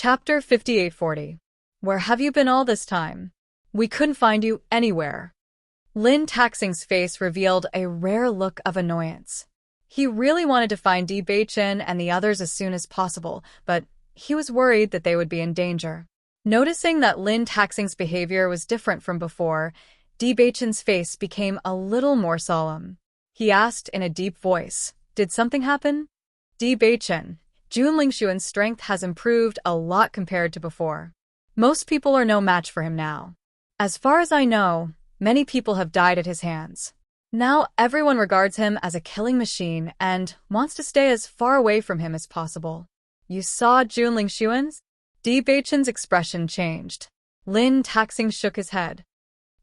Chapter 5840. Where have you been all this time? We couldn't find you anywhere. Lin Taxing's face revealed a rare look of annoyance. He really wanted to find Di Beichen and the others as soon as possible, but he was worried that they would be in danger. Noticing that Lin Taxing's behavior was different from before, Di Beichen's face became a little more solemn. He asked in a deep voice, "Did something happen?" Di Beichen, Jun Lingshuan's strength has improved a lot compared to before. Most people are no match for him now. As far as I know, many people have died at his hands. Now everyone regards him as a killing machine and wants to stay as far away from him as possible. You saw Jun Lingshuan's? Di Beichen's expression changed. Lin Taxing shook his head.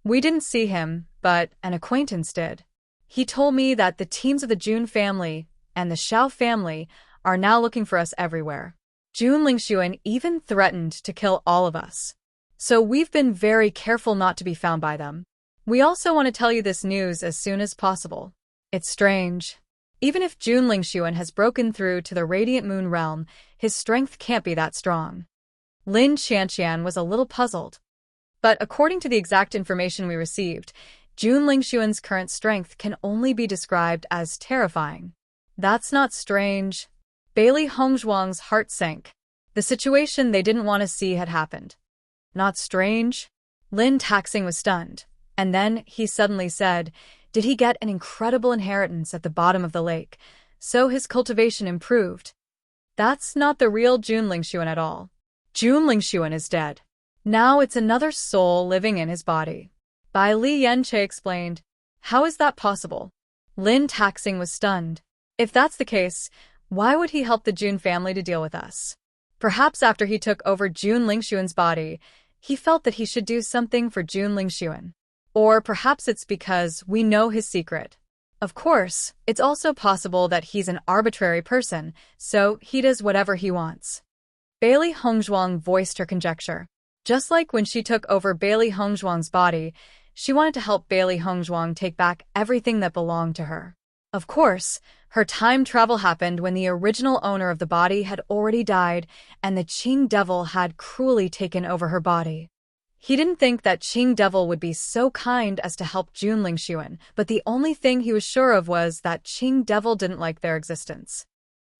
We didn't see him, but an acquaintance did. He told me that the teams of the Jun family and the Xiao family are now looking for us everywhere. Jun Lingshuan even threatened to kill all of us. So we've been very careful not to be found by them. We also want to tell you this news as soon as possible. It's strange. Even if Jun Lingshuan has broken through to the Radiant Moon realm, his strength can't be that strong. Lin Qianqian was a little puzzled. But according to the exact information we received, Jun Lingshuan's current strength can only be described as terrifying. That's not strange. Bailey Hongzhuang's heart sank. The situation they didn't want to see had happened. Not strange? Lin Taxing was stunned, and then he suddenly said, did he get an incredible inheritance at the bottom of the lake, so his cultivation improved? That's not the real Jun Lingshuan at all. Jun Lingshuan is dead. Now it's another soul living in his body. Bai Li Yanche explained. How is that possible? Lin Taxing was stunned. If that's the case, why would he help the Jun family to deal with us? Perhaps after he took over Jun Lingshuan's body, he felt that he should do something for Jun Lingshuan. Or perhaps it's because we know his secret. Of course, it's also possible that he's an arbitrary person, so he does whatever he wants. Bailey Hongzhuang voiced her conjecture. Just like when she took over Bailey Hongzhuang's body, she wanted to help Bailey Hongzhuang take back everything that belonged to her. Of course, her time travel happened when the original owner of the body had already died and the Qing Devil had cruelly taken over her body. He didn't think that Qing Devil would be so kind as to help Jun Lingshuan, but the only thing he was sure of was that Qing Devil didn't like their existence.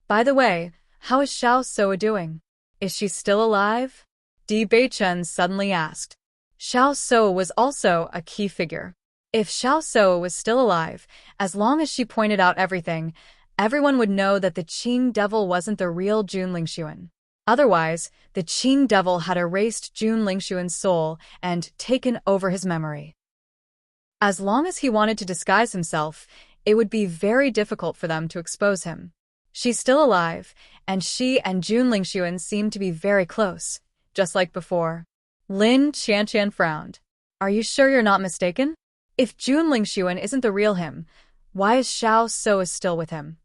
By the way, how is Xiao Soa doing? Is she still alive? Di Beichen suddenly asked. Xiao Soa was also a key figure. If Xiao Soa was still alive, as long as she pointed out everything, everyone would know that the Qing Devil wasn't the real Jun Lingshuan. Otherwise, the Qing Devil had erased Jun Lingshuan's soul and taken over his memory. As long as he wanted to disguise himself, it would be very difficult for them to expose him. She's still alive, and she and Jun Lingshuan seem to be very close, just like before. Lin Qianqian frowned. Are you sure you're not mistaken? If Jun Lingshuan isn't the real him, why is Xiao Soa still with him?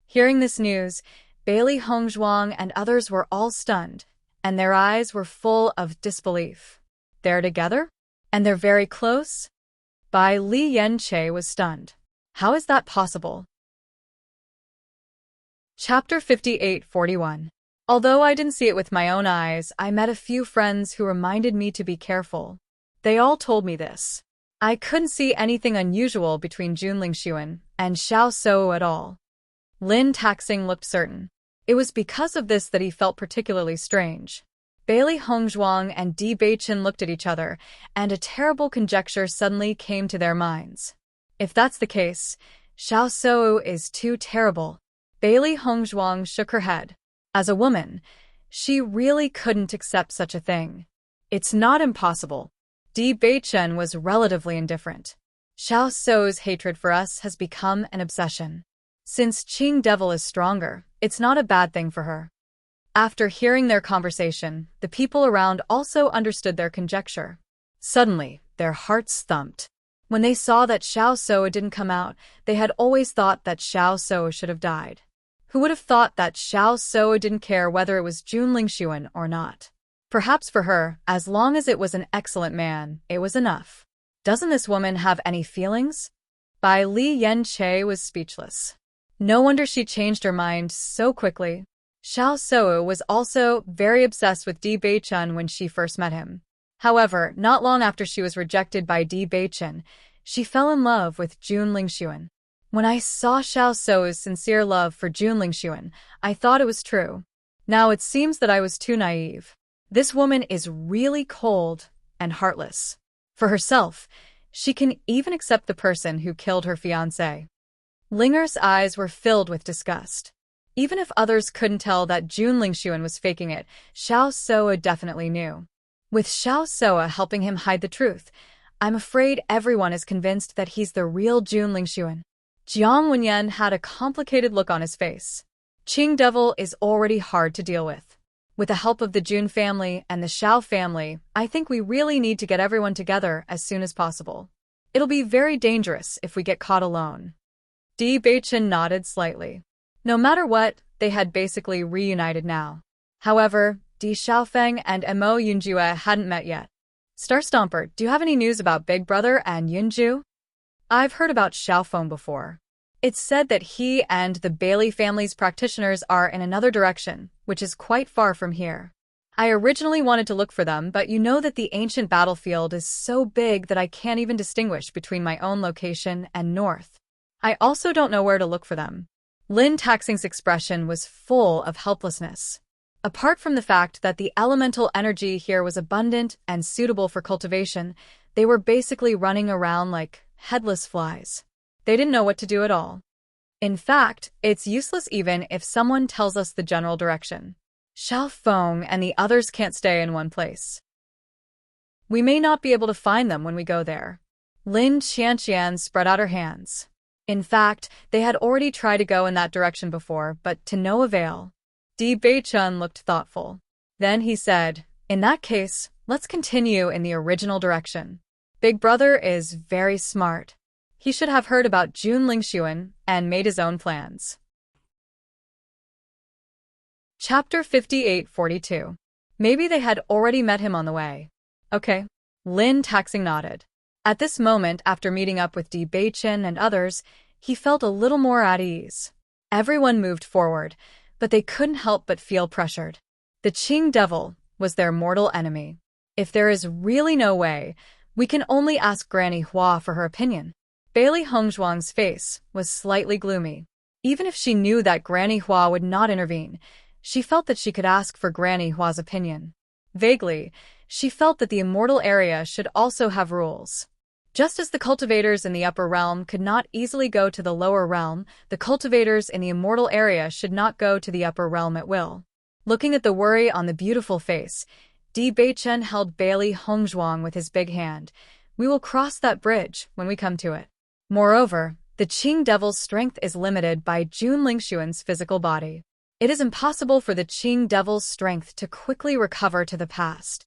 Hearing this news, Bailey Hongzhuang and others were all stunned, and their eyes were full of disbelief. They're together? And they're very close? Bai Li Yanche was stunned. How is that possible? Chapter 5841. Although I didn't see it with my own eyes, I met a few friends who reminded me to be careful. They all told me this. I couldn't see anything unusual between Jun Lingshuan and Xiao Soa at all. Lin Taxing looked certain. It was because of this that he felt particularly strange. Bailey Hongzhuang and Di Beichen looked at each other, and a terrible conjecture suddenly came to their minds. If that's the case, Xiao Soa is too terrible. Bailey Hongzhuang shook her head. As a woman, she really couldn't accept such a thing. It's not impossible. Di Beichen was relatively indifferent. Xiao Soa's hatred for us has become an obsession. Since Qing Devil is stronger, it's not a bad thing for her. After hearing their conversation, the people around also understood their conjecture. Suddenly, their hearts thumped. When they saw that Xiao Soa didn't come out, they had always thought that Xiao Soa should have died. Who would have thought that Xiao Soa didn't care whether it was Jun Lingshuan or not? Perhaps for her, as long as it was an excellent man, it was enough. Doesn't this woman have any feelings? Bai Li Yanche was speechless. No wonder she changed her mind so quickly. Xiao Sou was also very obsessed with Di Beichun when she first met him. However, not long after she was rejected by Di Beichun, she fell in love with Jun Lingxuan. When I saw Xiao Sou's sincere love for Jun Lingxuan, I thought it was true. Now it seems that I was too naive. This woman is really cold and heartless. For herself, she can even accept the person who killed her fiancé. Linger's eyes were filled with disgust. Even if others couldn't tell that Jun Lingxuan was faking it, Xiao Sou definitely knew. With Xiao Sou helping him hide the truth, I'm afraid everyone is convinced that he's the real Jun Lingxuan. Jiang Wenyan had a complicated look on his face. Qing Devil is already hard to deal with. With the help of the Jun family and the Xiao family, I think we really need to get everyone together as soon as possible. It'll be very dangerous if we get caught alone. Di Beichun nodded slightly. No matter what, they had basically reunited now. However, Di Xiaofeng and Mo Yunjue hadn't met yet. Star Stomper, do you have any news about Big Brother and Yunju? I've heard about Xiaofeng before. It's said that he and the Bailey family's practitioners are in another direction, which is quite far from here. I originally wanted to look for them, but you know that the ancient battlefield is so big that I can't even distinguish between my own location and north. I also don't know where to look for them. Lin Taxing's expression was full of helplessness. Apart from the fact that the elemental energy here was abundant and suitable for cultivation, they were basically running around like headless flies. They didn't know what to do at all. In fact, it's useless even if someone tells us the general direction. Xiao Feng and the others can't stay in one place. We may not be able to find them when we go there. Lin Qianqian spread out her hands. In fact, they had already tried to go in that direction before, but to no avail. Di Beichun looked thoughtful. Then he said, "In that case, let's continue in the original direction. Big Brother is very smart. He should have heard about Jun Lingxuan and made his own plans." Chapter 58-42. Maybe they had already met him on the way. Okay. Lin Taxing nodded. At this moment, after meeting up with Di Beichun and others, he felt a little more at ease. Everyone moved forward, but they couldn't help but feel pressured. The Qing Devil was their mortal enemy. If there is really no way, we can only ask Granny Hua for her opinion. Bailey Hongzhuang's face was slightly gloomy. Even if she knew that Granny Hua would not intervene, she felt that she could ask for Granny Hua's opinion. Vaguely, she felt that the immortal area should also have rules. Just as the cultivators in the upper realm could not easily go to the lower realm, the cultivators in the immortal area should not go to the upper realm at will. Looking at the worry on the beautiful face, Di Beichun held Bailey Hongzhuang with his big hand. We will cross that bridge when we come to it. Moreover, the Qing Devil's strength is limited by Jun Lingxuan's physical body. It is impossible for the Qing Devil's strength to quickly recover to the past.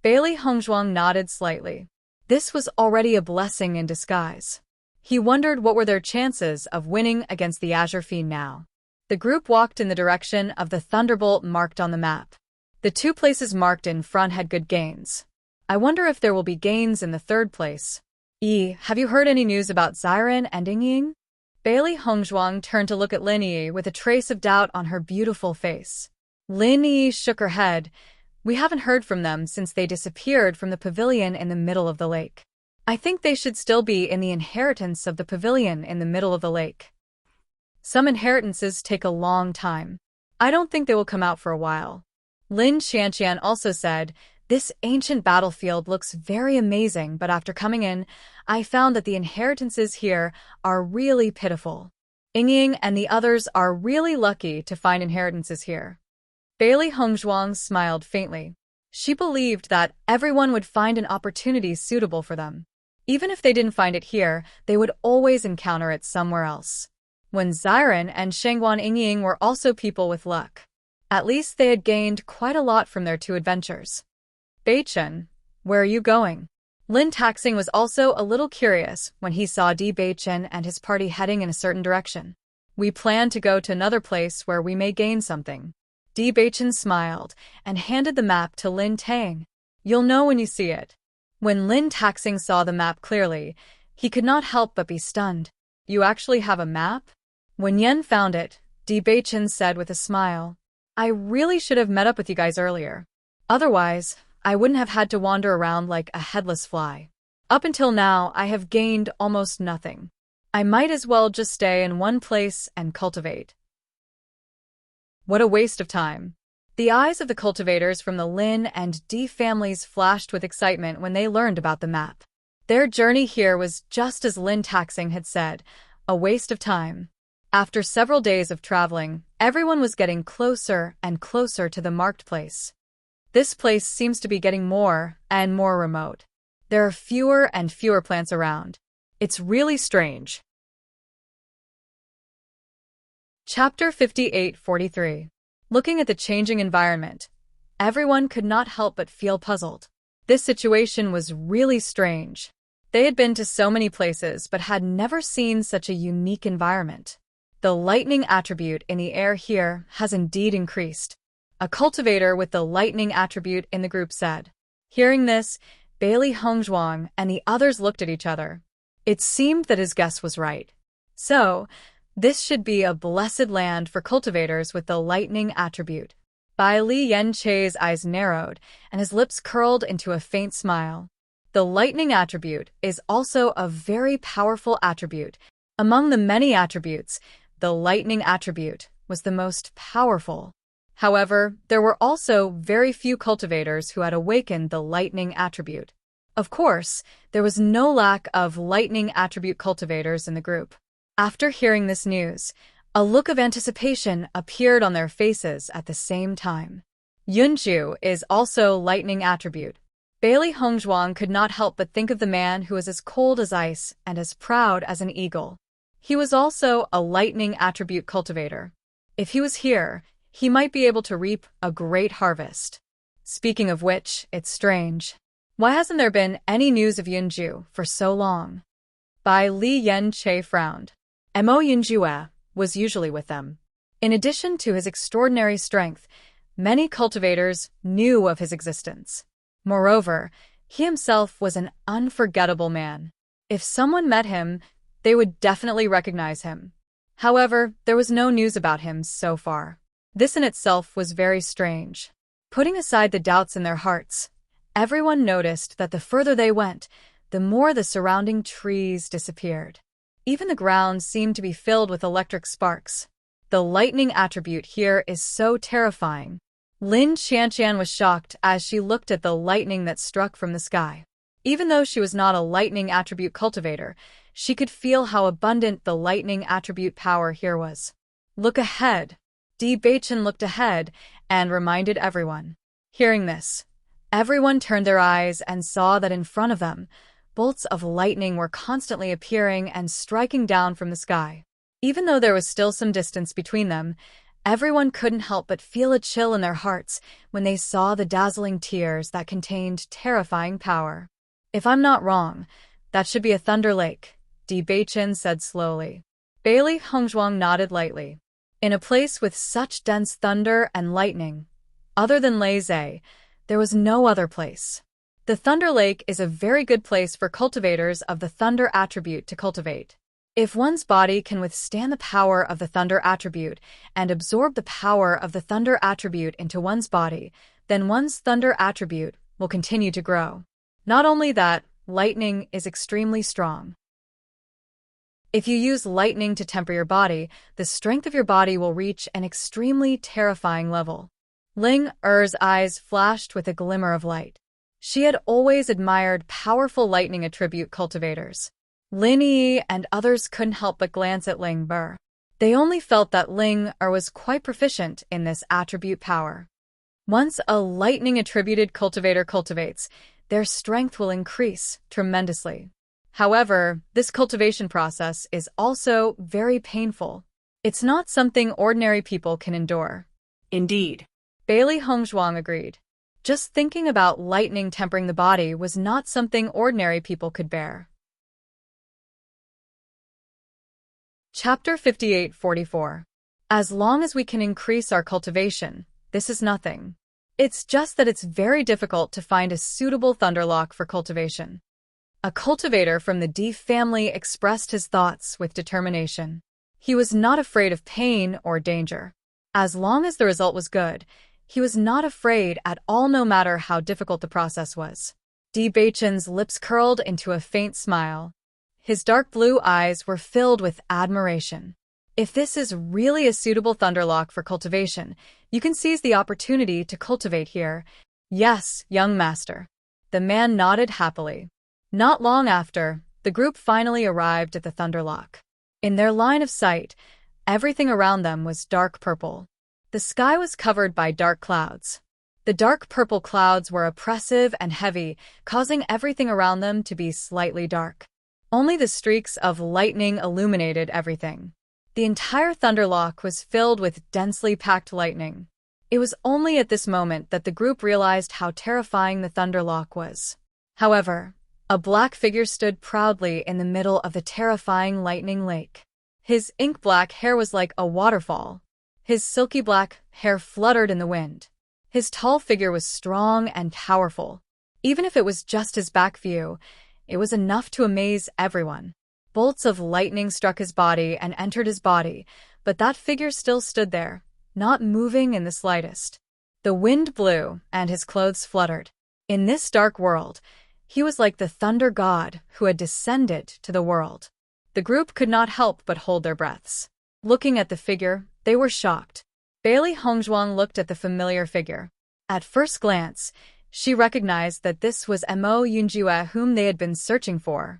Bailey Hongzhuang nodded slightly. This was already a blessing in disguise. He wondered what were their chances of winning against the Azure Fiend now. The group walked in the direction of the thunderbolt marked on the map. The two places marked in front had good gains. I wonder if there will be gains in the third place. Have you heard any news about Xiren and Yingying? Bailey Hongzhuang turned to look at Lin Yi with a trace of doubt on her beautiful face. Lin Yi shook her head. We haven't heard from them since they disappeared from the pavilion in the middle of the lake. I think they should still be in the inheritance of the pavilion in the middle of the lake. Some inheritances take a long time. I don't think they will come out for a while. Lin Qianqian also said, "This ancient battlefield looks very amazing, but after coming in, I found that the inheritances here are really pitiful. Yingying and the others are really lucky to find inheritances here." Bailey Hongzhuang smiled faintly. She believed that everyone would find an opportunity suitable for them. Even if they didn't find it here, they would always encounter it somewhere else. When Xiren and Shengguan Yingying were also people with luck. At least they had gained quite a lot from their two adventures. Beichun, where are you going? Lin Taxing was also a little curious when he saw Di Beichun and his party heading in a certain direction. We plan to go to another place where we may gain something. Di Beichun smiled and handed the map to Lin Tang. You'll know when you see it. When Lin Taxing saw the map clearly, he could not help but be stunned. You actually have a map? When Yen found it, Di Beichun said with a smile. I really should have met up with you guys earlier. Otherwise, I wouldn't have had to wander around like a headless fly. Up until now, I have gained almost nothing. I might as well just stay in one place and cultivate. What a waste of time. The eyes of the cultivators from the Lin and D families flashed with excitement when they learned about the map. Their journey here was just as Lin Taxing had said, a waste of time. After several days of traveling, everyone was getting closer and closer to the marked place. This place seems to be getting more and more remote. There are fewer and fewer plants around. It's really strange. Chapter 58-43. Looking at the changing environment, everyone could not help but feel puzzled. This situation was really strange. They had been to so many places but had never seen such a unique environment. The lightning attribute in the air here has indeed increased. A cultivator with the lightning attribute in the group said. Hearing this, Bailey Hongzhuang and the others looked at each other. It seemed that his guess was right. So, this should be a blessed land for cultivators with the lightning attribute. Bai Li Yanche's eyes narrowed, and his lips curled into a faint smile. The lightning attribute is also a very powerful attribute. Among the many attributes, the lightning attribute was the most powerful. However, there were also very few cultivators who had awakened the lightning attribute. Of course, there was no lack of lightning attribute cultivators in the group. After hearing this news, a look of anticipation appeared on their faces at the same time. Yunju is also lightning attribute. Bailey Hongzhuang could not help but think of the man who was as cold as ice and as proud as an eagle. He was also a lightning attribute cultivator. If he was here, he might be able to reap a great harvest. Speaking of which, it's strange. Why hasn't there been any news of Yunju for so long? Bai Li Yanche frowned. Mo Yunjue was usually with them. In addition to his extraordinary strength, many cultivators knew of his existence. Moreover, he himself was an unforgettable man. If someone met him, they would definitely recognize him. However, there was no news about him so far. This in itself was very strange. Putting aside the doubts in their hearts, everyone noticed that the further they went, the more the surrounding trees disappeared. Even the ground seemed to be filled with electric sparks. The lightning attribute here is so terrifying. Lin Qianshan was shocked as she looked at the lightning that struck from the sky. Even though she was not a lightning attribute cultivator, she could feel how abundant the lightning attribute power here was. Look ahead. Di Beichen looked ahead and reminded everyone. Hearing this, everyone turned their eyes and saw that in front of them, bolts of lightning were constantly appearing and striking down from the sky. Even though there was still some distance between them, everyone couldn't help but feel a chill in their hearts when they saw the dazzling tears that contained terrifying power. If I'm not wrong, that should be a thunder lake, Di Beichen said slowly. Bailey Hongzhuang nodded lightly. In a place with such dense thunder and lightning, other than Lei, there was no other place. The Thunder Lake is a very good place for cultivators of the Thunder attribute to cultivate. If one's body can withstand the power of the Thunder attribute and absorb the power of the Thunder attribute into one's body, then one's Thunder attribute will continue to grow. Not only that, lightning is extremely strong. If you use lightning to temper your body, the strength of your body will reach an extremely terrifying level. Ling Er's eyes flashed with a glimmer of light. She had always admired powerful lightning attribute cultivators. Lin Yi and others couldn't help but glance at Ling Er. They only felt that Ling Er was quite proficient in this attribute power. Once a lightning-attributed cultivator cultivates, their strength will increase tremendously. However, this cultivation process is also very painful. It's not something ordinary people can endure. Indeed. Bailey Hongzhuang agreed. Just thinking about lightning tempering the body was not something ordinary people could bear. Chapter 58-44. As long as we can increase our cultivation, this is nothing. It's just that it's very difficult to find a suitable thunderlock for cultivation. A cultivator from the D family expressed his thoughts with determination. He was not afraid of pain or danger. As long as the result was good, he was not afraid at all, no matter how difficult the process was. Di Beichen's lips curled into a faint smile. His dark blue eyes were filled with admiration. If this is really a suitable thunderlock for cultivation, you can seize the opportunity to cultivate here. Yes, young master. The man nodded happily. Not long after, the group finally arrived at the thunderlock. In their line of sight, everything around them was dark purple. The sky was covered by dark clouds. The dark purple clouds were oppressive and heavy, causing everything around them to be slightly dark. Only the streaks of lightning illuminated everything. The entire thunderlock was filled with densely packed lightning. It was only at this moment that the group realized how terrifying the thunderlock was. However, a black figure stood proudly in the middle of the terrifying lightning lake. His ink-black hair was like a waterfall. His silky black hair fluttered in the wind. His tall figure was strong and powerful. Even if it was just his back view, it was enough to amaze everyone. Bolts of lightning struck his body and entered his body, but that figure still stood there, not moving in the slightest. The wind blew, and his clothes fluttered. In this dark world, he was like the thunder god who had descended to the world. The group could not help but hold their breaths. Looking at the figure, they were shocked. Bailey Hongzhuang looked at the familiar figure. At first glance, she recognized that this was Mo Yunjue, whom they had been searching for.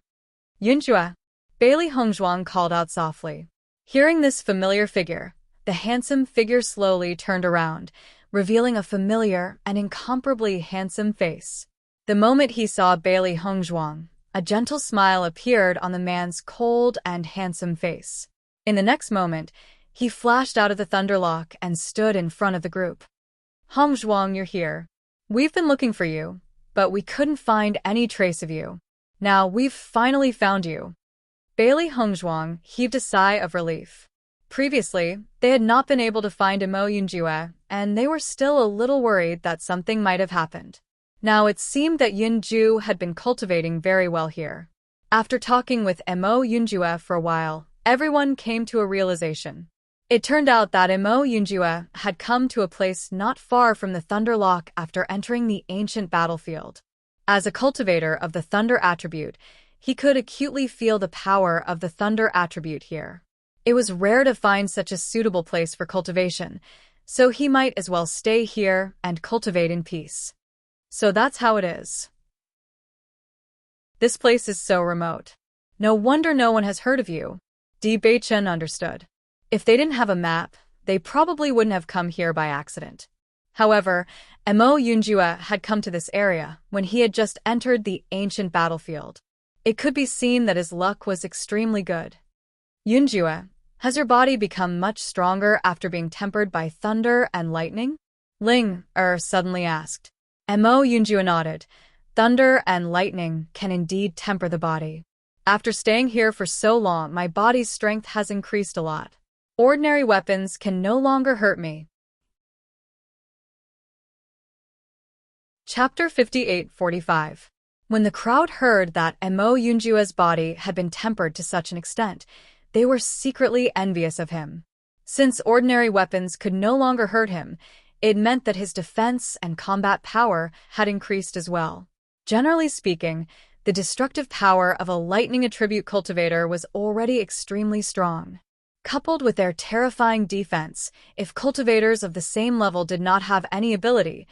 Yunjue, Bailey Hongzhuang called out softly. Hearing this familiar figure, the handsome figure slowly turned around, revealing a familiar and incomparably handsome face. The moment he saw Bailey Hongzhuang, a gentle smile appeared on the man's cold and handsome face. In the next moment, he flashed out of the thunderlock and stood in front of the group. Hongzhuang, you're here. We've been looking for you, but we couldn't find any trace of you. Now we've finally found you. Bailey Hongzhuang heaved a sigh of relief. Previously, they had not been able to find Mo Yunjue, and they were still a little worried that something might have happened. Now it seemed that Yunju had been cultivating very well here. After talking with Mo Yunjue for a while, everyone came to a realization. It turned out that Mo Yunjue had come to a place not far from the Thunderlock after entering the ancient battlefield. As a cultivator of the Thunder attribute, he could acutely feel the power of the Thunder attribute here. It was rare to find such a suitable place for cultivation, so he might as well stay here and cultivate in peace. So that's how it is. This place is so remote. No wonder no one has heard of you. Di Beichen understood. If they didn't have a map, they probably wouldn't have come here by accident. However, Mo Yunjue had come to this area when he had just entered the ancient battlefield. It could be seen that his luck was extremely good. Yunjue, has your body become much stronger after being tempered by thunder and lightning? Ling suddenly asked. Mo Yunjue nodded. Thunder and lightning can indeed temper the body. After staying here for so long, my body's strength has increased a lot. Ordinary weapons can no longer hurt me. Chapter 58-45. When the crowd heard that Mo Yunjue's body had been tempered to such an extent, they were secretly envious of him. Since ordinary weapons could no longer hurt him, it meant that his defense and combat power had increased as well. Generally speaking, the destructive power of a lightning attribute cultivator was already extremely strong. Coupled with their terrifying defense, if cultivators of the same level did not have any ability,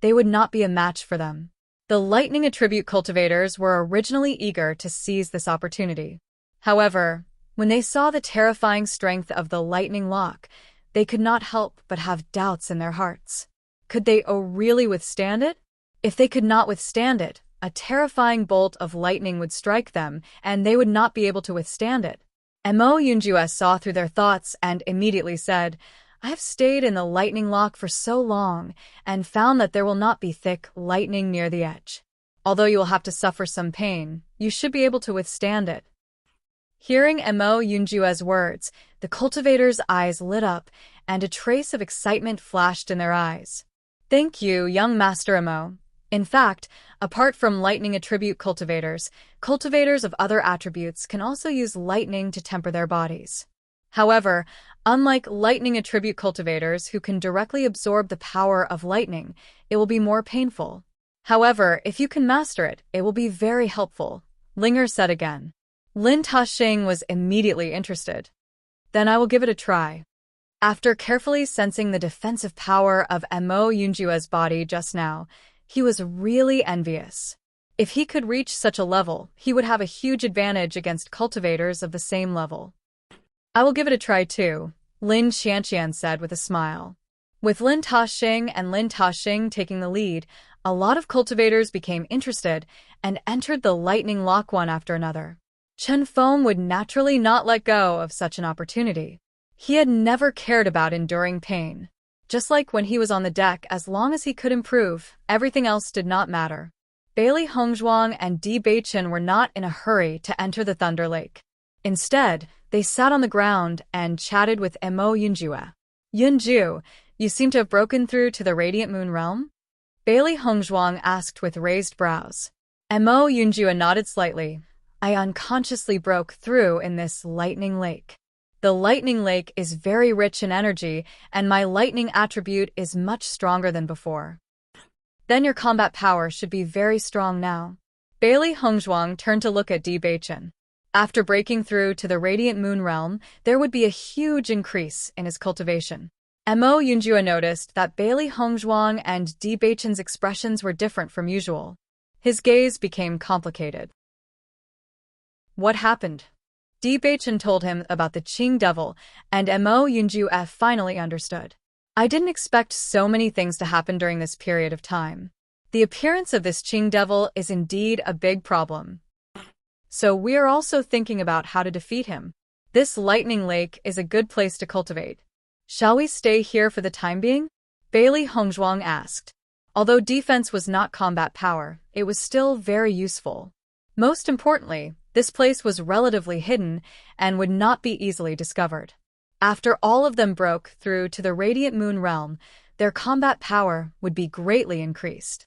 they would not be a match for them. The lightning attribute cultivators were originally eager to seize this opportunity. However, when they saw the terrifying strength of the lightning lock, they could not help but have doubts in their hearts. Could they really withstand it? If they could not withstand it, a terrifying bolt of lightning would strike them, and they would not be able to withstand it. Mo Yunjue saw through their thoughts and immediately said, I have stayed in the lightning lock for so long and found that there will not be thick lightning near the edge. Although you will have to suffer some pain, you should be able to withstand it. Hearing Mo Yunjue's words, the cultivator's eyes lit up and a trace of excitement flashed in their eyes. Thank you, young Master Mo. In fact, apart from lightning attribute cultivators, cultivators of other attributes can also use lightning to temper their bodies. However, Unlike lightning attribute cultivators who can directly absorb the power of lightning, it will be more painful. However, if you can master it, it will be very helpful, Linger said again. Lin Taxing was immediately interested. Then I will give it a try. After carefully sensing the defensive power of Mo Yunjua's body just now, he was really envious. If he could reach such a level, he would have a huge advantage against cultivators of the same level. I will give it a try too, Lin Xianqian said with a smile. With Lin Taxing and Lin Taxing taking the lead, a lot of cultivators became interested and entered the lightning lock one after another. Chen Feng would naturally not let go of such an opportunity. He had never cared about enduring pain. Just like when he was on the deck, as long as he could improve, everything else did not matter. Bailey Hongzhuang and Di Beichen were not in a hurry to enter the Thunder Lake. Instead, they sat on the ground and chatted with Mo Yunjue. Yunju, you seem to have broken through to the Radiant Moon Realm? Bailey Hongzhuang asked with raised brows. Mo Yunjue nodded slightly. I unconsciously broke through in this lightning lake. The lightning lake is very rich in energy, and my lightning attribute is much stronger than before. Then your combat power should be very strong now. Bailey Hongzhuang turned to look at Di Beichen. After breaking through to the Radiant Moon Realm, there would be a huge increase in his cultivation. Mo Yunjue noticed that Bailey Hongzhuang and Di Beichen's expressions were different from usual. His gaze became complicated. What happened? Di Beichen told him about the Qing Devil, and Mo Yunjue finally understood. I didn't expect so many things to happen during this period of time. The appearance of this Qing Devil is indeed a big problem. So we are also thinking about how to defeat him. This lightning lake is a good place to cultivate. Shall we stay here for the time being? Bailey Hongzhuang asked. Although defense was not combat power, it was still very useful. Most importantly, this place was relatively hidden and would not be easily discovered. After all of them broke through to the Radiant Moon Realm, their combat power would be greatly increased.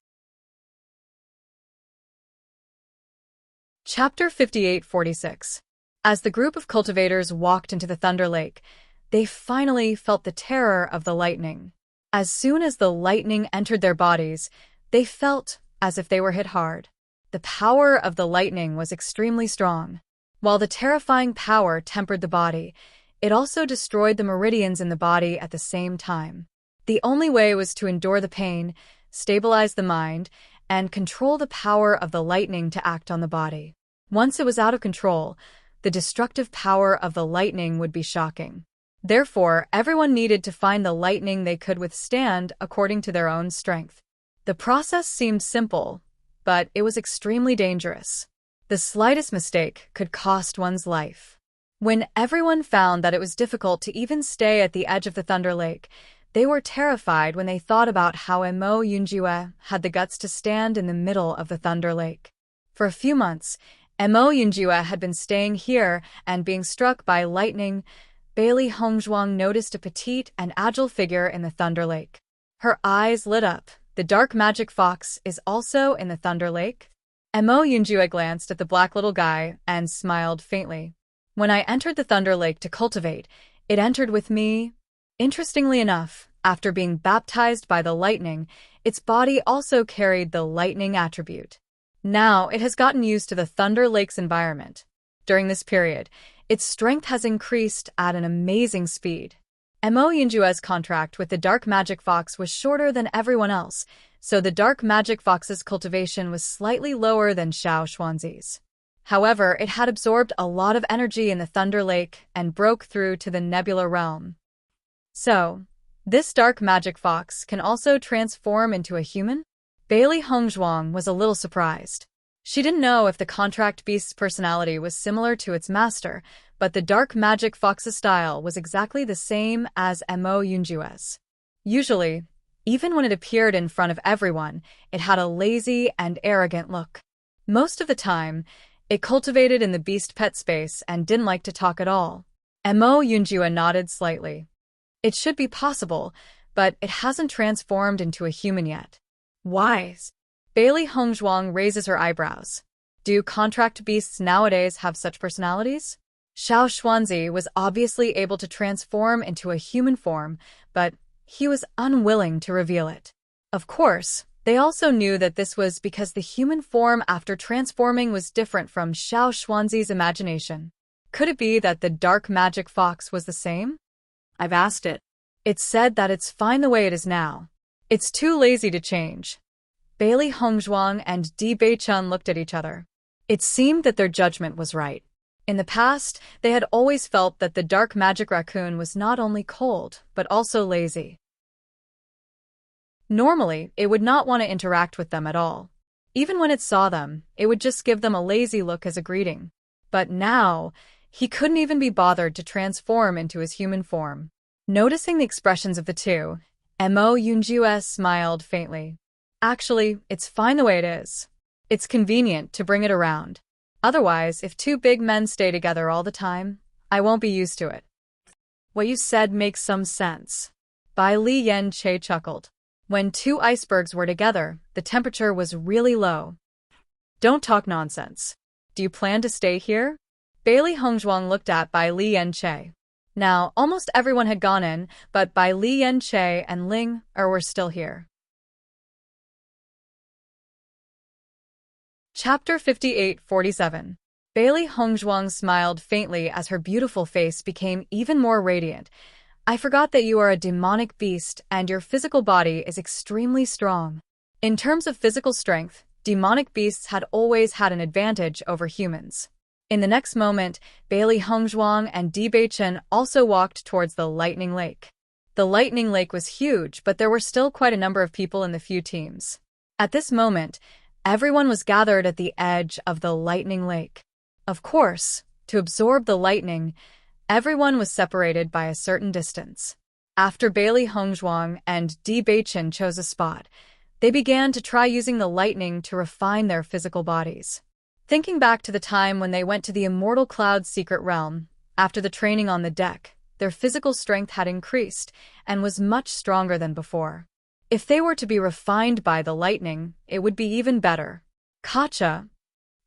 Chapter 58-46. As the group of cultivators walked into the Thunder Lake, they finally felt the terror of the lightning. As soon as the lightning entered their bodies, they felt as if they were hit hard. The power of the lightning was extremely strong. While the terrifying power tempered the body, it also destroyed the meridians in the body at the same time. The only way was to endure the pain, stabilize the mind, and control the power of the lightning to act on the body. Once it was out of control, the destructive power of the lightning would be shocking. Therefore, everyone needed to find the lightning they could withstand according to their own strength. The process seemed simple, but it was extremely dangerous. The slightest mistake could cost one's life. When everyone found that it was difficult to even stay at the edge of the Thunder Lake, they were terrified when they thought about how Mo Yunjue had the guts to stand in the middle of the Thunder Lake. For a few months, Mo Yunjue had been staying here and being struck by lightning. Bailey Hongzhuang noticed a petite and agile figure in the Thunder Lake. Her eyes lit up. The dark magic fox is also in the Thunder Lake? Mo Yunjue glanced at the black little guy and smiled faintly. When I entered the Thunder Lake to cultivate, it entered with me. Interestingly enough, after being baptized by the lightning, its body also carried the lightning attribute. Now it has gotten used to the Thunder Lake's environment. During this period, its strength has increased at an amazing speed. Mo Yunjue's contract with the Dark Magic Fox was shorter than everyone else, so the Dark Magic Fox's cultivation was slightly lower than Xiao Xuanzi's. However, it had absorbed a lot of energy in the Thunder Lake and broke through to the Nebula Realm. So, this Dark Magic Fox can also transform into a human? Bailey Hongzhuang was a little surprised. She didn't know if the contract beast's personality was similar to its master, but the Dark Magic Fox's style was exactly the same as Mo Yunjue's. Usually, even when it appeared in front of everyone, it had a lazy and arrogant look. Most of the time, it cultivated in the beast pet space and didn't like to talk at all. Mo Yunjue nodded slightly. It should be possible, but it hasn't transformed into a human yet. Wise. Bailey Hongzhuang raises her eyebrows. Do contract beasts nowadays have such personalities? Xiao Xuanzi was obviously able to transform into a human form, but he was unwilling to reveal it. Of course, they also knew that this was because the human form after transforming was different from Xiao Xuanzi's imagination. Could it be that the dark magic fox was the same? I've asked it. It said that it's fine the way it is now. It's too lazy to change. Bailey Hongzhuang and Di Beichun looked at each other. It seemed that their judgment was right. In the past, they had always felt that the dark magic raccoon was not only cold, but also lazy. Normally, it would not want to interact with them at all. Even when it saw them, it would just give them a lazy look as a greeting. But now, he couldn't even be bothered to transform into his human form. Noticing the expressions of the two, Mo Yunjiu smiled faintly. Actually, it's fine the way it is. It's convenient to bring it around. Otherwise, if two big men stay together all the time, I won't be used to it. What you said makes some sense. Bai Li Yan Che chuckled. When two icebergs were together, the temperature was really low. Don't talk nonsense. Do you plan to stay here? Bailey Hongzhuang looked at Bai Li Yan Che. Now, almost everyone had gone in, but Bai Li Yan Che and Ling were still here. Chapter 58-47. Bailey Hongzhuang smiled faintly as her beautiful face became even more radiant. I forgot that you are a demonic beast and your physical body is extremely strong. In terms of physical strength, demonic beasts had always had an advantage over humans. In the next moment, Bailey Hongzhuang and Di Beichun also walked towards the Lightning Lake. The Lightning Lake was huge, but there were still quite a number of people in the few teams. At this moment, everyone was gathered at the edge of the Lightning Lake. Of course, to absorb the lightning, everyone was separated by a certain distance. After Bailey Hongzhuang and Di Beichun chose a spot, they began to try using the lightning to refine their physical bodies. Thinking back to the time when they went to the Immortal Cloud's secret realm, after the training on the deck, their physical strength had increased and was much stronger than before. If they were to be refined by the lightning, it would be even better. Kacha!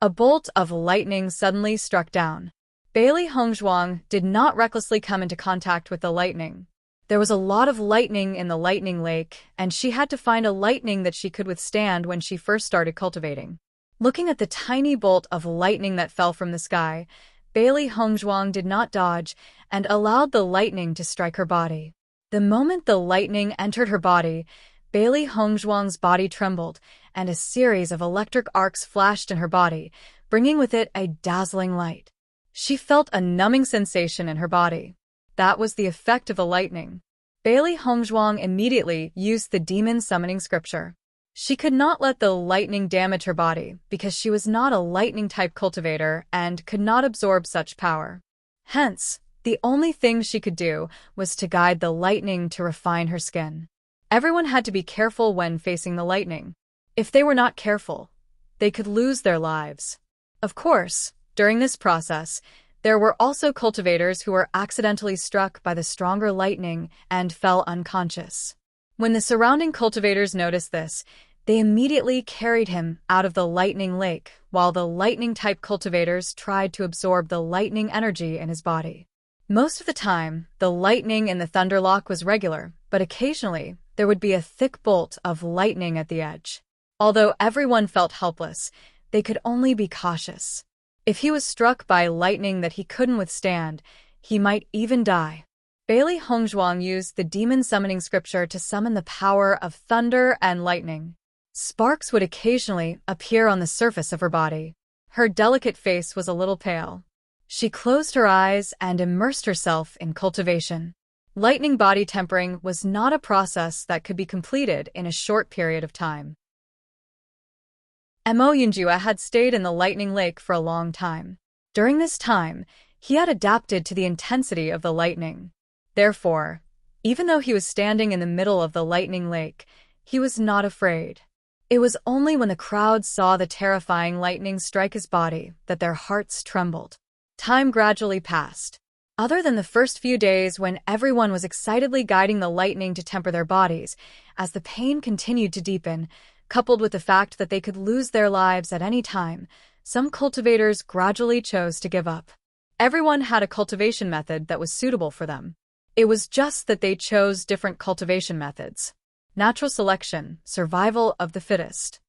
A bolt of lightning suddenly struck down. Bailey Hongzhuang did not recklessly come into contact with the lightning. There was a lot of lightning in the Lightning Lake, and she had to find a lightning that she could withstand when she first started cultivating. Looking at the tiny bolt of lightning that fell from the sky, Bailey Hongzhuang did not dodge and allowed the lightning to strike her body. The moment the lightning entered her body, Bailey Hongzhuang's body trembled, and a series of electric arcs flashed in her body, bringing with it a dazzling light. She felt a numbing sensation in her body. That was the effect of the lightning. Bailey Hongzhuang immediately used the demon summoning scripture. She could not let the lightning damage her body because she was not a lightning-type cultivator and could not absorb such power. Hence, the only thing she could do was to guide the lightning to refine her skin. Everyone had to be careful when facing the lightning. If they were not careful, they could lose their lives. Of course, during this process, there were also cultivators who were accidentally struck by the stronger lightning and fell unconscious. When the surrounding cultivators noticed this, they immediately carried him out of the Lightning Lake, while the lightning-type cultivators tried to absorb the lightning energy in his body. Most of the time, the lightning in the Thunderlock was regular, but occasionally, there would be a thick bolt of lightning at the edge. Although everyone felt helpless, they could only be cautious. If he was struck by lightning that he couldn't withstand, he might even die. Bailey Hongzhuang used the demon summoning scripture to summon the power of thunder and lightning. Sparks would occasionally appear on the surface of her body. Her delicate face was a little pale. She closed her eyes and immersed herself in cultivation. Lightning body tempering was not a process that could be completed in a short period of time. Mo Yunjua had stayed in the Lightning Lake for a long time. During this time, he had adapted to the intensity of the lightning. Therefore, even though he was standing in the middle of the Lightning Lake, he was not afraid. It was only when the crowd saw the terrifying lightning strike his body that their hearts trembled. Time gradually passed. Other than the first few days when everyone was excitedly guiding the lightning to temper their bodies, as the pain continued to deepen, coupled with the fact that they could lose their lives at any time, some cultivators gradually chose to give up. Everyone had a cultivation method that was suitable for them. It was just that they chose different cultivation methods. Natural selection, survival of the fittest.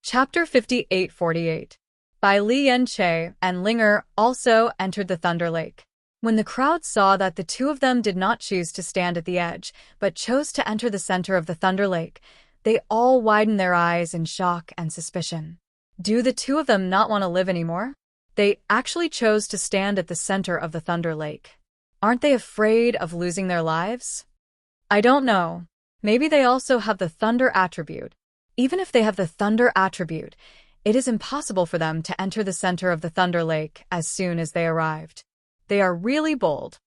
Chapter 58-48. By Li Yanche and Linger also entered the Thunder Lake. When the crowd saw that the two of them did not choose to stand at the edge, but chose to enter the center of the Thunder Lake, they all widened their eyes in shock and suspicion. Do the two of them not want to live anymore? They actually chose to stand at the center of the Thunder Lake. Aren't they afraid of losing their lives? I don't know. Maybe they also have the Thunder attribute. Even if they have the Thunder attribute, it is impossible for them to enter the center of the Thunder Lake as soon as they arrived. They are really bold.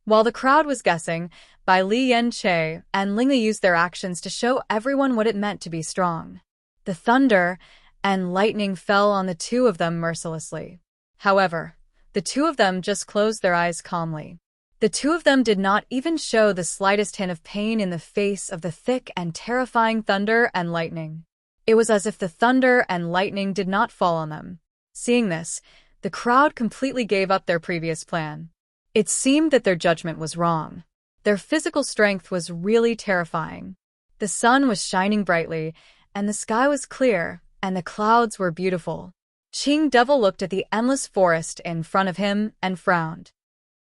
While the crowd was guessing, Bai Li Yanche and Linga used their actions to show everyone what it meant to be strong. The thunder and lightning fell on the two of them mercilessly. However, the two of them just closed their eyes calmly. The two of them did not even show the slightest hint of pain in the face of the thick and terrifying thunder and lightning. It was as if the thunder and lightning did not fall on them. Seeing this, the crowd completely gave up their previous plan. It seemed that their judgment was wrong. Their physical strength was really terrifying. The sun was shining brightly, and the sky was clear, and the clouds were beautiful. Qing Devil looked at the endless forest in front of him and frowned.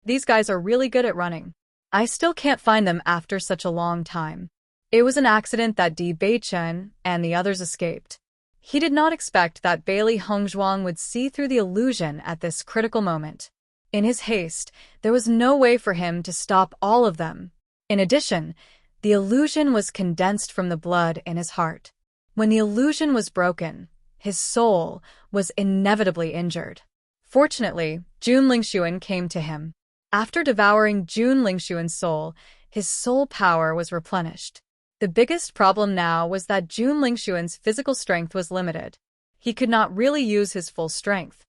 These guys are really good at running. I still can't find them after such a long time. It was an accident that Di Beichen and the others escaped. He did not expect that Bailey Hongzhuang would see through the illusion at this critical moment. In his haste, there was no way for him to stop all of them. In addition, the illusion was condensed from the blood in his heart. When the illusion was broken, his soul was inevitably injured. Fortunately, Jun Lingshuan came to him. After devouring Jun Lingshuan's soul, his soul power was replenished. The biggest problem now was that Jun Lingshuan's physical strength was limited. He could not really use his full strength.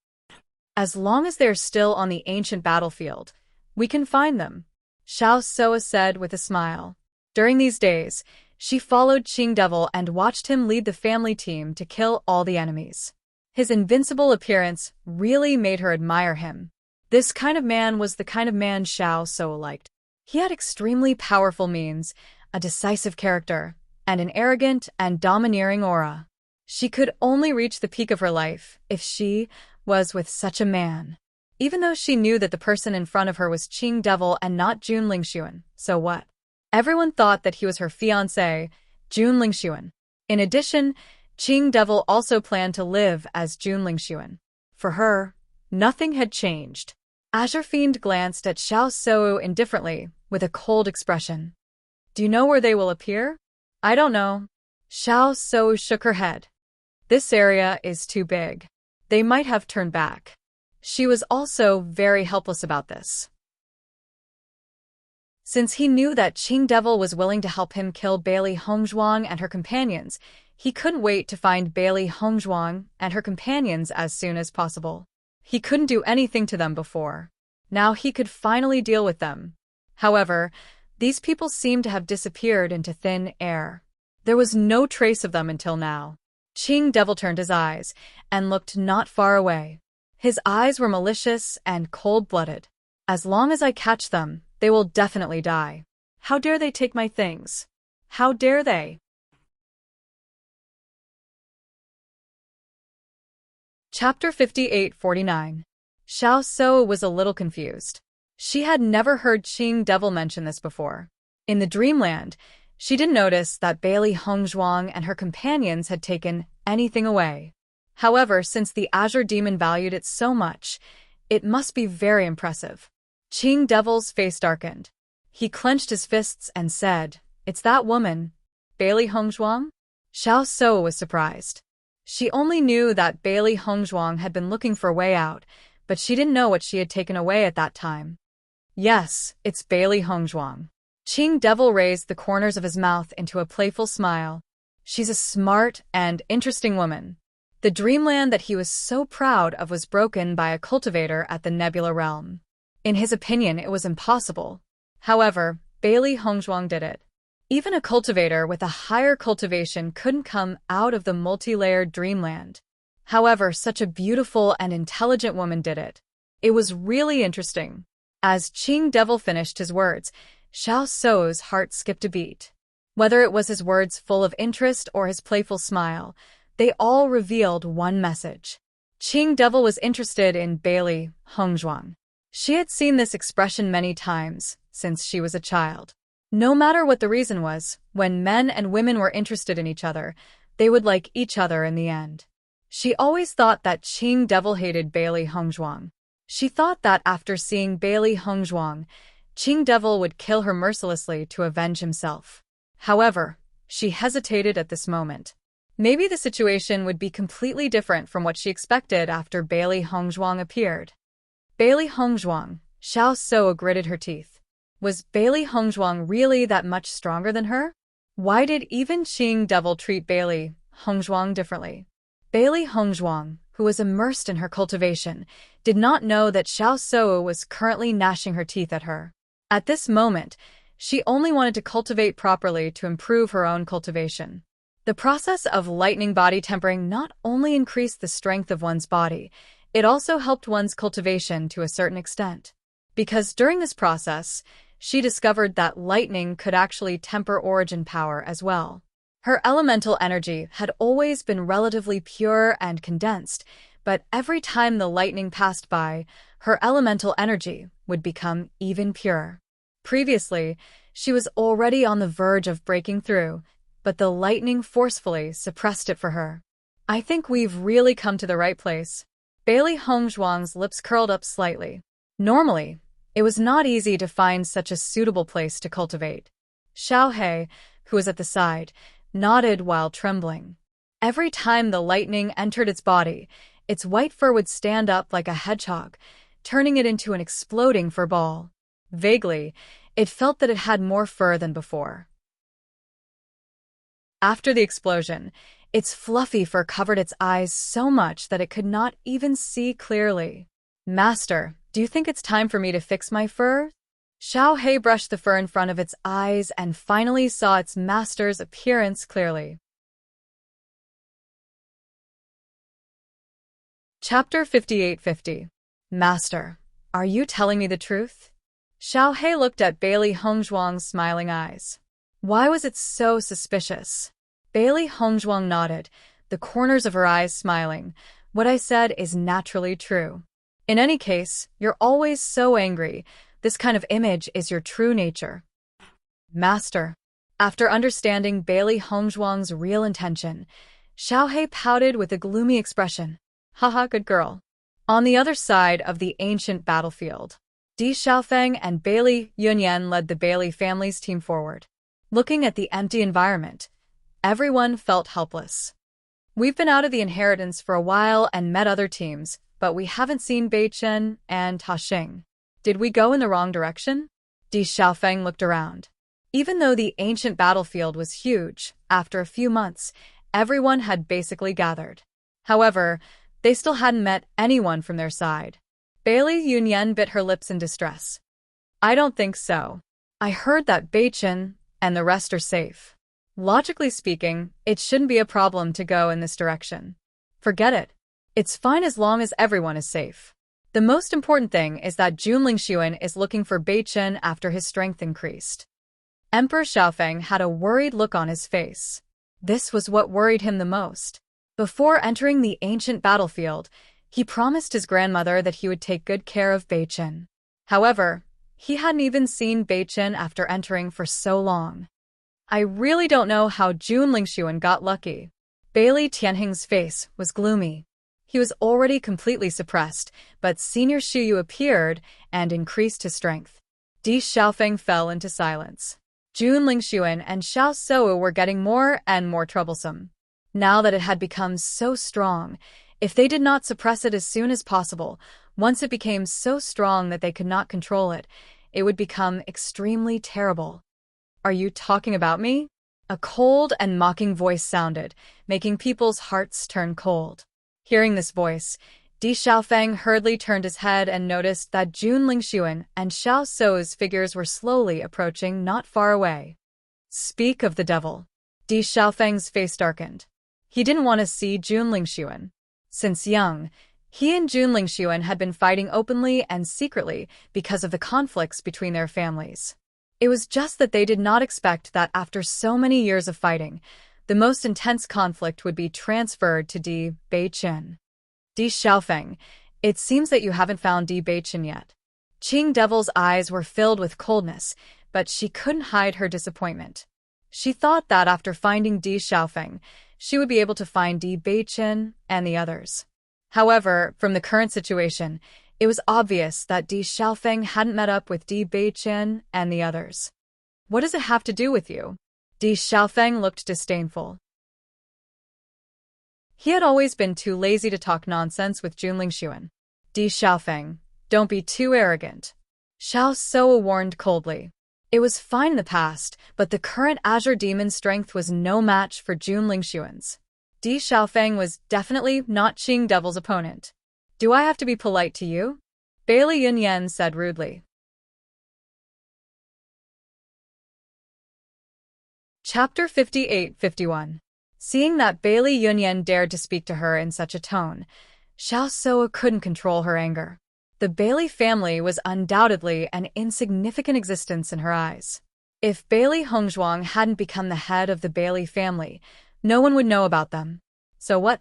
As long as they are still on the ancient battlefield, we can find them, Xiao Soa said with a smile. During these days, she followed Qing Devil and watched him lead the family team to kill all the enemies. His invincible appearance really made her admire him. This kind of man was the kind of man Xiao Soa liked. He had extremely powerful means, a decisive character, and an arrogant and domineering aura. She could only reach the peak of her life if she was with such a man. Even though she knew that the person in front of her was Qing Devil and not Jun Lingshuan, so what? Everyone thought that he was her fiancé, Jun Lingshuan. In addition, Qing Devil also planned to live as Jun Lingshuan. For her, nothing had changed. Azure Fiend glanced at Xiao Soa indifferently, with a cold expression. Do you know where they will appear? I don't know. Xiao Soa shook her head. This area is too big. They might have turned back. She was also very helpless about this. Since he knew that Qing Devil was willing to help him kill Bailey Hongzhuang and her companions, he couldn't wait to find Bailey Hongzhuang and her companions as soon as possible. He couldn't do anything to them before. Now he could finally deal with them. However, these people seemed to have disappeared into thin air. There was no trace of them until now. Qing Devil turned his eyes and looked not far away. His eyes were malicious and cold-blooded. As long as I catch them, they will definitely die. How dare they take my things? How dare they? Chapter 58-49. Xiao Soa was a little confused. She had never heard Qing Devil mention this before. In the dreamland, she didn't notice that Bailey Hongzhuang and her companions had taken anything away. However, since the Azure Demon valued it so much, it must be very impressive. Qing Devil's face darkened. He clenched his fists and said, "It's that woman, Bailey Hongzhuang?" Xiao Soa was surprised. She only knew that Bailey Hongzhuang had been looking for a way out, but she didn't know what she had taken away at that time. Yes, it's Bailey Hongzhuang. Qing Devil raised the corners of his mouth into a playful smile. She's a smart and interesting woman. The dreamland that he was so proud of was broken by a cultivator at the Nebula Realm. In his opinion, it was impossible. However, Bailey Hongzhuang did it. Even a cultivator with a higher cultivation couldn't come out of the multi-layered dreamland. However, such a beautiful and intelligent woman did it. It was really interesting. As Qing Devil finished his words, Xiao Sou's heart skipped a beat. Whether it was his words full of interest or his playful smile, they all revealed one message. Qing Devil was interested in Bailey Hongzhuang. She had seen this expression many times since she was a child. No matter what the reason was, when men and women were interested in each other, they would like each other in the end. She always thought that Qing Devil hated Bailey Hongzhuang. She thought that after seeing Bailey Hongzhuang, Qing Devil would kill her mercilessly to avenge himself. However, she hesitated at this moment. Maybe the situation would be completely different from what she expected after Bailey Hongzhuang appeared. Bailey Hongzhuang, Xiao Sou gritted her teeth. Was Bailey Hongzhuang really that much stronger than her? Why did even Qing Devil treat Bailey Hongzhuang differently? Bailey Hongzhuang, who was immersed in her cultivation, did not know that Xiao Sou was currently gnashing her teeth at her. At this moment, she only wanted to cultivate properly to improve her own cultivation. The process of lightning body tempering not only increased the strength of one's body, it also helped one's cultivation to a certain extent. Because during this process, she discovered that lightning could actually temper origin power as well. Her elemental energy had always been relatively pure and condensed, but every time the lightning passed by, her elemental energy would become even purer. Previously, she was already on the verge of breaking through, but the lightning forcefully suppressed it for her. I think we've really come to the right place. Bailey Hongzhuang's lips curled up slightly. Normally, it was not easy to find such a suitable place to cultivate. Xiao He, who was at the side, nodded while trembling. Every time the lightning entered its body, its white fur would stand up like a hedgehog, turning it into an exploding fur ball. Vaguely, it felt that it had more fur than before. After the explosion, its fluffy fur covered its eyes so much that it could not even see clearly. Master, do you think it's time for me to fix my fur? Xiao He brushed the fur in front of its eyes and finally saw its master's appearance clearly. Chapter 5850. Master, are you telling me the truth? Xiao He looked at Bailey Hongzhuang's smiling eyes. Why was it so suspicious? Bailey Hongzhuang nodded, the corners of her eyes smiling. What I said is naturally true. In any case, you're always so angry. This kind of image is your true nature. Master. After understanding Bailey Hongzhuang's real intention, Xiao He pouted with a gloomy expression. Haha, good girl. On the other side of the ancient battlefield, Di Xiaofeng and Bailey Yunyan led the Bailey family's team forward. Looking at the empty environment, everyone felt helpless. We've been out of the inheritance for a while and met other teams, but we haven't seen Bei Chen and Ta Xing. Did we go in the wrong direction? Di Xiaofeng looked around. Even though the ancient battlefield was huge, after a few months, everyone had basically gathered. However, they still hadn't met anyone from their side. Bailey Yunyan bit her lips in distress. I don't think so. I heard that Bei Chen and the rest are safe. Logically speaking, it shouldn't be a problem to go in this direction. Forget it. It's fine as long as everyone is safe. The most important thing is that Junling Xuan is looking for Bei Chen after his strength increased. Emperor Xiaofeng had a worried look on his face. This was what worried him the most. Before entering the ancient battlefield, he promised his grandmother that he would take good care of Bei Chen. However, he hadn't even seen Bei Chen after entering for so long. I really don't know how Junling Xuan got lucky. Bailey Tianhing's face was gloomy. He was already completely suppressed, but Senior Shuyu appeared and increased his strength. Di Xiaofeng fell into silence. Junling Xuan and Xiao Sou were getting more and more troublesome. Now that it had become so strong, if they did not suppress it as soon as possible, once it became so strong that they could not control it, it would become extremely terrible. Are you talking about me? A cold and mocking voice sounded, making people's hearts turn cold. Hearing this voice, Di Xiaofeng hurriedly turned his head and noticed that Junling Xuan and Xiao Sou's figures were slowly approaching not far away. Speak of the devil. Di Xiaofeng's face darkened. He didn't want to see Junling Xuan. Since young, he and Jun Lingxuan had been fighting openly and secretly because of the conflicts between their families. It was just that they did not expect that after so many years of fighting, the most intense conflict would be transferred to Di Beichen. Di Xiaofeng, it seems that you haven't found Di Beichen yet. Qing Devil's eyes were filled with coldness, but she couldn't hide her disappointment. She thought that after finding Di Xiaofeng, she would be able to find Di Beichen and the others. However, from the current situation, it was obvious that Di Xiaofeng hadn't met up with Di Beichen and the others. What does it have to do with you? Di Xiaofeng looked disdainful. He had always been too lazy to talk nonsense with Jun Lingxuan. Di Xiaofeng, don't be too arrogant. Xiao Soa warned coldly. It was fine in the past, but the current Azure Demon's strength was no match for Jun Lingxuan's. Di Xiaofeng was definitely not Qing Devil's opponent. Do I have to be polite to you? Bailey Yunyan said rudely. Chapter 58-51. Seeing that Bailey Yunyan dared to speak to her in such a tone, Xiao Soa couldn't control her anger. The Bailey family was undoubtedly an insignificant existence in her eyes. If Bailey Hongzhuang hadn't become the head of the Bailey family, no one would know about them. So what?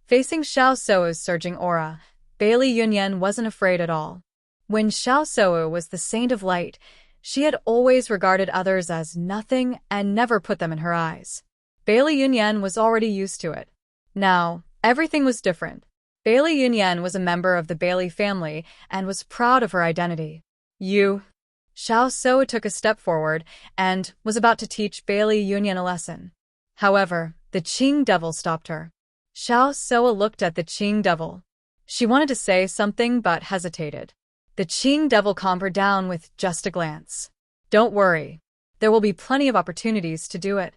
Facing Xiao Soa's surging aura, Bailey Yunyan wasn't afraid at all. When Xiao Soa was the saint of light, she had always regarded others as nothing and never put them in her eyes. Bailey Yunyan was already used to it. Now, everything was different. Bailey Yunyan was a member of the Bailey family and was proud of her identity. Xiao Soa took a step forward and was about to teach Bailey Yunyan a lesson. However, the Qing Devil stopped her. Xiao Soa looked at the Qing Devil. She wanted to say something but hesitated. The Qing Devil calmed her down with just a glance. Don't worry. There will be plenty of opportunities to do it.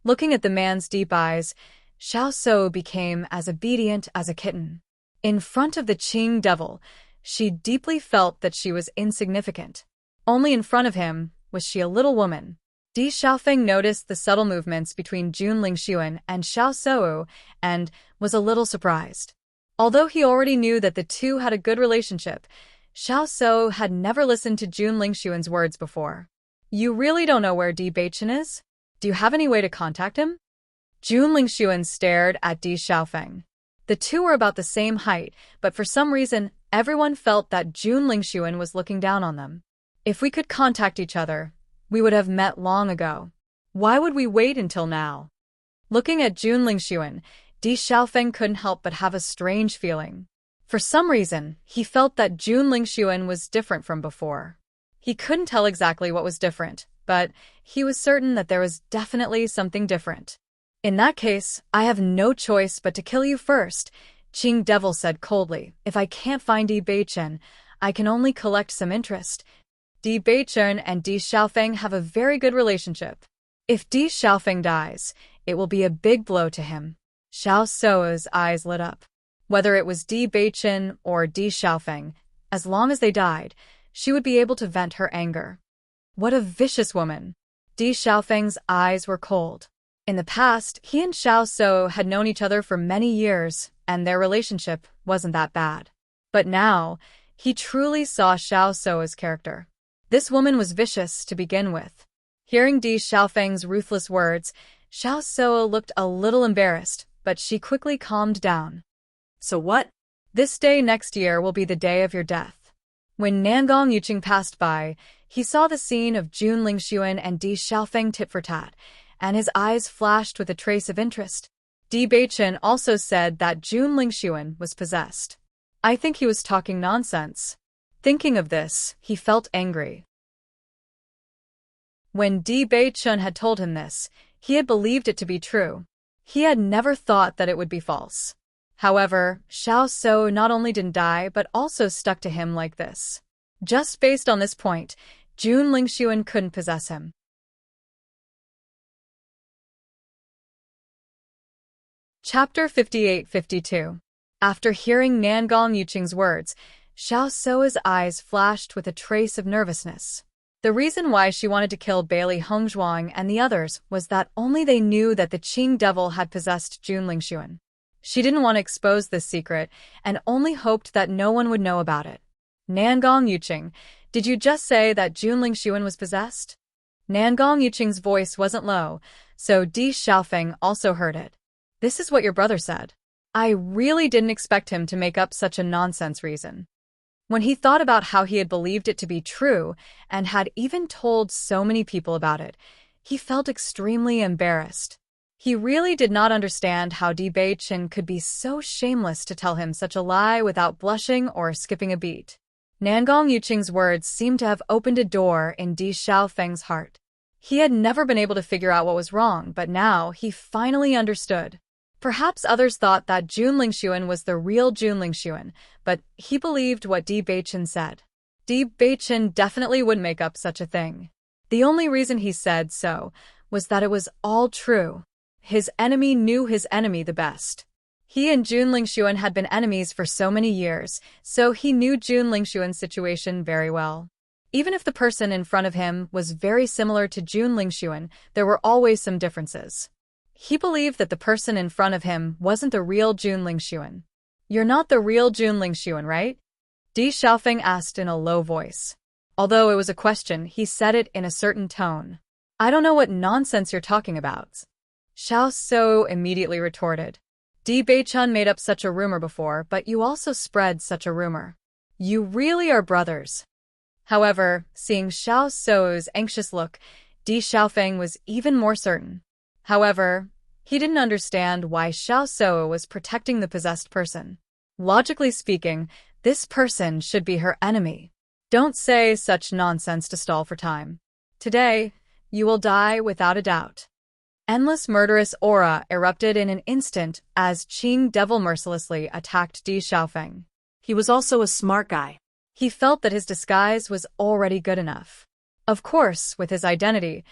Looking at the man's deep eyes, Xiao Soa became as obedient as a kitten. In front of the Qing Devil, she deeply felt that she was insignificant. Only in front of him was she a little woman. Di Xiaofeng noticed the subtle movements between Jun Lingxuan and Xiao Soa and was a little surprised. Although he already knew that the two had a good relationship, Xiao Soa had never listened to Jun Lingxuan's words before. You really don't know where Di Beichen is? Do you have any way to contact him? Jun Lingxuan stared at Di Xiaofeng. The two were about the same height, but for some reason, everyone felt that Jun Lingxuan was looking down on them. If we could contact each other, we would have met long ago. Why would we wait until now? Looking at Jun Lingxuan, Di Xiaofeng couldn't help but have a strange feeling. For some reason, he felt that Jun Lingxuan was different from before. He couldn't tell exactly what was different, but he was certain that there was definitely something different. In that case, I have no choice but to kill you first, Qing Devil said coldly. If I can't find Di Beichen, I can only collect some interest. Di Beichen and Di Xiaofeng have a very good relationship. If Di Xiaofeng dies, it will be a big blow to him. Xiao Soa's eyes lit up. Whether it was Di Beichen or Di Xiaofeng, as long as they died, she would be able to vent her anger. What a vicious woman! Di Xiaofeng's eyes were cold. In the past, he and Xiao Soa had known each other for many years, and their relationship wasn't that bad. But now, he truly saw Xiao Soa's character. This woman was vicious to begin with. Hearing Di Xiaofeng's ruthless words, Xiao Soa looked a little embarrassed, but she quickly calmed down. So what? This day next year will be the day of your death. When Nangong Yuqing passed by, he saw the scene of Jun Lingxuan and Di Xiaofeng tit for tat, and his eyes flashed with a trace of interest. Di Beichen also said that Jun Lingxuan was possessed. I think he was talking nonsense. Thinking of this, he felt angry. When Di Beichen had told him this, he had believed it to be true. He had never thought that it would be false. However, Xiao Soa not only didn't die but also stuck to him like this. Just based on this point, Jun Lingxuan couldn't possess him. Chapter 58-52. After hearing Nangong Yuqing's words, Xiao Soa's eyes flashed with a trace of nervousness. The reason why she wanted to kill Bailey Hongzhuang and the others was that only they knew that the Qing Devil had possessed Jun Lingxuan. She didn't want to expose this secret and only hoped that no one would know about it. Nangong Yuqing, did you just say that Junling Xuan was possessed? Nangong Yuqing's voice wasn't low, so Di Xiaofeng also heard it. This is what your brother said. I really didn't expect him to make up such a nonsense reason. When he thought about how he had believed it to be true and had even told so many people about it, he felt extremely embarrassed. He really did not understand how Di Beichen could be so shameless to tell him such a lie without blushing or skipping a beat. Nangong Yuqing's words seemed to have opened a door in Di Xiaofeng's heart. He had never been able to figure out what was wrong, but now he finally understood. Perhaps others thought that Junling Xuan was the real Junling Xuan, but he believed what Di Beichen said. Di Beichen definitely wouldn't make up such a thing. The only reason he said so was that it was all true. His enemy knew his enemy the best. He and Junling Xuan had been enemies for so many years, so he knew Junling Xuan's situation very well. Even if the person in front of him was very similar to Junling Xuan, there were always some differences. He believed that the person in front of him wasn't the real Junling Xuan. You're not the real Junling Xuan, right? Di Xiaofeng asked in a low voice. Although it was a question, he said it in a certain tone. I don't know what nonsense you're talking about. Xiao So immediately retorted. Di Beichen made up such a rumor before, but you also spread such a rumor. You really are brothers. However, seeing Xiao So's anxious look, Di Xiaofeng was even more certain. However, he didn't understand why Xiao So was protecting the possessed person. Logically speaking, this person should be her enemy. Don't say such nonsense to stall for time. Today, you will die without a doubt. Endless murderous aura erupted in an instant as Qing Devil mercilessly attacked Di Xiaofeng. He was also a smart guy. He felt that his disguise was already good enough. Of course, with his identity,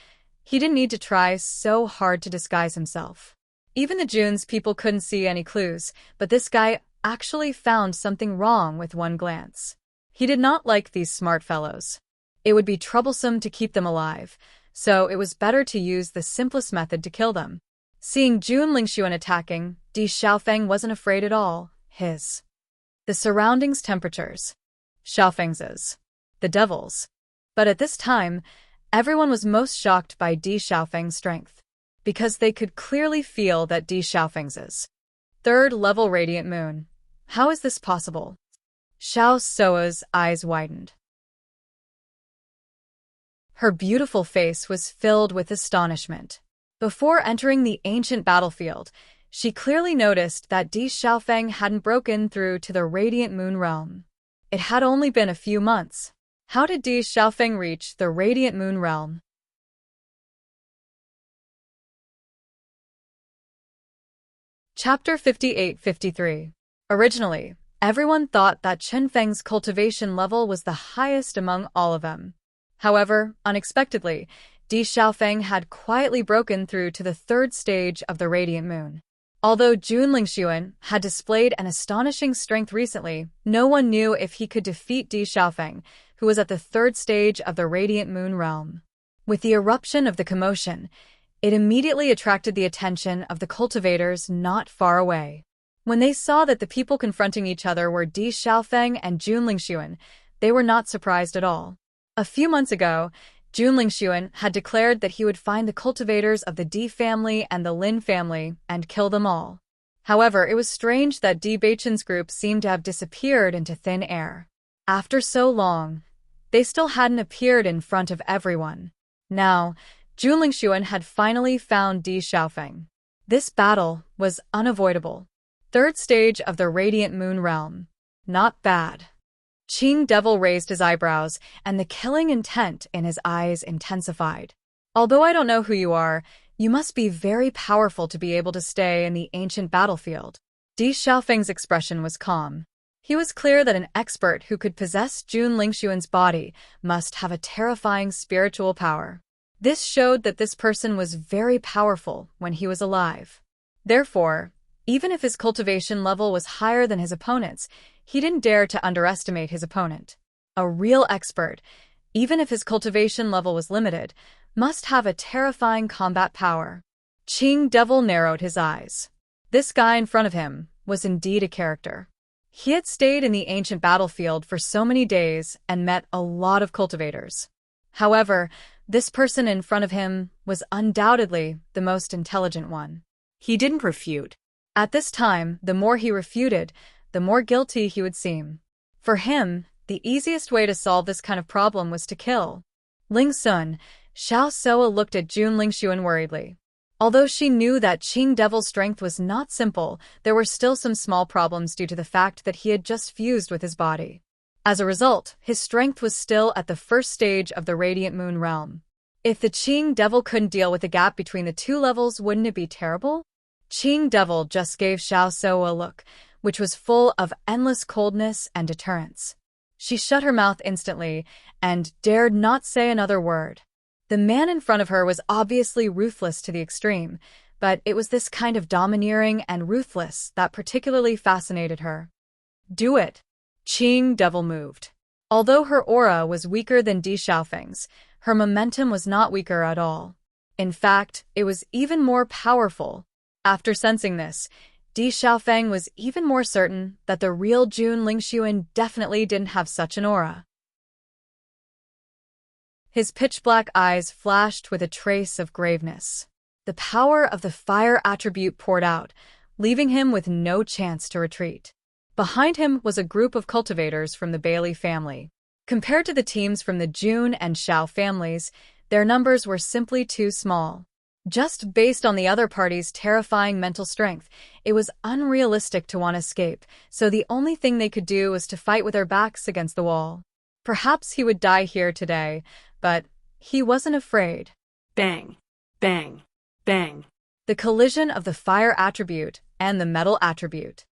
he didn't need to try so hard to disguise himself. Even the June's people couldn't see any clues, but this guy actually found something wrong with one glance. He did not like these smart fellows. It would be troublesome to keep them alive, so it was better to use the simplest method to kill them. Seeing Junling Xuan attacking, Di Xiaofeng wasn't afraid at all. The surroundings' temperatures. Xiaofeng's. The devil's. But at this time, everyone was most shocked by Di Xiaofeng's strength, because they could clearly feel that Di Xiaofeng's third-level radiant moon. How is this possible? Xiao Soa's eyes widened. Her beautiful face was filled with astonishment. Before entering the ancient battlefield, she clearly noticed that Di Xiaofeng hadn't broken through to the radiant moon realm. It had only been a few months. How did Di Xiaofeng reach the radiant moon realm? Chapter 58-53. Originally, everyone thought that Chen Feng's cultivation level was the highest among all of them. However, unexpectedly, Di Xiaofeng had quietly broken through to the third stage of the radiant moon. Although Junling Xuan had displayed an astonishing strength recently, no one knew if he could defeat Di Xiaofeng, who was at the third stage of the radiant moon realm. With the eruption of the commotion, it immediately attracted the attention of the cultivators not far away. When they saw that the people confronting each other were Di Xiaofeng and Junling Xuan, they were not surprised at all. A few months ago, Junling Xuan had declared that he would find the cultivators of the Di family and the Lin family and kill them all. However, it was strange that Di Beichen's group seemed to have disappeared into thin air. After so long, they still hadn't appeared in front of everyone. Now, Junling Xuan had finally found Di Xiaofeng. This battle was unavoidable. Third stage of the radiant moon realm. Not bad. Qing Devil raised his eyebrows, and the killing intent in his eyes intensified. Although I don't know who you are, you must be very powerful to be able to stay in the ancient battlefield. Di Xiaofeng's expression was calm. He was clear that an expert who could possess Junling Xuan's body must have a terrifying spiritual power. This showed that this person was very powerful when he was alive. Therefore, even if his cultivation level was higher than his opponent's, he didn't dare to underestimate his opponent. A real expert, even if his cultivation level was limited, must have a terrifying combat power. Qing Devil narrowed his eyes. This guy in front of him was indeed a character. He had stayed in the ancient battlefield for so many days and met a lot of cultivators. However, this person in front of him was undoubtedly the most intelligent one. He didn't refute. At this time, the more he refuted, the more guilty he would seem. For him, the easiest way to solve this kind of problem was to kill. Ling Sun, Xiao Soa looked at Jun Lingxuan worriedly. Although she knew that Qing Devil's strength was not simple, there were still some small problems due to the fact that he had just fused with his body. As a result, his strength was still at the first stage of the Radiant Moon realm. If the Qing Devil couldn't deal with the gap between the two levels, wouldn't it be terrible? Qing Devil just gave Xiao Soa a look, which was full of endless coldness and deterrence. She shut her mouth instantly and dared not say another word. The man in front of her was obviously ruthless to the extreme, but it was this kind of domineering and ruthless that particularly fascinated her. Do it. Qing Devil moved. Although her aura was weaker than Di Xiaofeng's, her momentum was not weaker at all. In fact, it was even more powerful. After sensing this, Di Xiaofeng was even more certain that the real Jun Lingxuan definitely didn't have such an aura. His pitch-black eyes flashed with a trace of graveness. The power of the fire attribute poured out, leaving him with no chance to retreat. Behind him was a group of cultivators from the Bailey family. Compared to the teams from the Jun and Xiao families, their numbers were simply too small. Just based on the other party's terrifying mental strength, it was unrealistic to want to escape, so the only thing they could do was to fight with their backs against the wall. Perhaps he would die here today, but he wasn't afraid. Bang, bang, bang. The collision of the fire attribute and the metal attribute.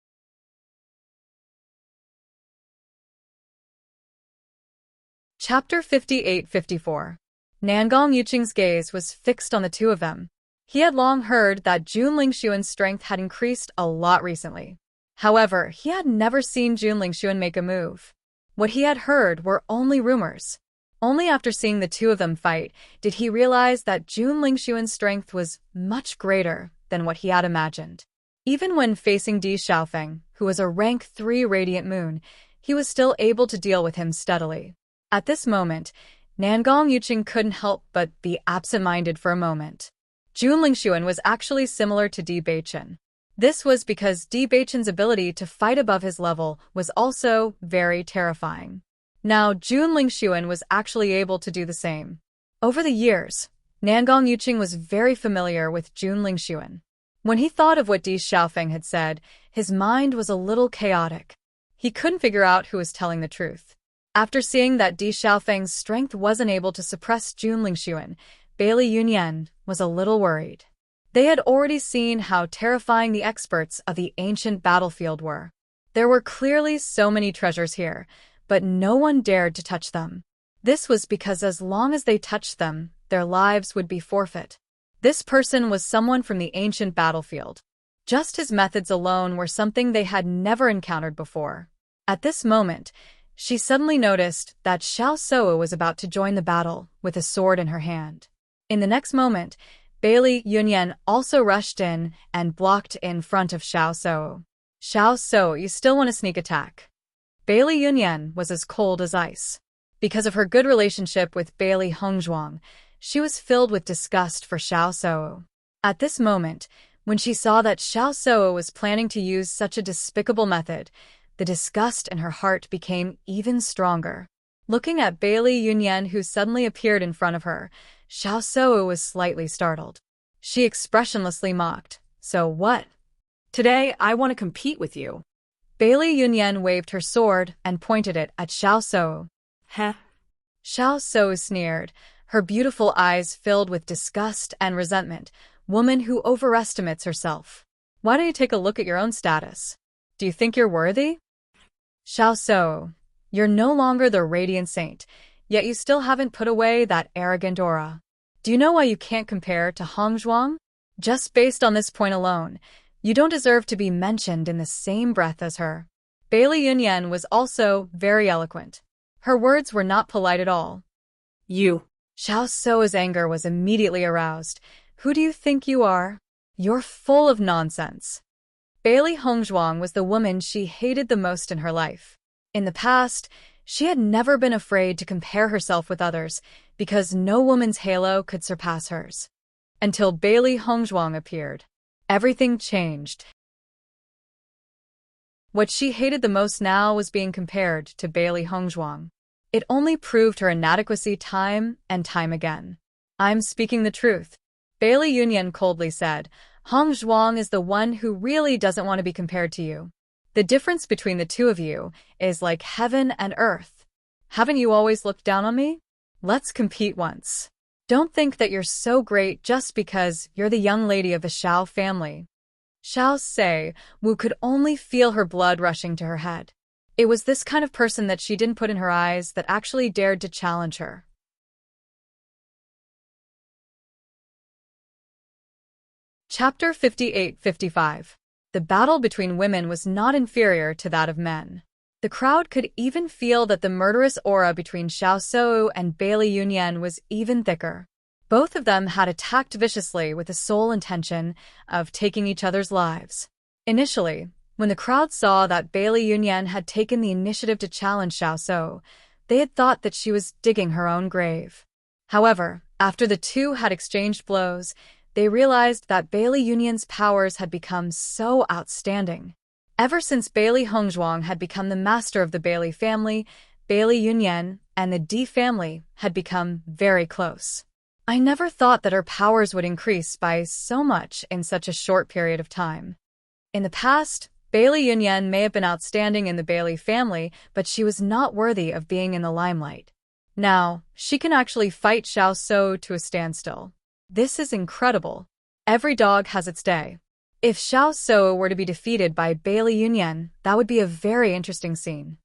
Chapter 58-54. Nangong Yuqing's gaze was fixed on the two of them. He had long heard that Jun Lingxuan's strength had increased a lot recently. However, he had never seen Jun Lingxuan make a move. What he had heard were only rumors. Only after seeing the two of them fight did he realize that Jun Lingxuan's strength was much greater than what he had imagined. Even when facing Di Xiaofeng, who was a rank 3 Radiant Moon, he was still able to deal with him steadily. At this moment, Nangong Yuqing couldn't help but be absent-minded for a moment. Jun Lingxuan was actually similar to Di Beichen. This was because Di Beichen's ability to fight above his level was also very terrifying. Now, Jun Lingxuan was actually able to do the same. Over the years, Nangong Yuqing was very familiar with Jun Lingxuan. When he thought of what Di Xiaofeng had said, his mind was a little chaotic. He couldn't figure out who was telling the truth. After seeing that Di Xiaofeng's strength wasn't able to suppress Jun Lingxuan, Bailey Yunyan was a little worried. They had already seen how terrifying the experts of the ancient battlefield were. There were clearly so many treasures here, but no one dared to touch them. This was because as long as they touched them, their lives would be forfeit. This person was someone from the ancient battlefield. Just his methods alone were something they had never encountered before. At this moment, she suddenly noticed that Xiao Soa was about to join the battle with a sword in her hand. In the next moment, Bailey Yunyan also rushed in and blocked in front of Xiao Soa. Xiao Soa, you still want to sneak attack? Bailey Yunyan was as cold as ice. Because of her good relationship with Bailey Hongzhuang, she was filled with disgust for Xiao Soa. At this moment, when she saw that Xiao Soa was planning to use such a despicable method, the disgust in her heart became even stronger. Looking at Bailey Yunyan, who suddenly appeared in front of her, Xiao Soa was slightly startled. She expressionlessly mocked, "So what? Today, I want to compete with you." Bailey Yunyan waved her sword and pointed it at Xiao Soa. Heh. Xiao Soa sneered, her beautiful eyes filled with disgust and resentment. Woman who overestimates herself. Why don't you take a look at your own status? Do you think you're worthy? Xiao Soa, you're no longer the Radiant Saint, yet you still haven't put away that arrogant aura. Do you know why you can't compare to Hongzhuang? Just based on this point alone, you don't deserve to be mentioned in the same breath as her. Bailey Yunyan was also very eloquent. Her words were not polite at all. You. Xiao Soa's anger was immediately aroused. Who do you think you are? You're full of nonsense. Bailey Hongzhuang was the woman she hated the most in her life. In the past, she had never been afraid to compare herself with others because no woman's halo could surpass hers. Until Bailey Hongzhuang appeared. Everything changed. What she hated the most now was being compared to Bailey Hongzhuang. It only proved her inadequacy time and time again. "I'm speaking the truth," Bailey Yunyan coldly said. "Hongzhuang is the one who really doesn't want to be compared to you. The difference between the two of you is like heaven and earth. Haven't you always looked down on me? Let's compete once. Don't think that you're so great just because you're the young lady of the Xiao family." Xiao Sei Wu could only feel her blood rushing to her head. It was this kind of person that she didn't put in her eyes that actually dared to challenge her. Chapter 58-55. The battle between women was not inferior to that of men. The crowd could even feel that the murderous aura between Xiao Sou and Bailey Yunyan was even thicker. Both of them had attacked viciously with the sole intention of taking each other's lives. Initially, when the crowd saw that Bailey Yunyan had taken the initiative to challenge Xiao Sou, they had thought that she was digging her own grave. However, after the two had exchanged blows, they realized that Bailey Yunyan's powers had become so outstanding. Ever since Bailey Hongzhuang had become the master of the Bailey family, Bailey Yunyan and the Di family had become very close. I never thought that her powers would increase by so much in such a short period of time. In the past, Bailey Yunyan may have been outstanding in the Bailey family, but she was not worthy of being in the limelight. Now, she can actually fight Xiao Sou to a standstill. This is incredible. Every dog has its day. If Xiao Sou were to be defeated by Bailey Yunyan, that would be a very interesting scene.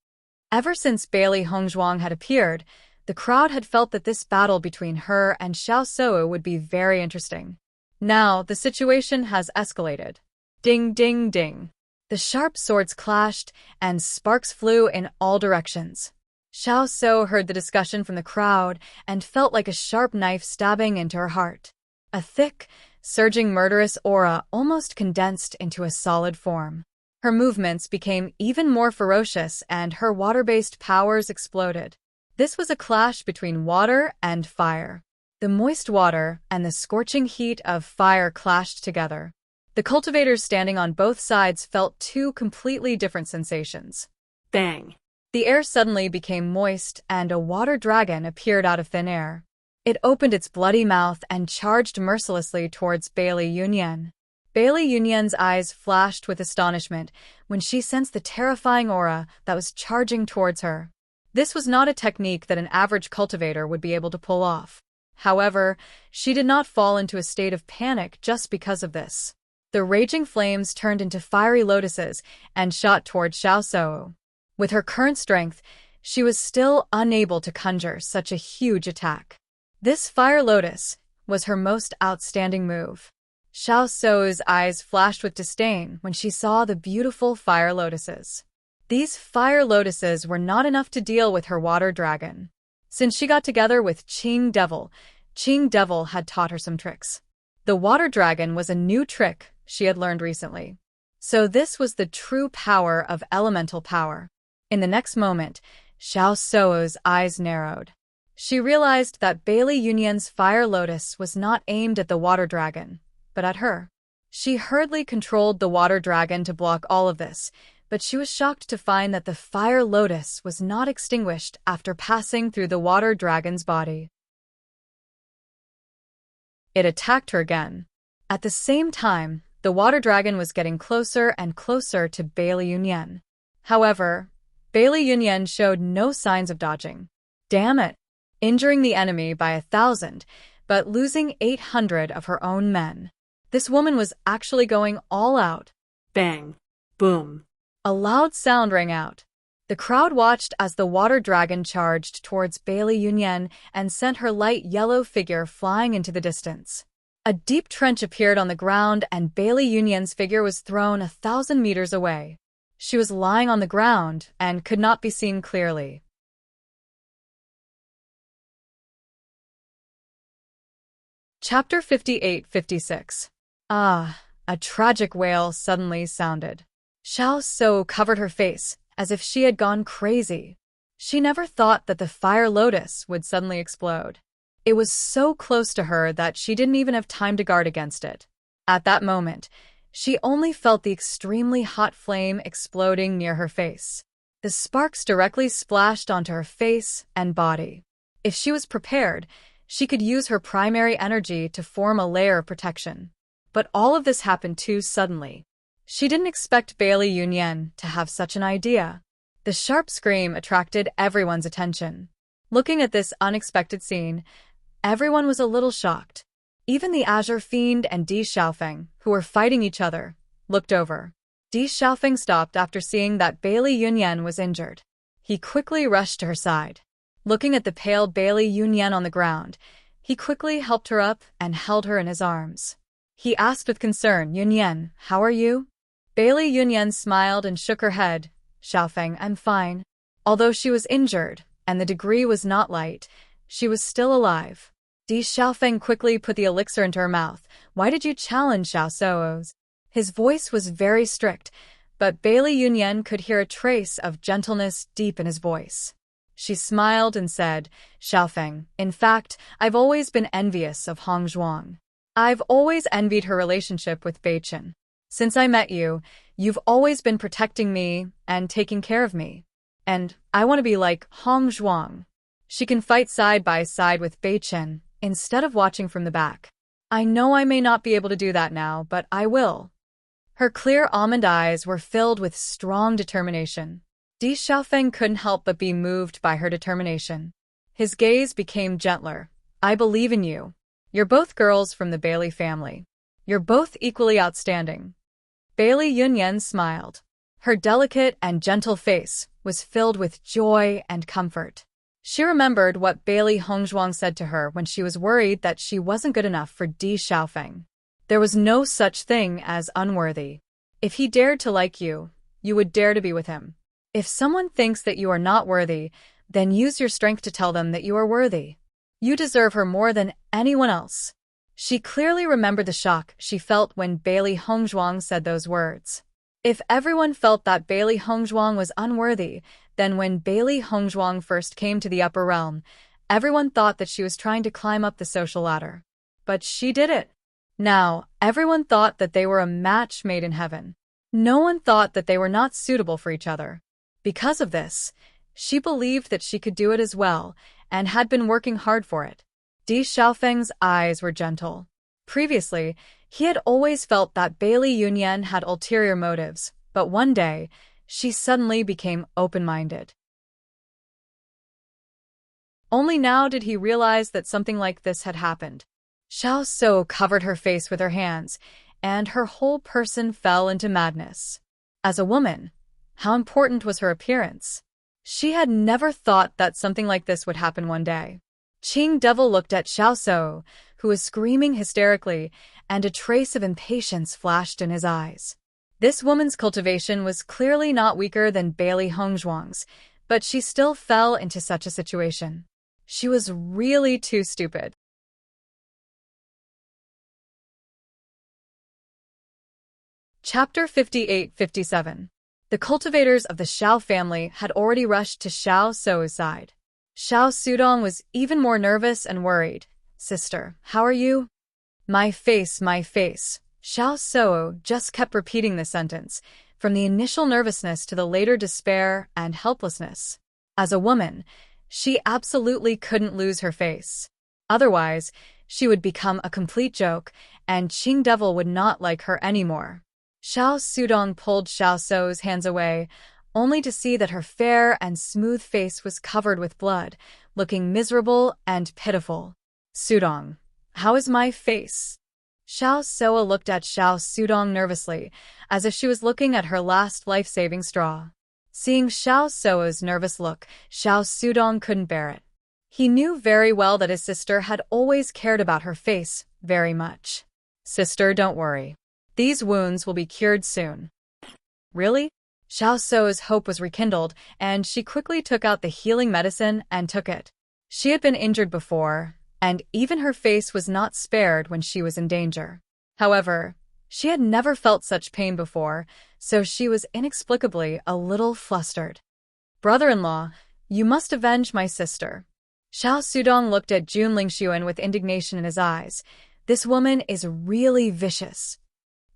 Ever since Bailey Hongzhuang had appeared, the crowd had felt that this battle between her and Xiao Sou would be very interesting. Now, the situation has escalated. Ding, ding, ding. The sharp swords clashed, and sparks flew in all directions. Xiao Sou heard the discussion from the crowd and felt like a sharp knife stabbing into her heart. A thick, surging murderous aura almost condensed into a solid form. Her movements became even more ferocious and her water-based powers exploded. This was a clash between water and fire. The moist water and the scorching heat of fire clashed together. The cultivators standing on both sides felt two completely different sensations. Bang. The air suddenly became moist and a water dragon appeared out of thin air. It opened its bloody mouth and charged mercilessly towards Bailey Yunyan. Bailey Yunyan's eyes flashed with astonishment when she sensed the terrifying aura that was charging towards her. This was not a technique that an average cultivator would be able to pull off. However, she did not fall into a state of panic just because of this. The raging flames turned into fiery lotuses and shot toward Xiao Sou. With her current strength, she was still unable to conjure such a huge attack. This fire lotus was her most outstanding move. Xiao Sou's eyes flashed with disdain when she saw the beautiful fire lotuses. These fire lotuses were not enough to deal with her water dragon. Since she got together with Qing Devil had taught her some tricks. The water dragon was a new trick she had learned recently. So this was the true power of elemental power. In the next moment, Xiao Sou's eyes narrowed. She realized that Bailey Yunyan's fire lotus was not aimed at the water dragon, but at her. She hurriedly controlled the water dragon to block all of this, but she was shocked to find that the fire lotus was not extinguished after passing through the water dragon's body. It attacked her again. At the same time, the water dragon was getting closer and closer to Bailey Yunyan. However, Bailey Yunyan showed no signs of dodging. Damn it! Injuring the enemy by 1,000, but losing 800 of her own men. This woman was actually going all out. Bang. Boom. A loud sound rang out. The crowd watched as the water dragon charged towards Bailey Yunyan and sent her light yellow figure flying into the distance. A deep trench appeared on the ground and Bailey Yunyan's figure was thrown 1,000 meters away. She was lying on the ground and could not be seen clearly. Chapter 58-56. Ah, a tragic wail suddenly sounded. Xiao So covered her face, as if she had gone crazy. She never thought that the fire lotus would suddenly explode. It was so close to her that she didn't even have time to guard against it. At that moment, she only felt the extremely hot flame exploding near her face. The sparks directly splashed onto her face and body. If she was prepared, she could use her primary energy to form a layer of protection. But all of this happened too suddenly. She didn't expect Bailey Yunyan to have such an idea. The sharp scream attracted everyone's attention. Looking at this unexpected scene, everyone was a little shocked. Even the Azure Fiend and Di Xiaofeng, who were fighting each other, looked over. Di Xiaofeng stopped after seeing that Bailey Yunyan was injured. He quickly rushed to her side. Looking at the pale Bailey Yunyan on the ground, he quickly helped her up and held her in his arms. He asked with concern, "Yunyan, how are you?" Bailey Yunyan smiled and shook her head. "Xiaofeng, I'm fine." Although she was injured, and the degree was not light, she was still alive. Di Xiaofeng quickly put the elixir into her mouth. "Why did you challenge Xiao So's?" His voice was very strict, but Bailey Yunyan could hear a trace of gentleness deep in his voice. She smiled and said, "Xiaofeng, in fact, I've always been envious of Hong Zhuang. I've always envied her relationship with Beichen. Since I met you, you've always been protecting me and taking care of me. And I want to be like Hong Zhuang. She can fight side by side with Beichen instead of watching from the back. I know I may not be able to do that now, but I will." Her clear almond eyes were filled with strong determination. Di Xiaofeng couldn't help but be moved by her determination. His gaze became gentler. "I believe in you. You're both girls from the Bailey family. You're both equally outstanding." Bailey Yunyan smiled. Her delicate and gentle face was filled with joy and comfort. She remembered what Bailey Hongzhuang said to her when she was worried that she wasn't good enough for Di Xiaofeng. There was no such thing as unworthy. If he dared to like you, you would dare to be with him. If someone thinks that you are not worthy, then use your strength to tell them that you are worthy. You deserve her more than anyone else. She clearly remembered the shock she felt when Bailey Hongzhuang said those words. If everyone felt that Bailey Hongzhuang was unworthy, then when Bailey Hongzhuang first came to the upper realm, everyone thought that she was trying to climb up the social ladder. But she did it. Now, everyone thought that they were a match made in heaven. No one thought that they were not suitable for each other. Because of this, she believed that she could do it as well, and had been working hard for it. Di Xiaofeng's eyes were gentle. Previously, he had always felt that Bailey Yunyan had ulterior motives, but one day, she suddenly became open-minded. Only now did he realize that something like this had happened. Xiao So covered her face with her hands, and her whole person fell into madness. As a woman, how important was her appearance? She had never thought that something like this would happen one day. Qing Devil looked at Xiao So, who was screaming hysterically, and a trace of impatience flashed in his eyes. This woman's cultivation was clearly not weaker than Bailey Hongzhuang's, but she still fell into such a situation. She was really too stupid. Chapter 58-57. The cultivators of the Xiao family had already rushed to Xiao So's side. Xiao Sudong was even more nervous and worried. "Sister, how are you?" My face, my face." Xiao So just kept repeating the sentence, from the initial nervousness to the later despair and helplessness. As a woman, she absolutely couldn't lose her face. Otherwise, she would become a complete joke, and Qing Devil would not like her anymore. Xiao Sudong pulled Xiao So's hands away, only to see that her fair and smooth face was covered with blood, looking miserable and pitiful. "Sudong, how is my face?" Xiao So looked at Xiao Sudong nervously, as if she was looking at her last life-saving straw. Seeing Xiao So's nervous look, Xiao Sudong couldn't bear it. He knew very well that his sister had always cared about her face very much. "Sister, don't worry. These wounds will be cured soon." "Really?" Xiao So's hope was rekindled, and she quickly took out the healing medicine and took it. She had been injured before, and even her face was not spared when she was in danger. However, She had never felt such pain before, so she was inexplicably a little flustered. "Brother-in-law, you must avenge my sister." Xiao Sudong looked at Jun Lingxuan with indignation in his eyes. This woman is really vicious.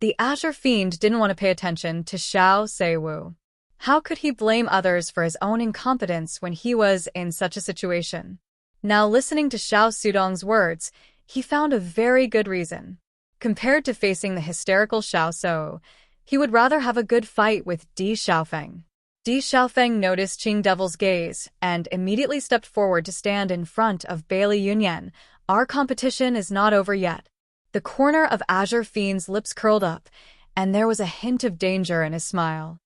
The Azure Fiend didn't want to pay attention to Xiao Seiwu. How could he blame others for his own incompetence when he was in such a situation? Now, listening to Xiao Sudong's words, he found a very good reason. Compared to facing the hysterical Xiao Sou, he would rather have a good fight with Di Xiaofeng. Di Xiaofeng noticed Qing Devil's gaze and immediately stepped forward to stand in front of Bailey Yunyan. "Our competition is not over yet." The corner of Azure Fiend's lips curled up, and there was a hint of danger in his smile.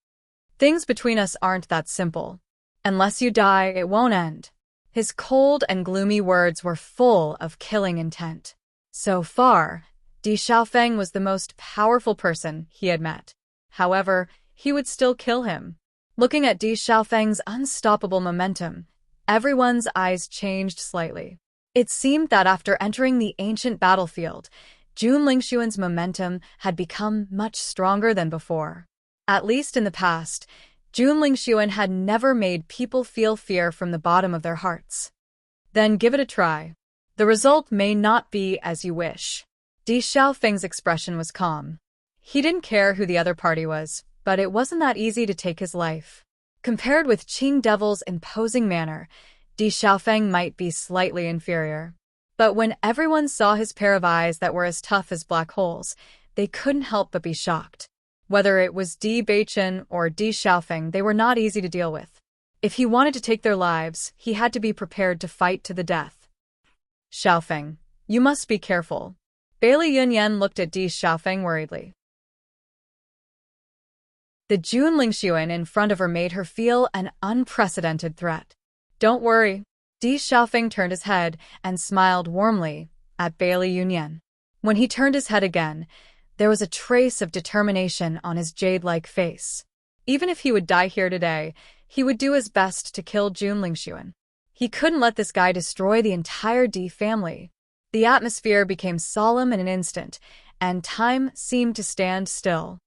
"Things between us aren't that simple. Unless you die, it won't end." His cold and gloomy words were full of killing intent. So far, Di Xiaofeng was the most powerful person he had met. However, he would still kill him. Looking at Di Xiaofeng's unstoppable momentum, everyone's eyes changed slightly. It seemed that after entering the ancient battlefield, Jun Lingxuan's momentum had become much stronger than before. At least in the past, Jun Lingxuan had never made people feel fear from the bottom of their hearts. "Then give it a try. The result may not be as you wish." Di Xiaofeng's expression was calm. He didn't care who the other party was, but it wasn't that easy to take his life. Compared with Qing Devil's imposing manner, Di Xiaofeng might be slightly inferior. But when everyone saw his pair of eyes that were as tough as black holes, they couldn't help but be shocked. Whether it was Di Beichen or Di Xiaofeng, they were not easy to deal with. If he wanted to take their lives, he had to be prepared to fight to the death. "Xiaofeng, you must be careful." Bailey Yunyan looked at Di Xiaofeng worriedly. The Jun Lingxuan in front of her made her feel an unprecedented threat. "Don't worry." Di Xiaofeng turned his head and smiled warmly at Bailey Yunyan. When he turned his head again, there was a trace of determination on his jade-like face. Even if he would die here today, he would do his best to kill Jun Lingxuan. He couldn't let this guy destroy the entire Di family. The atmosphere became solemn in an instant, and time seemed to stand still.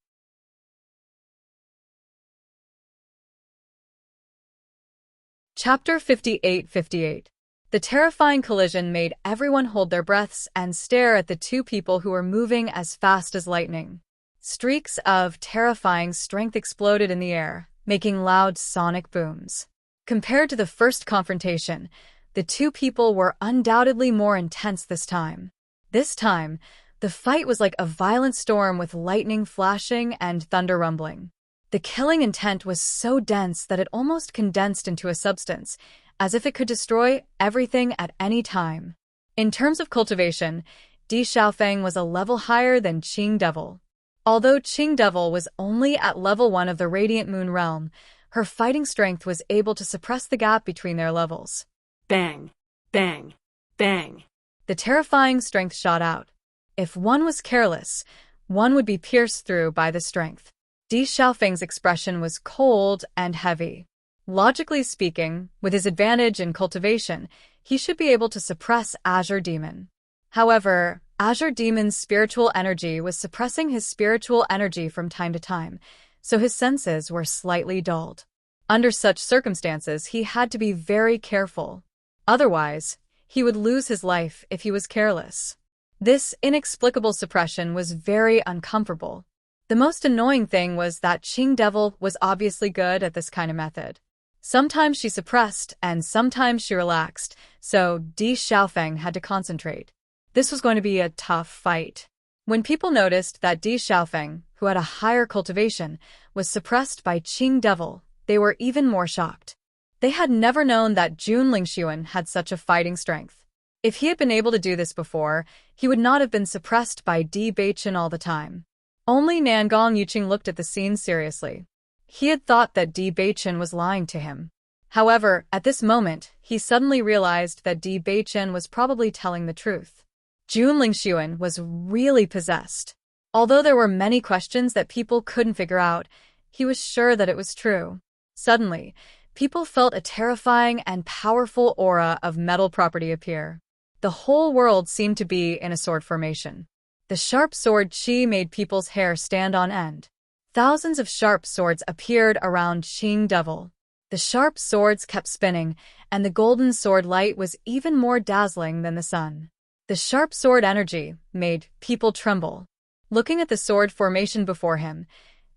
Chapter 58. The terrifying collision made everyone hold their breaths and stare at the two people who were moving as fast as lightning. Streaks of terrifying strength exploded in the air, making loud sonic booms. Compared to the first confrontation, the two people were undoubtedly more intense this time. This time, the fight was like a violent storm with lightning flashing and thunder rumbling. The killing intent was so dense that it almost condensed into a substance, as if it could destroy everything at any time. In terms of cultivation, Di Xiaofeng was a level higher than Qing Devil. Although Qing Devil was only at level 1 of the Radiant Moon Realm, her fighting strength was able to suppress the gap between their levels. Bang, bang, bang. The terrifying strength shot out. If one was careless, one would be pierced through by the strength. Di Xiaofeng's expression was cold and heavy. Logically speaking, with his advantage in cultivation, he should be able to suppress Azure Demon. However, Azure Demon's spiritual energy was suppressing his spiritual energy from time to time, so his senses were slightly dulled. Under such circumstances, he had to be very careful. Otherwise, he would lose his life if he was careless. This inexplicable suppression was very uncomfortable. The most annoying thing was that Qing Devil was obviously good at this kind of method. Sometimes she suppressed and sometimes she relaxed, so Di Xiaofeng had to concentrate. This was going to be a tough fight. When people noticed that Di Xiaofeng, who had a higher cultivation, was suppressed by Qing Devil, they were even more shocked. They had never known that Jun Lingxuan had such a fighting strength. If he had been able to do this before, he would not have been suppressed by Di Beichen all the time. Only Nangong Yuqing looked at the scene seriously. He had thought that Di Beichen was lying to him. However, at this moment, he suddenly realized that Di Beichen was probably telling the truth. Jun Lingxuan was really possessed. Although there were many questions that people couldn't figure out, he was sure that it was true. Suddenly, people felt a terrifying and powerful aura of metal property appear. The whole world seemed to be in a sword formation. The The sharp sword Qi made people's hair stand on end. Thousands of sharp swords appeared around Qing Devil. The sharp swords kept spinning, and the golden sword light was even more dazzling than the sun. The sharp sword energy made people tremble. Looking at the sword formation before him,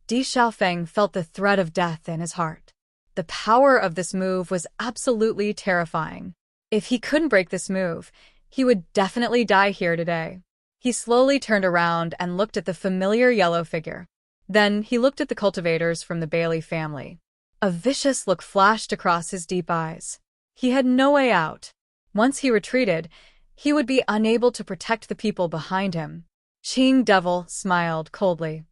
Di Xiaofeng felt the threat of death in his heart. The power of this move was absolutely terrifying. If he couldn't break this move, he would definitely die here today. He slowly turned around and looked at the familiar yellow figure. Then he looked at the cultivators from the Bailey family. A vicious look flashed across his deep eyes. He had no way out. Once he retreated, he would be unable to protect the people behind him. Qing Devil smiled coldly.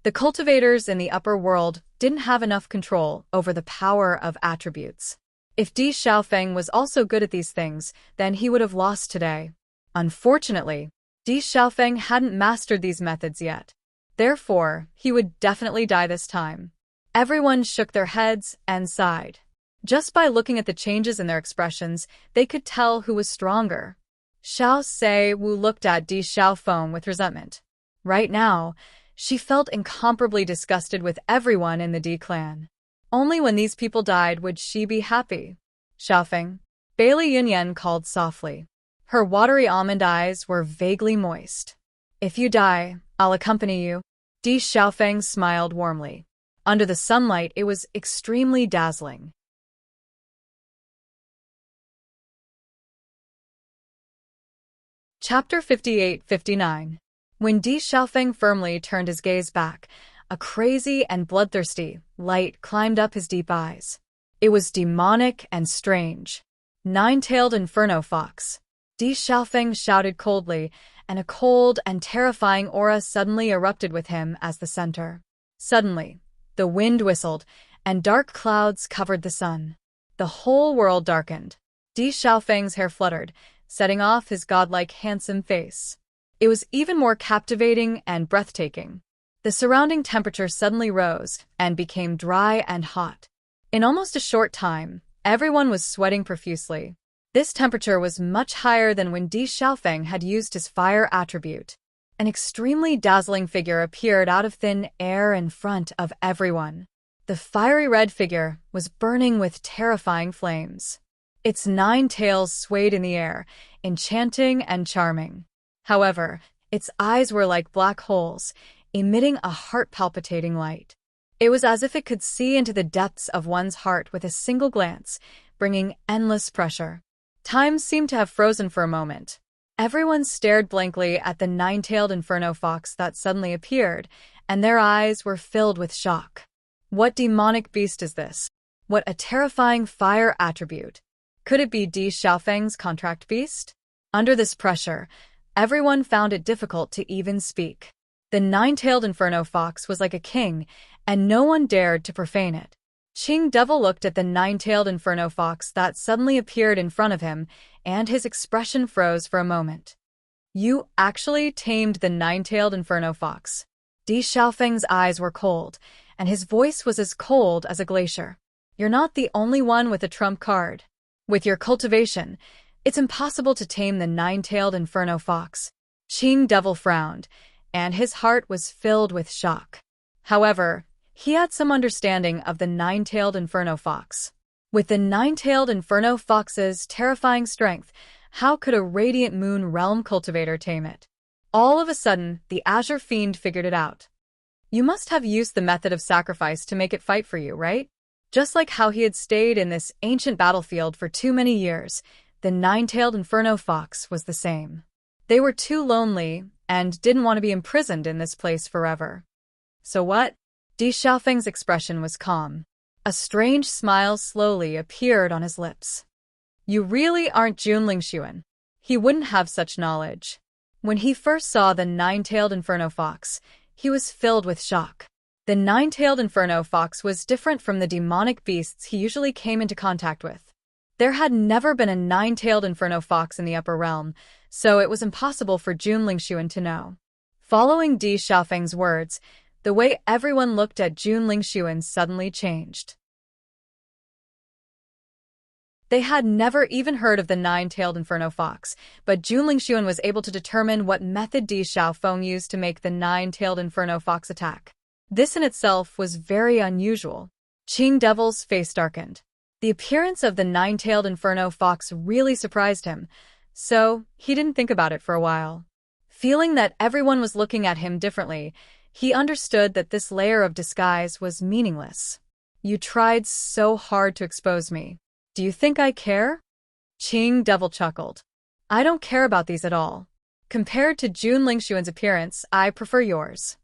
The cultivators in the upper world didn't have enough control over the power of attributes. If Di Xiaofeng was also good at these things, then he would have lost today. Unfortunately, Di Xiaofeng hadn't mastered these methods yet. Therefore, he would definitely die this time. Everyone shook their heads and sighed. Just by looking at the changes in their expressions, they could tell who was stronger. Xiao Se Wu looked at Di Xiaofeng with resentment. Right now, she felt incomparably disgusted with everyone in the Di clan. Only when these people died would she be happy. Xiaofeng, Bailey Yunyan called softly. Her watery almond eyes were vaguely moist. If you die, I'll accompany you. Di Xiaofeng smiled warmly. Under the sunlight, it was extremely dazzling. Chapter 58-59. When Di Xiaofeng firmly turned his gaze back, a crazy and bloodthirsty light climbed up his deep eyes. It was demonic and strange. Nine-tailed inferno fox. Di Xiaofeng shouted coldly, and a cold and terrifying aura suddenly erupted with him as the center. Suddenly, the wind whistled, and dark clouds covered the sun. The whole world darkened. Di Xiaofeng's hair fluttered, setting off his godlike handsome face. It was even more captivating and breathtaking. The surrounding temperature suddenly rose and became dry and hot. In almost a short time, everyone was sweating profusely. This temperature was much higher than when Di Xiaofeng had used his fire attribute. An extremely dazzling figure appeared out of thin air in front of everyone. The fiery red figure was burning with terrifying flames. Its 9 tails swayed in the air, enchanting and charming. However, its eyes were like black holes, emitting a heart-palpitating light. It was as if it could see into the depths of one's heart with a single glance, bringing endless pressure. Time seemed to have frozen for a moment. Everyone stared blankly at the 9-tailed inferno fox that suddenly appeared, and their eyes were filled with shock. What demonic beast is this? What a terrifying fire attribute! Could it be Di Xiaofeng's contract beast? Under this pressure, everyone found it difficult to even speak. The 9-tailed inferno fox was like a king, and no one dared to profane it. Qing Devil looked at the 9-tailed inferno fox that suddenly appeared in front of him, and his expression froze for a moment. You actually tamed the 9-tailed inferno fox. Di Xiaofeng's eyes were cold, and his voice was as cold as a glacier. You're not the only one with a trump card. With your cultivation, it's impossible to tame the 9-tailed inferno fox. Qing Devil frowned, and his heart was filled with shock. However, he had some understanding of the 9-tailed inferno fox. With the 9-tailed inferno fox's terrifying strength, how could a radiant moon realm cultivator tame it? All of a sudden, the Azure Fiend figured it out. You must have used the method of sacrifice to make it fight for you, right? Just like how he had stayed in this ancient battlefield for too many years, the 9-tailed inferno fox was the same. They were too lonely and didn't want to be imprisoned in this place forever. So what? Di Xiaofeng's expression was calm. A strange smile slowly appeared on his lips. You really aren't Jun Lingxuan. He wouldn't have such knowledge. When he first saw the 9-tailed inferno fox, he was filled with shock. The 9-tailed inferno fox was different from the demonic beasts he usually came into contact with. There had never been a 9-tailed inferno fox in the upper realm, so it was impossible for Jun Lingxuan to know. Following Di Xiaofeng's words, the way everyone looked at Jun Lingxuan suddenly changed. They had never even heard of the nine-tailed inferno fox, but Jun Lingxuan was able to determine what method Di Xiaofeng used to make the nine-tailed inferno fox attack. This in itself was very unusual. Qing Devil's face darkened. The appearance of the nine-tailed inferno fox really surprised him, so he didn't think about it for a while. Feeling that everyone was looking at him differently, he understood that this layer of disguise was meaningless. You tried so hard to expose me. Do you think I care? Qing Devil chuckled. I don't care about these at all. Compared to Jun Lingxuan's appearance, I prefer yours.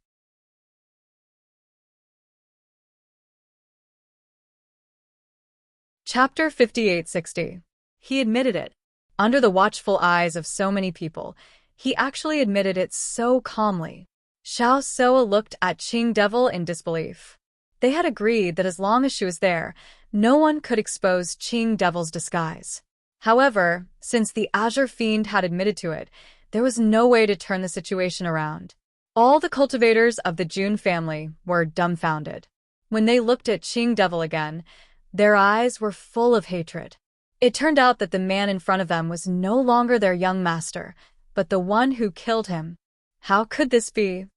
Chapter 5860. He admitted it. Under the watchful eyes of so many people, he actually admitted it so calmly. Xiao Soa looked at Qing Devil in disbelief. They had agreed that as long as she was there, no one could expose Qing Devil's disguise. However, since the Azure Fiend had admitted to it, there was no way to turn the situation around. All the cultivators of the Jun family were dumbfounded. When they looked at Qing Devil again, their eyes were full of hatred. It turned out that the man in front of them was no longer their young master, but the one who killed him. How could this be?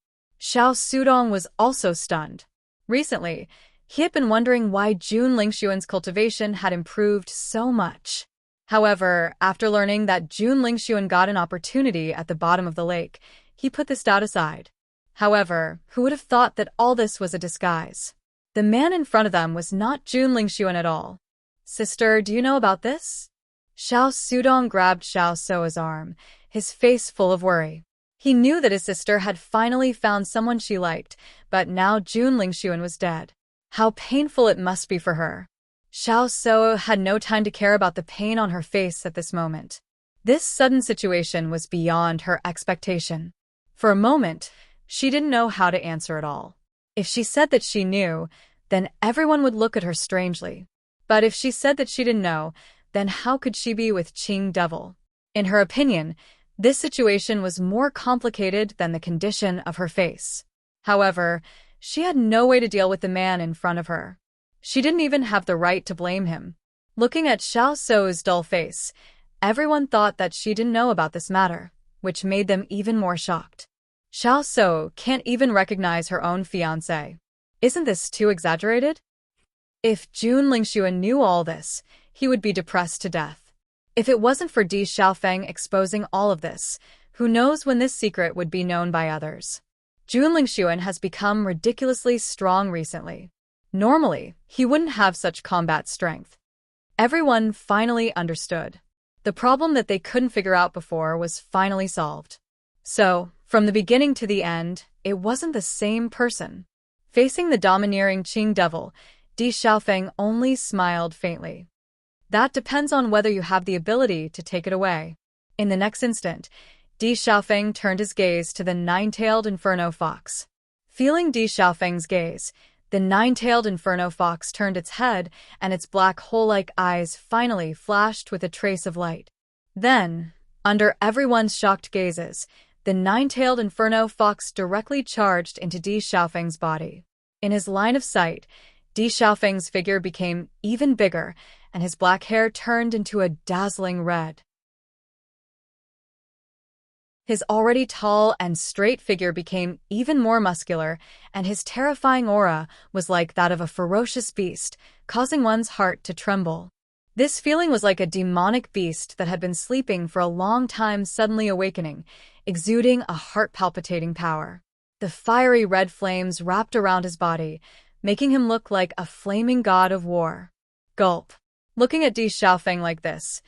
Xiao Sudong was also stunned. Recently, he had been wondering why Jun Lingxuan's cultivation had improved so much. However, after learning that Jun Lingxuan got an opportunity at the bottom of the lake, he put this doubt aside. However, who would have thought that all this was a disguise? The man in front of them was not Jun Lingxuan at all. Sister, do you know about this? Xiao Sudong grabbed Xiao Soa's arm, his face full of worry. He knew that his sister had finally found someone she liked, but now Jun Lingxuan was dead. How painful it must be for her. Xiao Soa had no time to care about the pain on her face at this moment. This sudden situation was beyond her expectation. For a moment, she didn't know how to answer at all. If she said that she knew, then everyone would look at her strangely. But if she said that she didn't know, then how could she be with Qing Devil? In her opinion, this situation was more complicated than the condition of her face. However, she had no way to deal with the man in front of her. She didn't even have the right to blame him. Looking at Xiao So's dull face, everyone thought that she didn't know about this matter, which made them even more shocked. Xiao So can't even recognize her own fiancé. Isn't this too exaggerated? If Jun Lingxuan knew all this, he would be depressed to death. If it wasn't for Di Xiaofeng exposing all of this, who knows when this secret would be known by others. Jun Lingxuan has become ridiculously strong recently. Normally, he wouldn't have such combat strength. Everyone finally understood. The problem that they couldn't figure out before was finally solved. So, from the beginning to the end, it wasn't the same person. Facing the domineering Qing Devil, Di Xiaofeng only smiled faintly. That depends on whether you have the ability to take it away. In the next instant, Di Xiaofeng turned his gaze to the nine-tailed inferno fox. Feeling Di Xiaofeng's gaze, the nine-tailed inferno fox turned its head and its black hole-like eyes finally flashed with a trace of light. Then, under everyone's shocked gazes, the nine-tailed inferno fox directly charged into Di Xiaofeng's body. In his line of sight, Di Xiaofeng's figure became even bigger, and his black hair turned into a dazzling red. His already tall and straight figure became even more muscular, and his terrifying aura was like that of a ferocious beast, causing one's heart to tremble. This feeling was like a demonic beast that had been sleeping for a long time suddenly awakening, exuding a heart-palpitating power. The fiery red flames wrapped around his body, making him look like a flaming god of war. Gulp. Looking at Di Xiaofeng like this,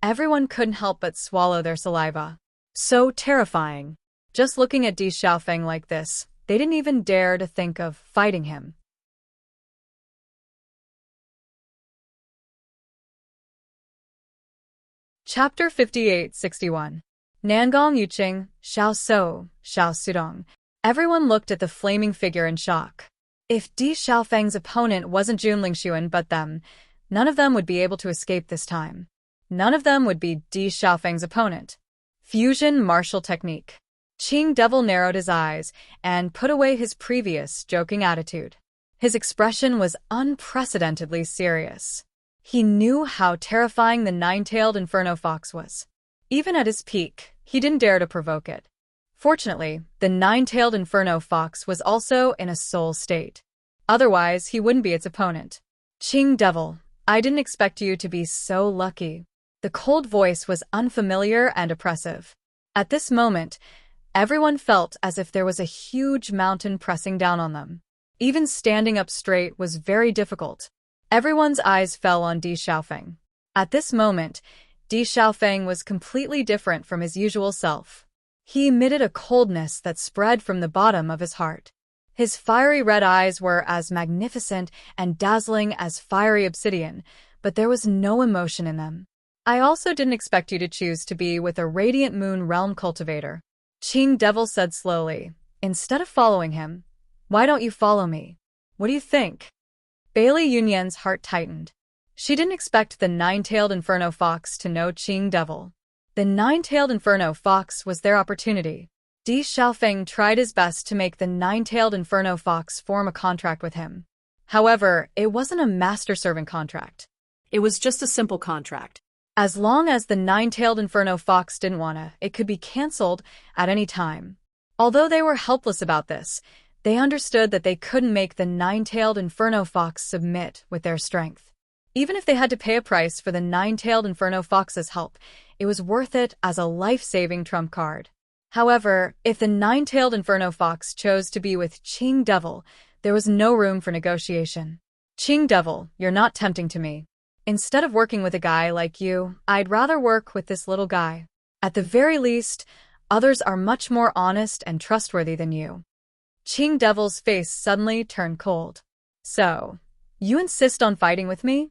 everyone couldn't help but swallow their saliva. So terrifying. Just looking at Di Xiaofeng like this, they didn't even dare to think of fighting him. Chapter 5861. Nangong Yuqing, Xiao So, Xiao Sudong. Everyone looked at the flaming figure in shock. If Di Xiaofeng's opponent wasn't Jun Lingxuan but them, none of them would be able to escape this time. None of them would be Di Xiaofeng's opponent. Fusion martial technique. Qing Devil narrowed his eyes and put away his previous joking attitude. His expression was unprecedentedly serious. He knew how terrifying the nine-tailed inferno fox was. Even at his peak, he didn't dare to provoke it. Fortunately, the nine-tailed inferno fox was also in a soul state. Otherwise, he wouldn't be its opponent. Qing Devil, I didn't expect you to be so lucky. The cold voice was unfamiliar and oppressive. At this moment, everyone felt as if there was a huge mountain pressing down on them. Even standing up straight was very difficult. Everyone's eyes fell on Di Xiaofeng. At this moment, Di Xiaofeng was completely different from his usual self. He emitted a coldness that spread from the bottom of his heart. His fiery red eyes were as magnificent and dazzling as fiery obsidian, but there was no emotion in them. I also didn't expect you to choose to be with a Radiant Moon Realm cultivator, Qing Devil said slowly. Instead of following him, why don't you follow me? What do you think? Bailey Yunyan's heart tightened. She didn't expect the nine-tailed inferno fox to know Qing Devil. The nine-tailed inferno fox was their opportunity. Di Xiaofeng tried his best to make the nine-tailed inferno fox form a contract with him. However, it wasn't a master-servant contract. It was just a simple contract. As long as the nine-tailed inferno fox didn't wanna, it could be cancelled at any time. Although they were helpless about this, they understood that they couldn't make the nine-tailed inferno fox submit with their strength. Even if they had to pay a price for the nine-tailed inferno fox's help, it was worth it as a life-saving trump card. However, if the nine-tailed inferno fox chose to be with Qing Devil, there was no room for negotiation. Qing Devil, you're not tempting to me. Instead of working with a guy like you, I'd rather work with this little guy. At the very least, others are much more honest and trustworthy than you. Qing Devil's face suddenly turned cold. So, you insist on fighting with me?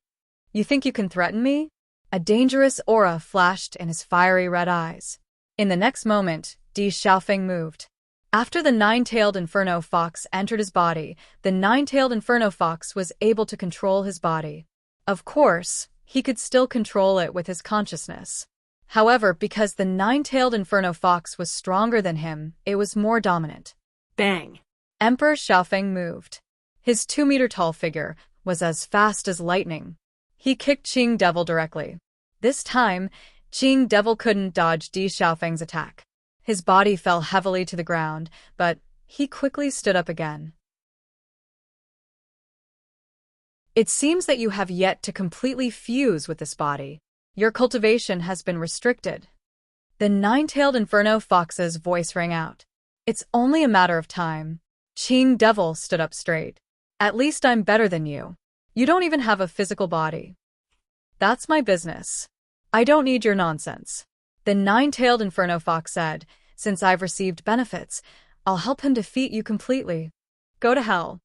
You think you can threaten me? A dangerous aura flashed in his fiery red eyes. In the next moment, Di Xiaofeng moved. After the nine-tailed inferno fox entered his body, the nine-tailed inferno fox was able to control his body. Of course, he could still control it with his consciousness. However, because the nine-tailed inferno fox was stronger than him, it was more dominant. Bang! Emperor Xiaofeng moved. His 2-meter-tall figure was as fast as lightning. He kicked Qing Devil directly. This time, Qing Devil couldn't dodge Di Xiaofeng's attack. His body fell heavily to the ground, but he quickly stood up again. It seems that you have yet to completely fuse with this body. Your cultivation has been restricted. The nine-tailed inferno fox's voice rang out. It's only a matter of time. Qing Devil stood up straight. At least I'm better than you. You don't even have a physical body. That's my business. I don't need your nonsense. The nine-tailed inferno fox said, since I've received benefits, I'll help him defeat you completely. Go to hell.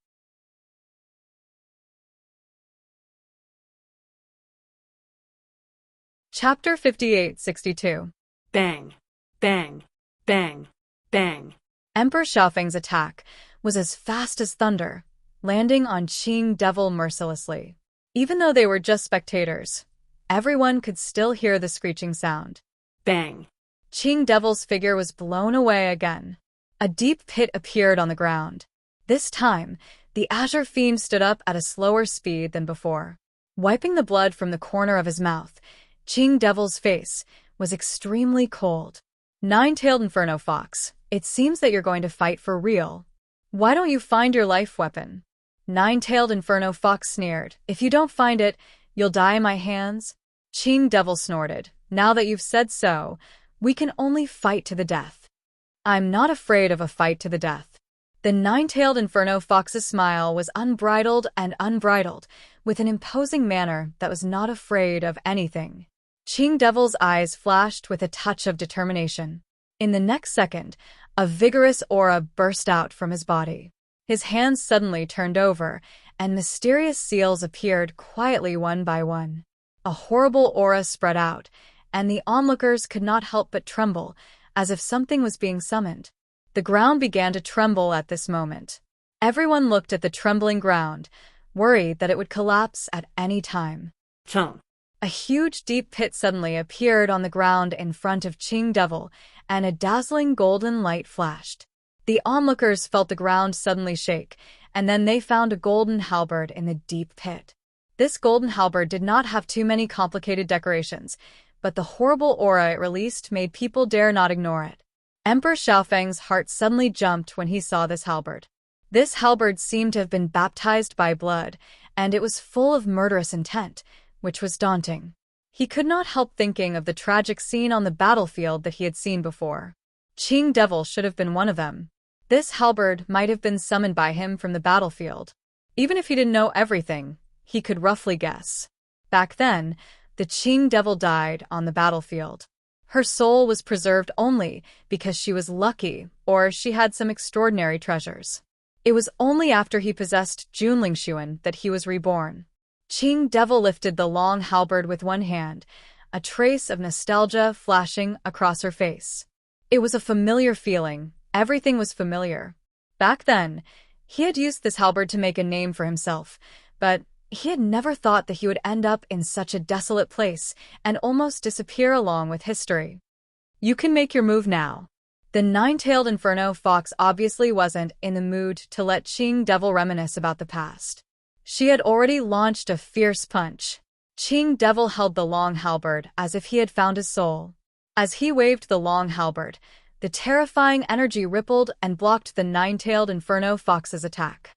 Chapter 58-62. Bang! Bang! Bang! Bang! Emperor Xiaofeng's attack was as fast as thunder, landing on Qing Devil mercilessly. Even though they were just spectators, everyone could still hear the screeching sound. Bang! Qing Devil's figure was blown away again. A deep pit appeared on the ground. This time, the Azure Fiend stood up at a slower speed than before. Wiping the blood from the corner of his mouth, Qing Devil's face was extremely cold. Nine-tailed Inferno Fox, it seems that you're going to fight for real. Why don't you find your life weapon? Nine-tailed Inferno Fox sneered. If you don't find it, you'll die in my hands. Qing Devil snorted. Now that you've said so, we can only fight to the death. I'm not afraid of a fight to the death. The nine-tailed Inferno Fox's smile was unbridled and unbridled, with an imposing manner that was not afraid of anything. Qing Devil's eyes flashed with a touch of determination. In the next second, a vigorous aura burst out from his body. His hands suddenly turned over, and mysterious seals appeared quietly one by one. A horrible aura spread out, and the onlookers could not help but tremble, as if something was being summoned. The ground began to tremble at this moment. Everyone looked at the trembling ground, worried that it would collapse at any time. Chum. A huge deep pit suddenly appeared on the ground in front of Qing Devil, and a dazzling golden light flashed. The onlookers felt the ground suddenly shake, and then they found a golden halberd in the deep pit. This golden halberd did not have too many complicated decorations, but the horrible aura it released made people dare not ignore it. Emperor Xiaofeng's heart suddenly jumped when he saw this halberd. This halberd seemed to have been baptized by blood, and it was full of murderous intent, which was daunting. He could not help thinking of the tragic scene on the battlefield that he had seen before. Qing Devil should have been one of them. This halberd might have been summoned by him from the battlefield. Even if he didn't know everything, he could roughly guess. Back then, the Qing Devil died on the battlefield. Her soul was preserved only because she was lucky or she had some extraordinary treasures. It was only after he possessed Junlingxuan that he was reborn. Qing Devil lifted the long halberd with one hand, a trace of nostalgia flashing across her face. It was a familiar feeling. Everything was familiar. Back then, he had used this halberd to make a name for himself, but he had never thought that he would end up in such a desolate place and almost disappear along with history. You can make your move now. The nine-tailed Inferno Fox obviously wasn't in the mood to let Qing Devil reminisce about the past. She had already launched a fierce punch. Qing Devil held the long halberd as if he had found his soul. As he waved the long halberd, the terrifying energy rippled and blocked the nine-tailed Inferno Fox's attack.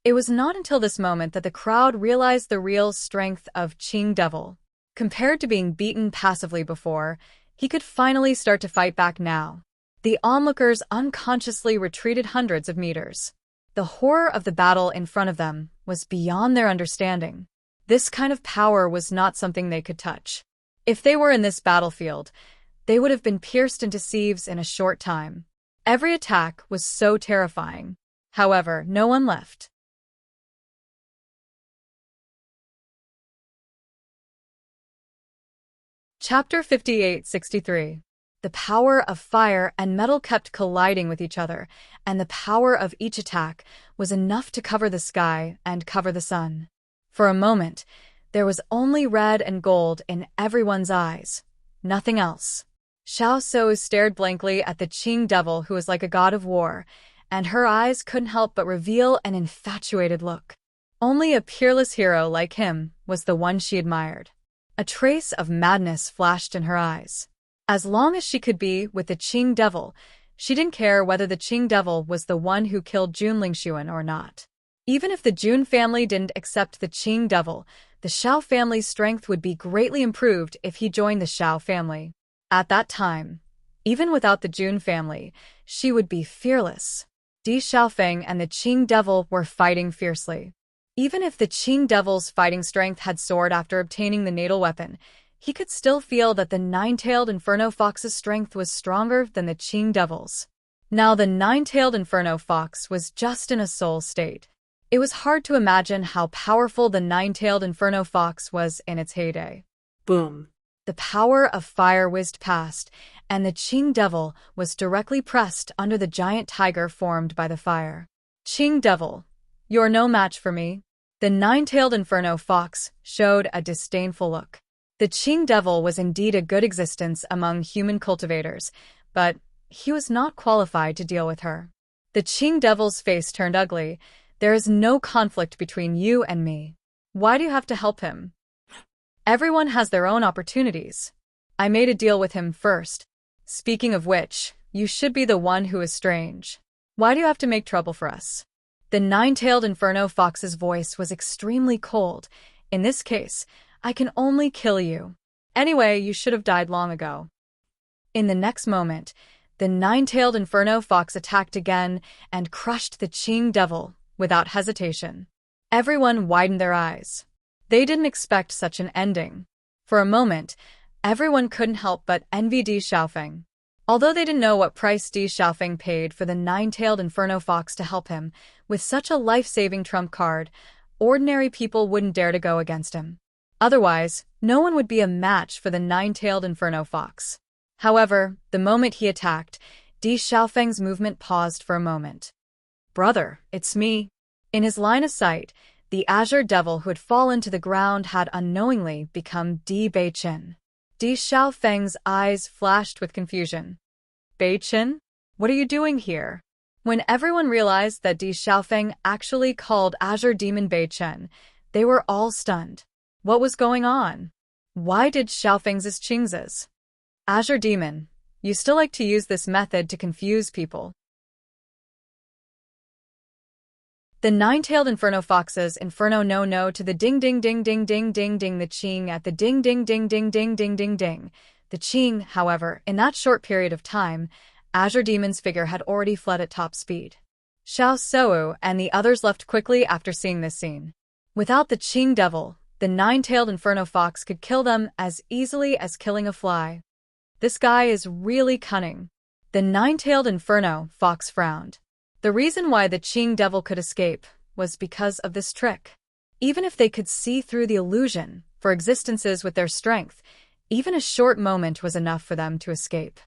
It was not until this moment that the crowd realized the real strength of Qing Devil. Compared to being beaten passively before, he could finally start to fight back now. The onlookers unconsciously retreated hundreds of meters. The horror of the battle in front of them was beyond their understanding. This kind of power was not something they could touch. If they were in this battlefield, they would have been pierced into sieves in a short time. Every attack was so terrifying. However, no one left. Chapter 58-63. The power of fire and metal kept colliding with each other, and the power of each attack was enough to cover the sky and cover the sun. For a moment, there was only red and gold in everyone's eyes. Nothing else. Xiao So stared blankly at the Qing Devil, who was like a god of war, and her eyes couldn't help but reveal an infatuated look. Only a peerless hero like him was the one she admired. A trace of madness flashed in her eyes. As long as she could be with the Qing Devil, she didn't care whether the Qing Devil was the one who killed Junlingxuan or not. Even if the Jun family didn't accept the Qing Devil, the Xiao family's strength would be greatly improved if he joined the Xiao family. At that time, even without the Jun family, she would be fearless. Di Xiaofeng and the Qing Devil were fighting fiercely. Even if the Qing Devil's fighting strength had soared after obtaining the natal weapon, he could still feel that the nine-tailed Inferno Fox's strength was stronger than the Qing Devil's. Now the nine-tailed Inferno Fox was just in a soul state. It was hard to imagine how powerful the nine-tailed Inferno Fox was in its heyday. Boom. The power of fire whizzed past, and the Qing Devil was directly pressed under the giant tiger formed by the fire. Qing Devil, you're no match for me. The nine-tailed Inferno Fox showed a disdainful look. The Qing Devil was indeed a good existence among human cultivators, but he was not qualified to deal with her. The Qing Devil's face turned ugly. There is no conflict between you and me. Why do you have to help him? Everyone has their own opportunities. I made a deal with him first. Speaking of which, you should be the one who is strange. Why do you have to make trouble for us? The nine-tailed Inferno Fox's voice was extremely cold. In this case, I can only kill you. Anyway, you should have died long ago. In the next moment, the nine-tailed Inferno Fox attacked again and crushed the Qing Devil without hesitation. Everyone widened their eyes. They didn't expect such an ending. For a moment, everyone couldn't help but envy Di Xiaofeng. Although they didn't know what price Di Xiaofeng paid for the nine-tailed Inferno Fox to help him, with such a life-saving trump card, ordinary people wouldn't dare to go against him. Otherwise, no one would be a match for the nine-tailed Inferno Fox. However, the moment he attacked, Di Xiaofeng's movement paused for a moment. Brother, it's me. In his line of sight, the Azure Devil who had fallen to the ground had unknowingly become Di Beiqin. Di Xiaofeng's eyes flashed with confusion. Beiqin? What are you doing here? When everyone realized that Di Xiaofeng actually called Azure Demon Bei Chen, they were all stunned. What was going on? Why did Xiaofeng's Qing's Azure Demon? You still like to use this method to confuse people. The nine-tailed inferno foxes inferno no to the ding ding ding ding ding ding ding the Qing at the ding ding ding ding ding ding ding ding. The Qing, however, in that short period of time, Azure Demon's figure had already fled at top speed. Xiao Shou and the others left quickly after seeing this scene. Without the Qing devil, the nine-tailed inferno fox could kill them as easily as killing a fly. This guy is really cunning. The nine-tailed inferno fox frowned. The reason why the Qing devil could escape was because of this trick. Even if they could see through the illusion for existences with their strength, even a short moment was enough for them to escape.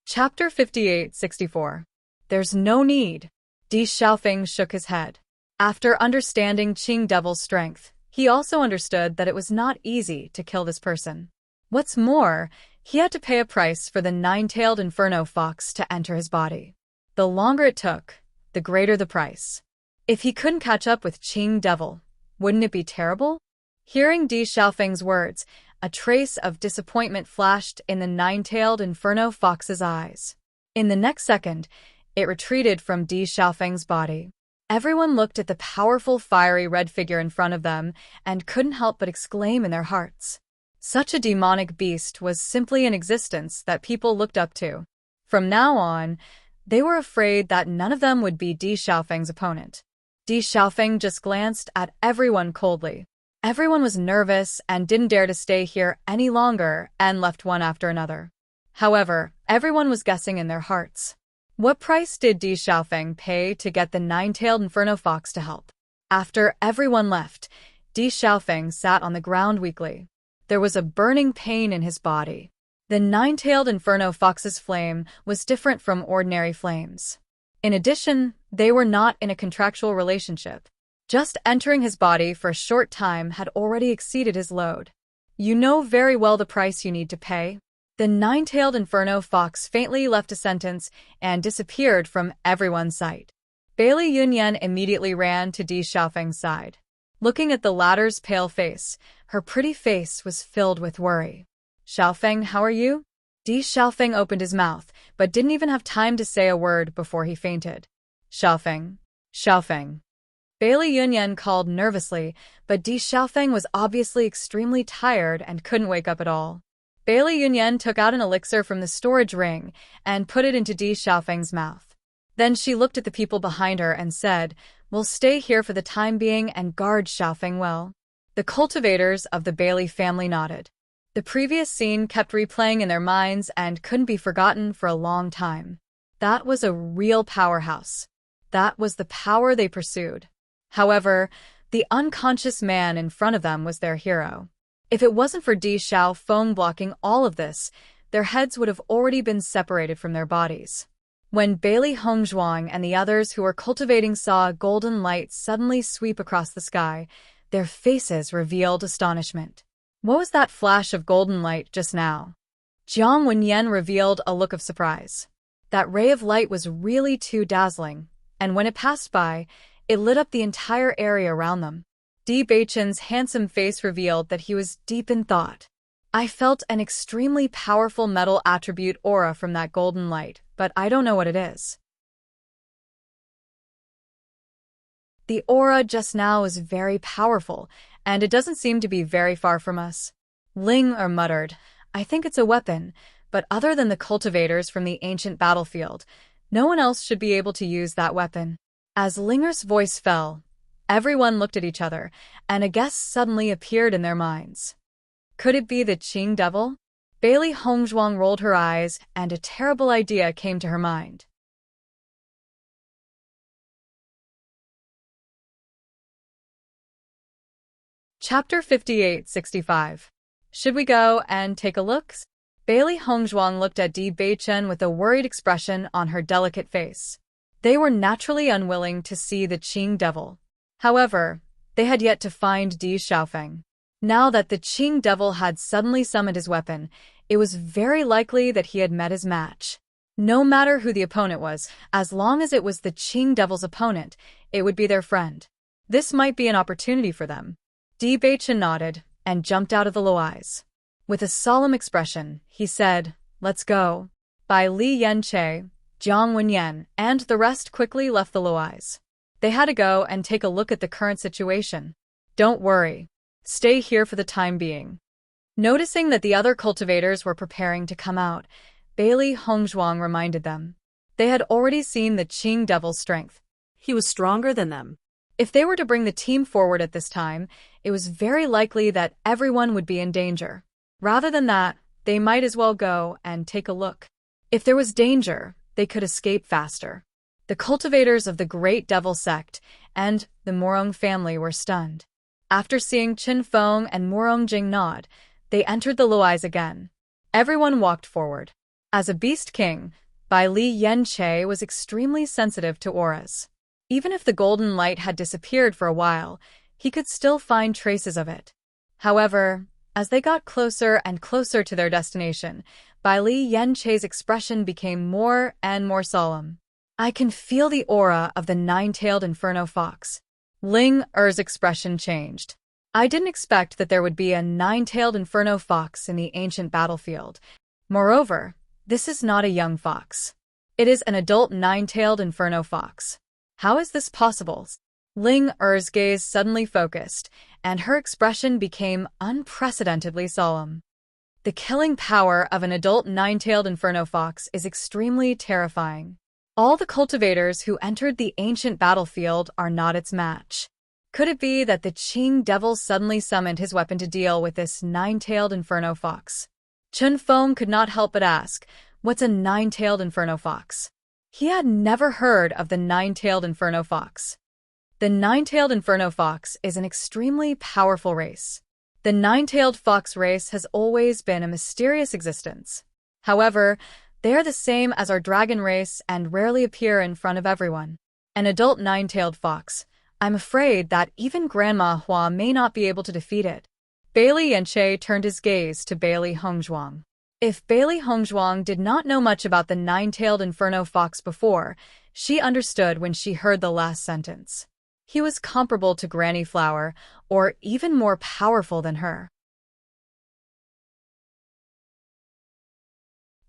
Chapter 58-64. There's no need. Di Xiaofeng shook his head. After understanding Qing Devil's strength, he also understood that it was not easy to kill this person. What's more, he had to pay a price for the nine-tailed inferno fox to enter his body. The longer it took, the greater the price. If he couldn't catch up with Qing Devil, wouldn't it be terrible? Hearing Di Xiaofeng's words, a trace of disappointment flashed in the nine-tailed inferno fox's eyes. In the next second, it retreated from Di Xiaofeng's body. Everyone looked at the powerful fiery red figure in front of them and couldn't help but exclaim in their hearts. Such a demonic beast was simply an existence that people looked up to. From now on, they were afraid that none of them would be Di Xiaofeng's opponent. Di Xiaofeng just glanced at everyone coldly. Everyone was nervous and didn't dare to stay here any longer and left one after another. However, everyone was guessing in their hearts. What price did Di Xiaofeng pay to get the nine-tailed inferno fox to help? After everyone left, Di Xiaofeng sat on the ground weakly. There was a burning pain in his body. The nine-tailed inferno fox's flame was different from ordinary flames. In addition, they were not in a contractual relationship. Just entering his body for a short time had already exceeded his load. You know very well the price you need to pay. The nine-tailed inferno fox faintly left a sentence and disappeared from everyone's sight. Bailey Yunyan immediately ran to Di Xiaofeng's side. Looking at the latter's pale face, her pretty face was filled with worry. Xiaofeng, how are you? Di Xiaofeng opened his mouth, but didn't even have time to say a word before he fainted. Xiaofeng. Xiaofeng. Bailey Yunyan called nervously, but Di Xiaofeng was obviously extremely tired and couldn't wake up at all. Bailey Yunyan took out an elixir from the storage ring and put it into Di Xiaofeng's mouth. Then she looked at the people behind her and said, "We'll stay here for the time being and guard Xiaofeng well." The cultivators of the Bailey family nodded. The previous scene kept replaying in their minds and couldn't be forgotten for a long time. That was a real powerhouse. That was the power they pursued. However, the unconscious man in front of them was their hero. If it wasn't for Di Xiaofeng blocking all of this, their heads would have already been separated from their bodies. When Bailey Hongzhuang and the others who were cultivating saw a golden light suddenly sweep across the sky, their faces revealed astonishment. What was that flash of golden light just now? Jiang Wenyan revealed a look of surprise. That ray of light was really too dazzling, and when it passed by, it lit up the entire area around them. Di Beichen's handsome face revealed that he was deep in thought. I felt an extremely powerful metal attribute aura from that golden light, but I don't know what it is. The aura just now is very powerful, and it doesn't seem to be very far from us. Ling muttered, I think it's a weapon, but other than the cultivators from the ancient battlefield, no one else should be able to use that weapon. As Linger's voice fell, everyone looked at each other, and a guess suddenly appeared in their minds. Could it be the Qing devil? Bailey Hongzhuang rolled her eyes, and a terrible idea came to her mind. Chapter 58-65. Should we go and take a look? Bailey Hongzhuang looked at Di Beichen with a worried expression on her delicate face. They were naturally unwilling to see the Qing devil. However, they had yet to find Di Xiaofeng. Now that the Qing devil had suddenly summoned his weapon, it was very likely that he had met his match. No matter who the opponent was, as long as it was the Qing devil's opponent, it would be their friend. This might be an opportunity for them. Di Baichen nodded and jumped out of the luais. With a solemn expression, he said, "Let's go." Bai Li Yanche, Jiang Wenyan, and the rest quickly left the luais. They had to go and take a look at the current situation. "Don't worry. Stay here for the time being." Noticing that the other cultivators were preparing to come out, Bailey Hongzhuang reminded them. They had already seen the Qing devil's strength. He was stronger than them. If they were to bring the team forward at this time, it was very likely that everyone would be in danger. Rather than that, they might as well go and take a look. If there was danger, they could escape faster. The cultivators of the Great Devil Sect and the Morong family were stunned. After seeing Qin Feng and Morong Jing nod, they entered the luais again. Everyone walked forward. As a beast king, Bai Li Yanche was extremely sensitive to auras. Even if the golden light had disappeared for a while, he could still find traces of it. However, as they got closer and closer to their destination, Bai Li Yanche's expression became more and more solemn. "I can feel the aura of the nine-tailed inferno fox." Ling Er's expression changed. "I didn't expect that there would be a nine-tailed inferno fox in the ancient battlefield. Moreover, this is not a young fox. It is an adult nine-tailed inferno fox. How is this possible?" Ling Er's gaze suddenly focused, and her expression became unprecedentedly solemn. The killing power of an adult nine-tailed inferno fox is extremely terrifying. All the cultivators who entered the ancient battlefield are not its match. Could it be that the Qing devil suddenly summoned his weapon to deal with this nine-tailed inferno fox? Qin Feng could not help but ask, "What's a nine-tailed inferno fox?" He had never heard of the nine-tailed inferno fox. The nine-tailed inferno fox is an extremely powerful race. The nine-tailed fox race has always been a mysterious existence. However, they are the same as our dragon race and rarely appear in front of everyone. An adult nine-tailed fox. I'm afraid that even Grandma Hua may not be able to defeat it. Bailey Yanche turned his gaze to Bailey Hongzhuang. If Bailey Hongzhuang did not know much about the nine-tailed inferno fox before, she understood when she heard the last sentence. He was comparable to Granny Flower, or even more powerful than her.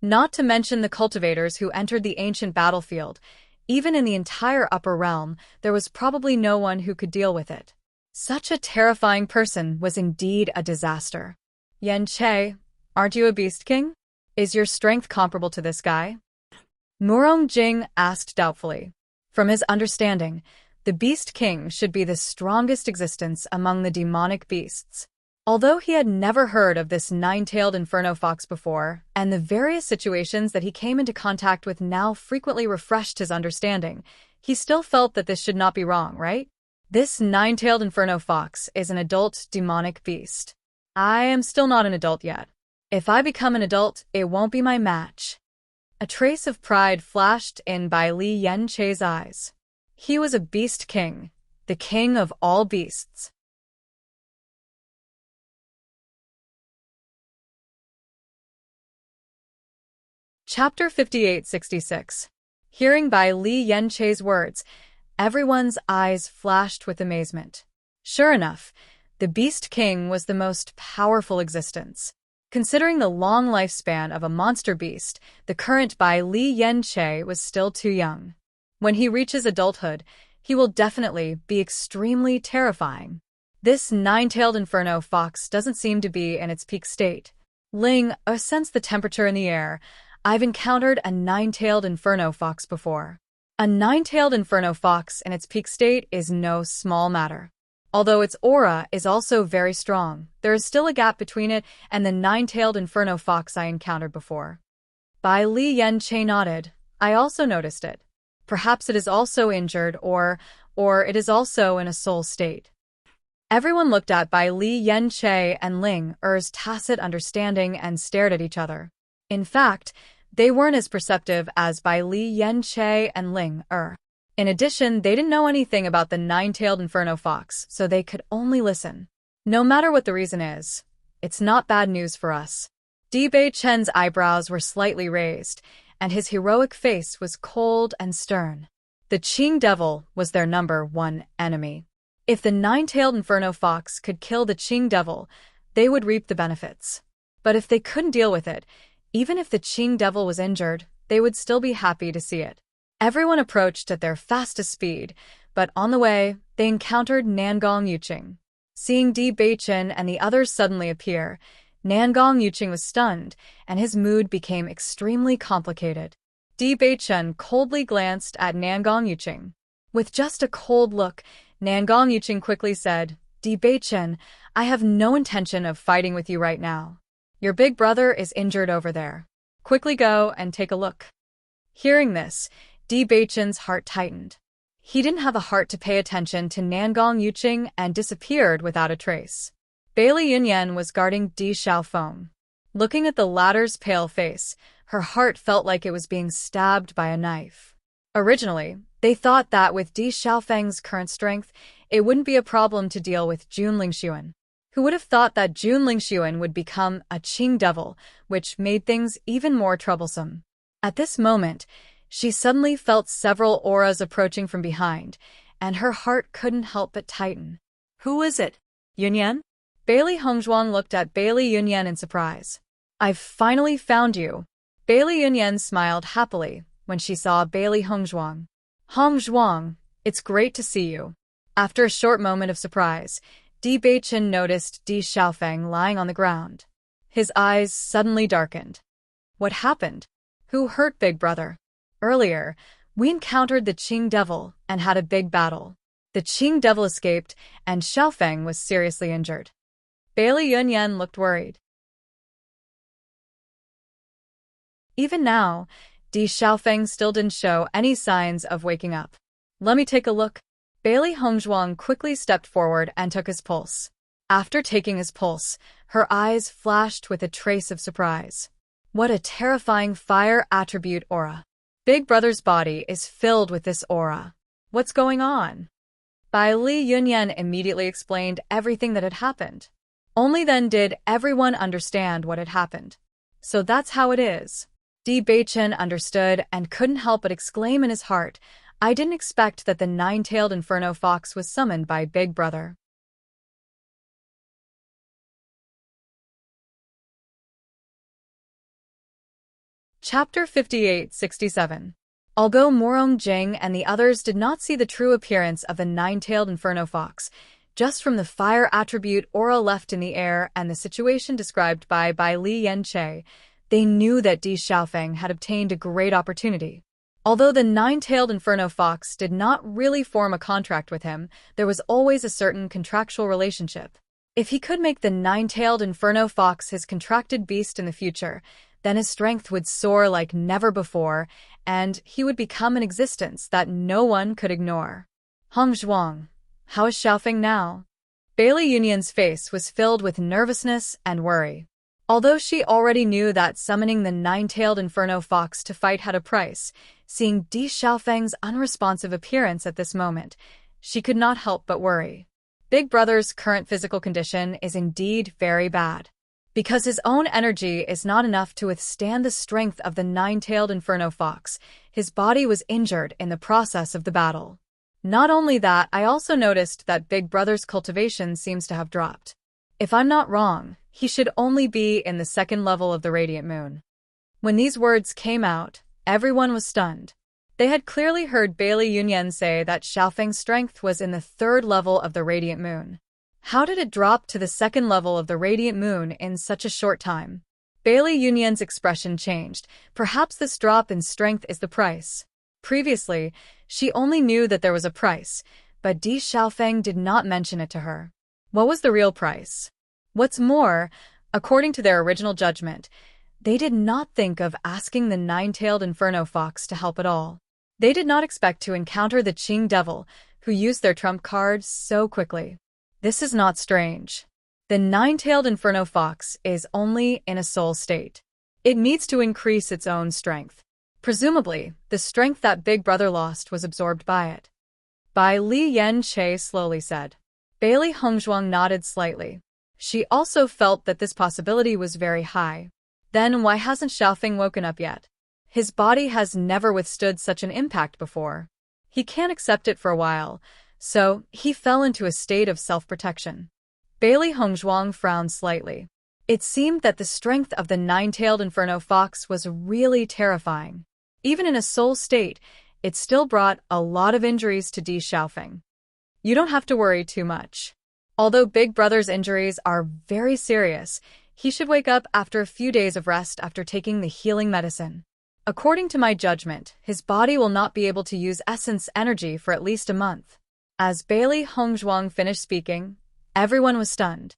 Not to mention the cultivators who entered the ancient battlefield. Even in the entire upper realm, there was probably no one who could deal with it. Such a terrifying person was indeed a disaster. "Yanche, aren't you a beast king? Is your strength comparable to this guy?" Murong Jing asked doubtfully. From his understanding, the Beast King should be the strongest existence among the demonic beasts. Although he had never heard of this nine-tailed inferno fox before, and the various situations that he came into contact with now frequently refreshed his understanding, he still felt that this should not be wrong, right? This nine-tailed inferno fox is an adult demonic beast. I am still not an adult yet. If I become an adult, it won't be my match. A trace of pride flashed in Bai Li Yanche's eyes. He was a beast king, the king of all beasts. Chapter 5866. Hearing Bai Li Yanche's words, everyone's eyes flashed with amazement. Sure enough, the Beast King was the most powerful existence. Considering the long lifespan of a monster beast, the current Bai Li Yanche was still too young. When he reaches adulthood, he will definitely be extremely terrifying. This nine-tailed inferno fox doesn't seem to be in its peak state. Ling, sense the temperature in the air. I've encountered a nine-tailed inferno fox before. A nine-tailed inferno fox in its peak state is no small matter. Although its aura is also very strong, there is still a gap between it and the nine-tailed inferno fox I encountered before. Bai Li Yanche nodded. I also noticed it. Perhaps it is also injured or it is also in a soul state. Everyone looked at Bai Li Yanche and Ling Er's tacit understanding and stared at each other. In fact, they weren't as perceptive as Bai Li Yanche and Ling Er. In addition, they didn't know anything about the nine-tailed inferno fox, so they could only listen. No matter what the reason is, it's not bad news for us. Di Beichen's eyebrows were slightly raised, and his heroic face was cold and stern. The Qing Devil was their #1 enemy. If the nine-tailed Inferno Fox could kill the Qing Devil, they would reap the benefits. But if they couldn't deal with it, even if the Qing Devil was injured, they would still be happy to see it. Everyone approached at their fastest speed, but on the way, they encountered Nangong Yuqing. Seeing Di Beichen and the others suddenly appear, Nangong Yuqing was stunned, and his mood became extremely complicated. Di Beichen coldly glanced at Nangong Yuqing. With just a cold look, Nangong Yuqing quickly said, "Di Beichen, I have no intention of fighting with you right now. Your big brother is injured over there. Quickly go and take a look." Hearing this, Di Beichen's heart tightened. He didn't have a heart to pay attention to Nangong Yuqing and disappeared without a trace. Bailey Yunyan was guarding Di Xiaofeng. Looking at the latter's pale face, her heart felt like it was being stabbed by a knife. Originally, they thought that with Di Xiaofeng's current strength, it wouldn't be a problem to deal with Jun Lingxuan. Who would have thought that Jun Lingxuan would become a Qing Devil, which made things even more troublesome. At this moment, she suddenly felt several auras approaching from behind, and her heart couldn't help but tighten. Who is it? Yunyan? Bailey Hongzhuang looked at Bailey Yunyan in surprise. "I've finally found you." Bailey Yunyan smiled happily when she saw Bailey Hongzhuang. "Hongzhuang, it's great to see you." After a short moment of surprise, Di Beichen noticed Di Xiaofeng lying on the ground. His eyes suddenly darkened. "What happened? Who hurt Big Brother?" "Earlier, we encountered the Qing Devil and had a big battle. The Qing Devil escaped, and Xiaofeng was seriously injured." Bailey Yunyan looked worried. Even now, Di Xiaofeng still didn't show any signs of waking up. "Let me take a look." Bailey Hongzhuang quickly stepped forward and took his pulse. After taking his pulse, her eyes flashed with a trace of surprise. What a terrifying fire attribute aura. Big Brother's body is filled with this aura. What's going on? Bai Li Yunyan immediately explained everything that had happened. Only then did everyone understand what had happened. So that's how it is. Di Beichen understood and couldn't help but exclaim in his heart, "I didn't expect that the nine-tailed Inferno Fox was summoned by Big Brother." Chapter 58-67. Although Morong Jing and the others did not see the true appearance of the nine-tailed Inferno Fox, just from the fire attribute aura left in the air and the situation described by Bai Li Yanche, they knew that Di Xiaofeng had obtained a great opportunity. Although the nine-tailed Inferno Fox did not really form a contract with him, there was always a certain contractual relationship. If he could make the nine-tailed Inferno Fox his contracted beast in the future, then his strength would soar like never before, and he would become an existence that no one could ignore. "Hongzhuang, how is Xiaofeng now?" Bailey Yunyan's face was filled with nervousness and worry. Although she already knew that summoning the nine-tailed Inferno Fox to fight had a price, seeing Di Xiaofeng's unresponsive appearance at this moment, she could not help but worry. Big Brother's current physical condition is indeed very bad. Because his own energy is not enough to withstand the strength of the nine-tailed Inferno Fox, his body was injured in the process of the battle. Not only that, I also noticed that Big Brother's cultivation seems to have dropped. If I'm not wrong, he should only be in the second level of the Radiant Moon. When these words came out, everyone was stunned. They had clearly heard Bailey Yunyan say that Xiaofeng's strength was in the third level of the Radiant Moon. How did it drop to the second level of the Radiant Moon in such a short time? Bailey Yunyan's expression changed. Perhaps this drop in strength is the price. Previously, she only knew that there was a price, but Di Xiaofeng did not mention it to her. What was the real price? What's more, according to their original judgment, they did not think of asking the nine-tailed Inferno Fox to help at all. They did not expect to encounter the Qing Devil, who used their trump card so quickly. This is not strange. The nine-tailed Inferno Fox is only in a soul state. It needs to increase its own strength. Presumably, the strength that Big Brother lost was absorbed by it. Bai Li Yanche slowly said. Bailey Hongzhuang nodded slightly. She also felt that this possibility was very high. Then why hasn't Xiaofeng woken up yet? His body has never withstood such an impact before. He can't accept it for a while, so he fell into a state of self-protection. Bailey Hongzhuang frowned slightly. It seemed that the strength of the nine-tailed inferno fox was really terrifying. Even in a soul state, it still brought a lot of injuries to Di Xiaofeng. You don't have to worry too much. Although Big Brother's injuries are very serious, he should wake up after a few days of rest after taking the healing medicine. According to my judgment, his body will not be able to use essence energy for at least a month. As Bailey Hongzhuang finished speaking, everyone was stunned.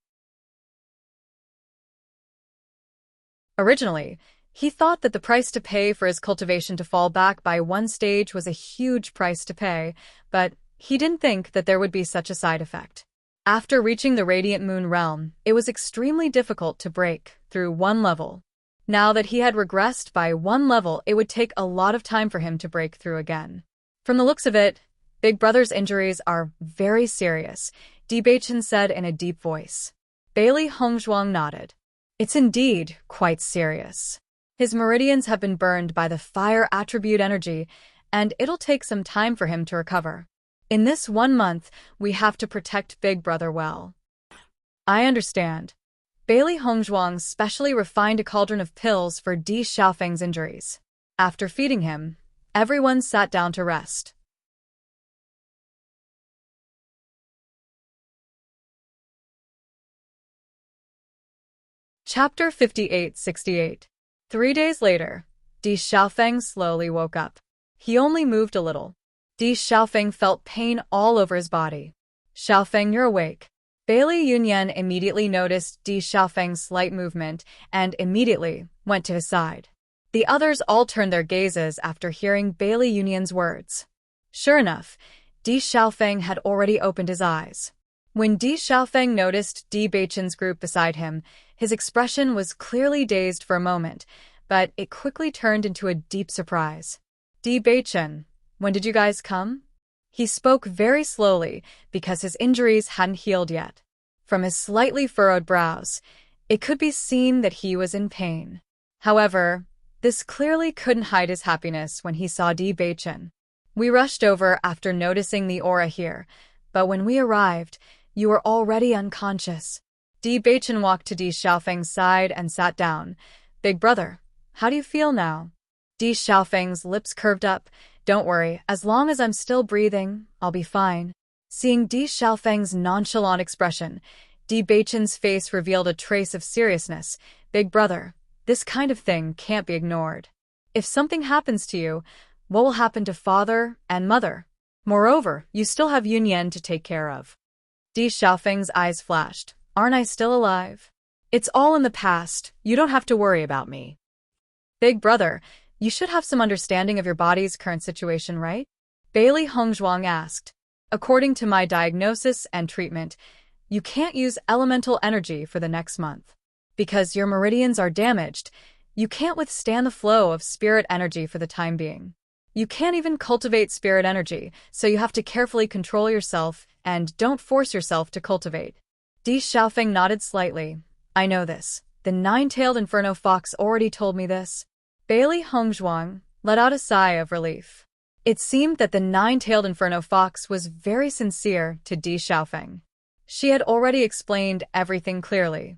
Originally, he thought that the price to pay for his cultivation to fall back by one stage was a huge price to pay, but he didn't think that there would be such a side effect. After reaching the Radiant Moon realm, it was extremely difficult to break through one level. Now that he had regressed by one level, it would take a lot of time for him to break through again. From the looks of it, Big Brother's injuries are very serious, Di Beichen said in a deep voice. Bailey Hongzhuang nodded. It's indeed quite serious. His meridians have been burned by the fire attribute energy, and it'll take some time for him to recover. In this 1 month, we have to protect Big Brother well. I understand. Bailey Hongzhuang specially refined a cauldron of pills for Di Xiaofeng's injuries. After feeding him, everyone sat down to rest. Chapter 58-68. 3 days later, Di Xiaofeng slowly woke up. He only moved a little. Di Xiaofeng felt pain all over his body. Xiaofeng, you're awake. Bailey Yunyan immediately noticed Di Xiaofeng's slight movement and immediately went to his side. The others all turned their gazes after hearing Bailey Yunyan's words. Sure enough, Di Xiaofeng had already opened his eyes. When Di Xiaofeng noticed Di Beichen's group beside him, his expression was clearly dazed for a moment, but it quickly turned into a deep surprise. Di Beichen, when did you guys come? He spoke very slowly because his injuries hadn't healed yet. From his slightly furrowed brows, it could be seen that he was in pain. However, this clearly couldn't hide his happiness when he saw Di Beichen. We rushed over after noticing the aura here, but when we arrived, you were already unconscious. Di Beichen walked to Di Xiaofeng's side and sat down. Big Brother, how do you feel now? Di Xiaofeng's lips curved up. Don't worry, as long as I'm still breathing, I'll be fine. Seeing Di Xiaofeng's nonchalant expression, Di Beichen's face revealed a trace of seriousness. Big Brother, this kind of thing can't be ignored. If something happens to you, what will happen to father and mother? Moreover, you still have Yunyan to take care of. Di Xiaofeng's eyes flashed. Aren't I still alive? It's all in the past. You don't have to worry about me. Big Brother, you should have some understanding of your body's current situation, right? Bailey Hongzhuang asked. According to my diagnosis and treatment, you can't use elemental energy for the next month. Because your meridians are damaged, you can't withstand the flow of spirit energy for the time being. You can't even cultivate spirit energy, so you have to carefully control yourself and don't force yourself to cultivate. Di Xiaofeng nodded slightly. I know this. The nine-tailed inferno fox already told me this. Bailey Hongzhuang let out a sigh of relief. It seemed that the nine-tailed inferno fox was very sincere to Di Xiaofeng. She had already explained everything clearly.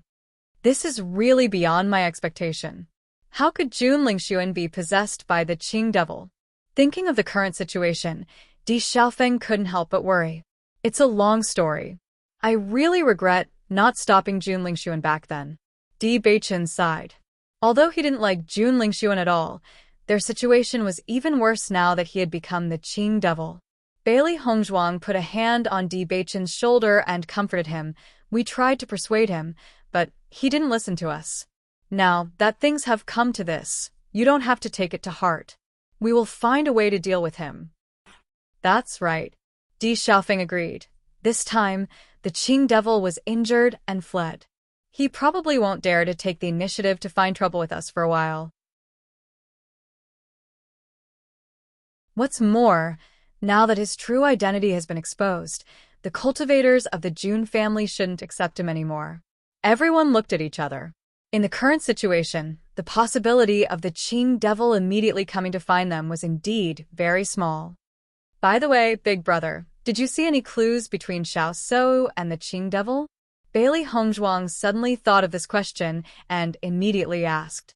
This is really beyond my expectation. How could Jun Lingxuan be possessed by the Qing devil? Thinking of the current situation, Di Xiaofeng couldn't help but worry. It's a long story. I really regret not stopping Jun Lingxuan back then. Di Beichen sighed. Although he didn't like Jun Lingxuan at all, their situation was even worse now that he had become the Qing devil. Bailey Hongzhuang put a hand on Di Beichen's shoulder and comforted him. We tried to persuade him, but he didn't listen to us. Now that things have come to this, you don't have to take it to heart. We will find a way to deal with him. That's right. Di Xiaofeng agreed. This time, the Qing devil was injured and fled. He probably won't dare to take the initiative to find trouble with us for a while. What's more, now that his true identity has been exposed, the cultivators of the June family shouldn't accept him anymore. Everyone looked at each other. In the current situation, the possibility of the Qing devil immediately coming to find them was indeed very small. By the way, big brother, did you see any clues between Xiao Shou and the Qing devil? Bailey Hongzhuang suddenly thought of this question and immediately asked.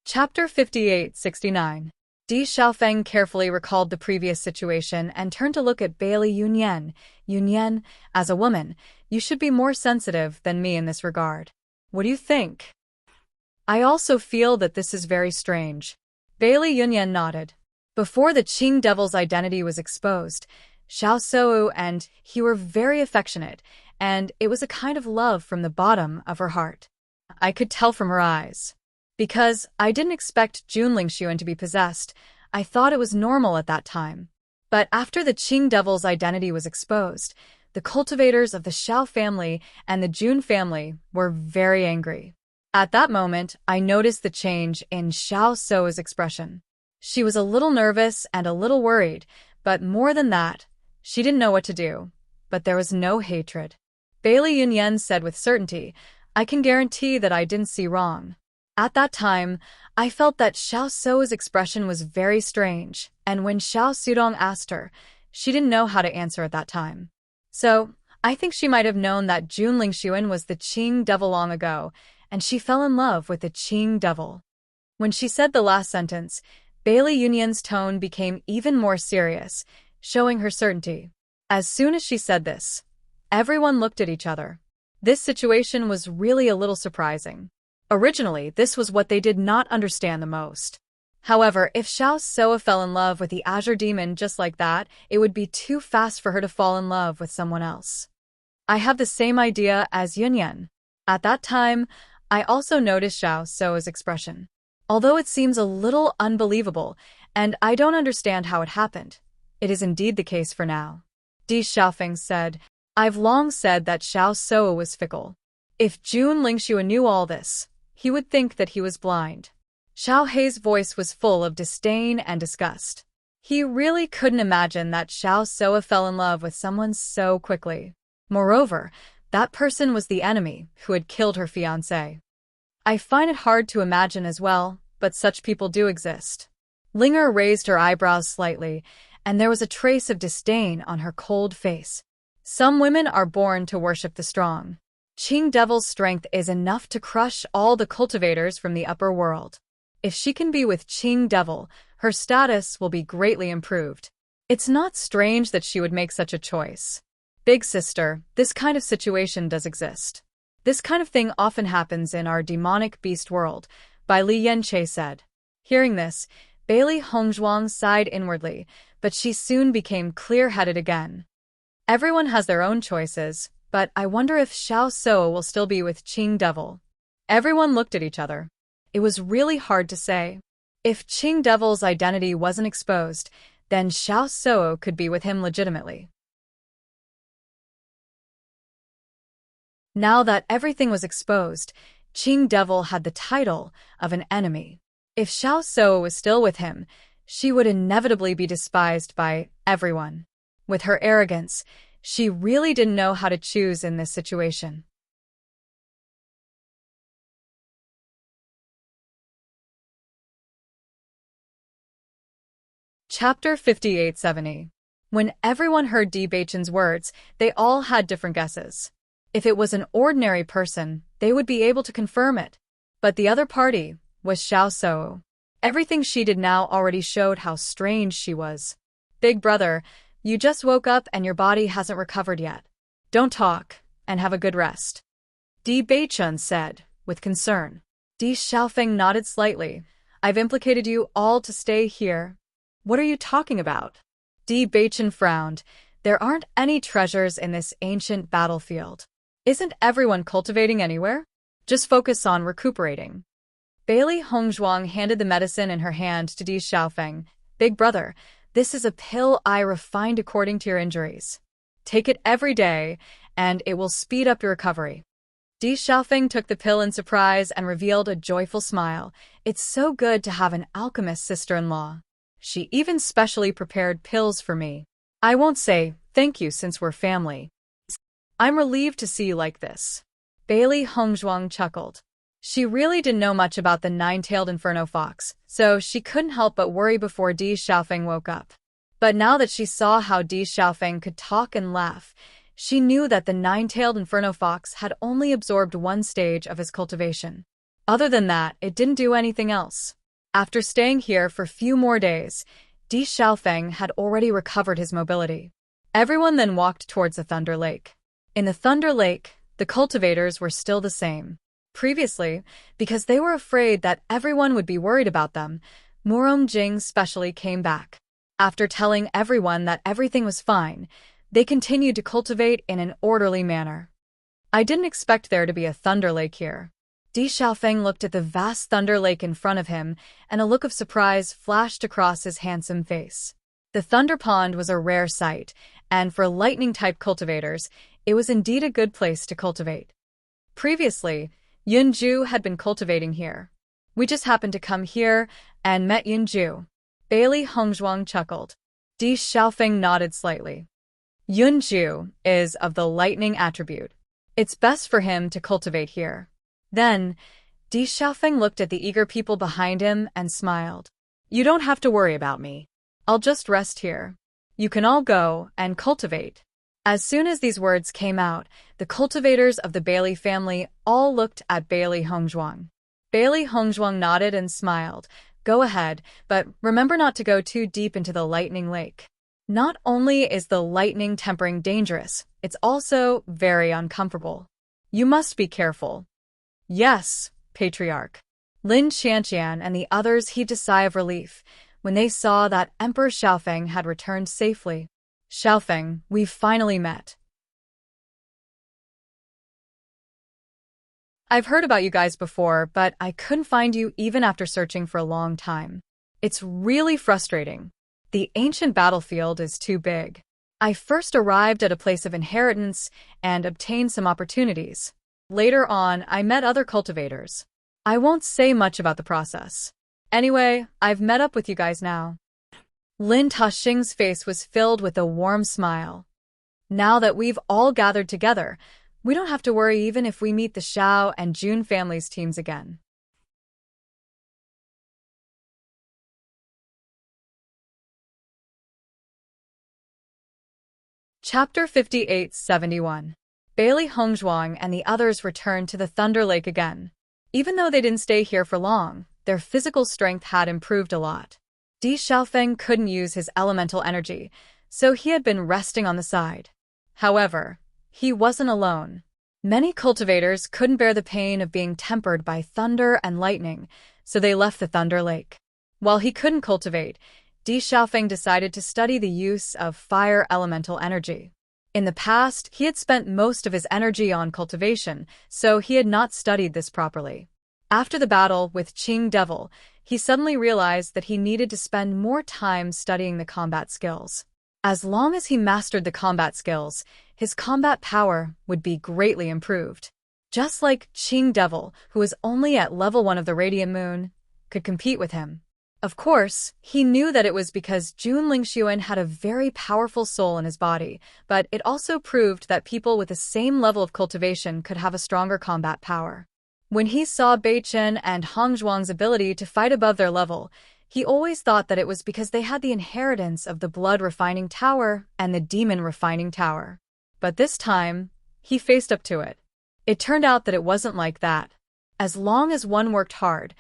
Chapter 58-69. Di Xiaofeng carefully recalled the previous situation and turned to look at Bailey Yunyan. Yunyan, as a woman, you should be more sensitive than me in this regard. What do you think? I also feel that this is very strange. Bailey Yunyan nodded. Before the Qing devil's identity was exposed, Xiao Shou and he were very affectionate, and it was a kind of love from the bottom of her heart. I could tell from her eyes. Because I didn't expect Jun Lingxuan to be possessed, I thought it was normal at that time. But after the Qing devil's identity was exposed, the cultivators of the Xiao family and the Jun family were very angry. At that moment, I noticed the change in Xiao Shou's expression. She was a little nervous and a little worried, but more than that, she didn't know what to do. But there was no hatred. Bailey Yunyan said with certainty, I can guarantee that I didn't see wrong. At that time, I felt that Xiao Shou's expression was very strange, and when Xiao Sudong asked her, she didn't know how to answer at that time. So, I think she might have known that Jun Lingxuan was the Qing devil long ago, and she fell in love with the Qing devil. When she said the last sentence, Bailey Yunyan's tone became even more serious, showing her certainty. As soon as she said this, everyone looked at each other. This situation was really a little surprising. Originally, this was what they did not understand the most. However, if Xiao Shou fell in love with the Azure Demon just like that, it would be too fast for her to fall in love with someone else. I have the same idea as Yunyan. At that time, I also noticed Xiao Shou's expression. Although it seems a little unbelievable, and I don't understand how it happened, it is indeed the case for now. Di Xiaofeng said, I've long said that Xiao Shou was fickle. If Jun Lingxuan knew all this, he would think that he was blind. Xiao Hei's voice was full of disdain and disgust. He really couldn't imagine that Xiao Shou fell in love with someone so quickly. Moreover, that person was the enemy who had killed her fiancé. I find it hard to imagine as well, but such people do exist. Linger raised her eyebrows slightly, and there was a trace of disdain on her cold face. Some women are born to worship the strong. Qing Devil's strength is enough to crush all the cultivators from the upper world. If she can be with Qing Devil, her status will be greatly improved. It's not strange that she would make such a choice. Big sister, this kind of situation does exist. This kind of thing often happens in our demonic beast world, Bai Li Yanche said. Hearing this, Bailey Hongzhuang sighed inwardly, but she soon became clear-headed again. Everyone has their own choices, but I wonder if Xiao Shou will still be with Qing Devil. Everyone looked at each other. It was really hard to say. If Qing Devil's identity wasn't exposed, then Xiao Shou could be with him legitimately. Now that everything was exposed, Qing Devil had the title of an enemy. If Xiao Shou was still with him, she would inevitably be despised by everyone. With her arrogance, she really didn't know how to choose in this situation. Chapter 58-70. When everyone heard Di Beichen's words, they all had different guesses. If it was an ordinary person, they would be able to confirm it. But the other party was Xiao Shou. Everything she did now already showed how strange she was. Big brother, you just woke up and your body hasn't recovered yet. Don't talk, and have a good rest. Di Beichun said, with concern. Di Xiaofeng nodded slightly. I've implicated you all to stay here. What are you talking about? Di Beichun frowned. There aren't any treasures in this ancient battlefield. Isn't everyone cultivating anywhere? Just focus on recuperating. Bailey Hongzhuang handed the medicine in her hand to Di Xiaofeng. Big brother, this is a pill I refined according to your injuries. Take it every day, and it will speed up your recovery. Di Xiaofeng took the pill in surprise and revealed a joyful smile. It's so good to have an alchemist sister-in-law. She even specially prepared pills for me. I won't say thank you since we're family. I'm relieved to see you like this. Bailey Hongzhuang chuckled. She really didn't know much about the nine-tailed inferno fox, so she couldn't help but worry before Di Xiaofeng woke up. But now that she saw how Di Xiaofeng could talk and laugh, she knew that the nine-tailed inferno fox had only absorbed one stage of his cultivation. Other than that, it didn't do anything else. After staying here for a few more days, Di Xiaofeng had already recovered his mobility. Everyone then walked towards the Thunder Lake. In the Thunder Lake, the cultivators were still the same. Previously, because they were afraid that everyone would be worried about them, Murong Jing specially came back. After telling everyone that everything was fine, they continued to cultivate in an orderly manner. I didn't expect there to be a Thunder Lake here. Di Xiaofeng looked at the vast Thunder Lake in front of him, and a look of surprise flashed across his handsome face. The Thunder Pond was a rare sight, and for lightning-type cultivators, it was indeed a good place to cultivate. Previously, Yunju had been cultivating here. We just happened to come here and met Yunju. Bailey Hongzhuang chuckled. Di Xiaofeng nodded slightly. Yunju is of the lightning attribute. It's best for him to cultivate here. Then, Di Xiaofeng looked at the eager people behind him and smiled. You don't have to worry about me. I'll just rest here. You can all go and cultivate. As soon as these words came out, the cultivators of the Bailey family all looked at Bailey Hongzhuang. Bailey Hongzhuang nodded and smiled. Go ahead, but remember not to go too deep into the lightning lake. Not only is the lightning tempering dangerous, it's also very uncomfortable. You must be careful. Yes, Patriarch. Lin Qianqian and the others heaved a sigh of relief when they saw that Emperor Xiaofeng had returned safely. Xiaofeng, we've finally met. I've heard about you guys before, but I couldn't find you even after searching for a long time. It's really frustrating. The ancient battlefield is too big. I first arrived at a place of inheritance and obtained some opportunities. Later on, I met other cultivators. I won't say much about the process. Anyway, I've met up with you guys now. Lin Taxing's face was filled with a warm smile. Now that we've all gathered together, we don't have to worry even if we meet the Xiao and Jun families' teams again. Chapter 58-71. Bailey Hongzhuang and the others returned to the Thunder Lake again. Even though they didn't stay here for long, their physical strength had improved a lot. Di Xiaofeng couldn't use his elemental energy, so he had been resting on the side. However, he wasn't alone. Many cultivators couldn't bear the pain of being tempered by thunder and lightning, so they left the Thunder Lake. While he couldn't cultivate, Di Xiaofeng decided to study the use of fire elemental energy. In the past, he had spent most of his energy on cultivation, so he had not studied this properly. After the battle with Qing Devil, he suddenly realized that he needed to spend more time studying the combat skills. As long as he mastered the combat skills, his combat power would be greatly improved. Just like Qing Devil, who was only at level 1 of the Radiant Moon, could compete with him. Of course, he knew that it was because Jun Lingxuan had a very powerful soul in his body, but it also proved that people with the same level of cultivation could have a stronger combat power. When he saw Beichen and Hongzhuang's ability to fight above their level, he always thought that it was because they had the inheritance of the Blood Refining Tower and the Demon Refining Tower. But this time, he faced up to it. It turned out that it wasn't like that. As long as one worked hard,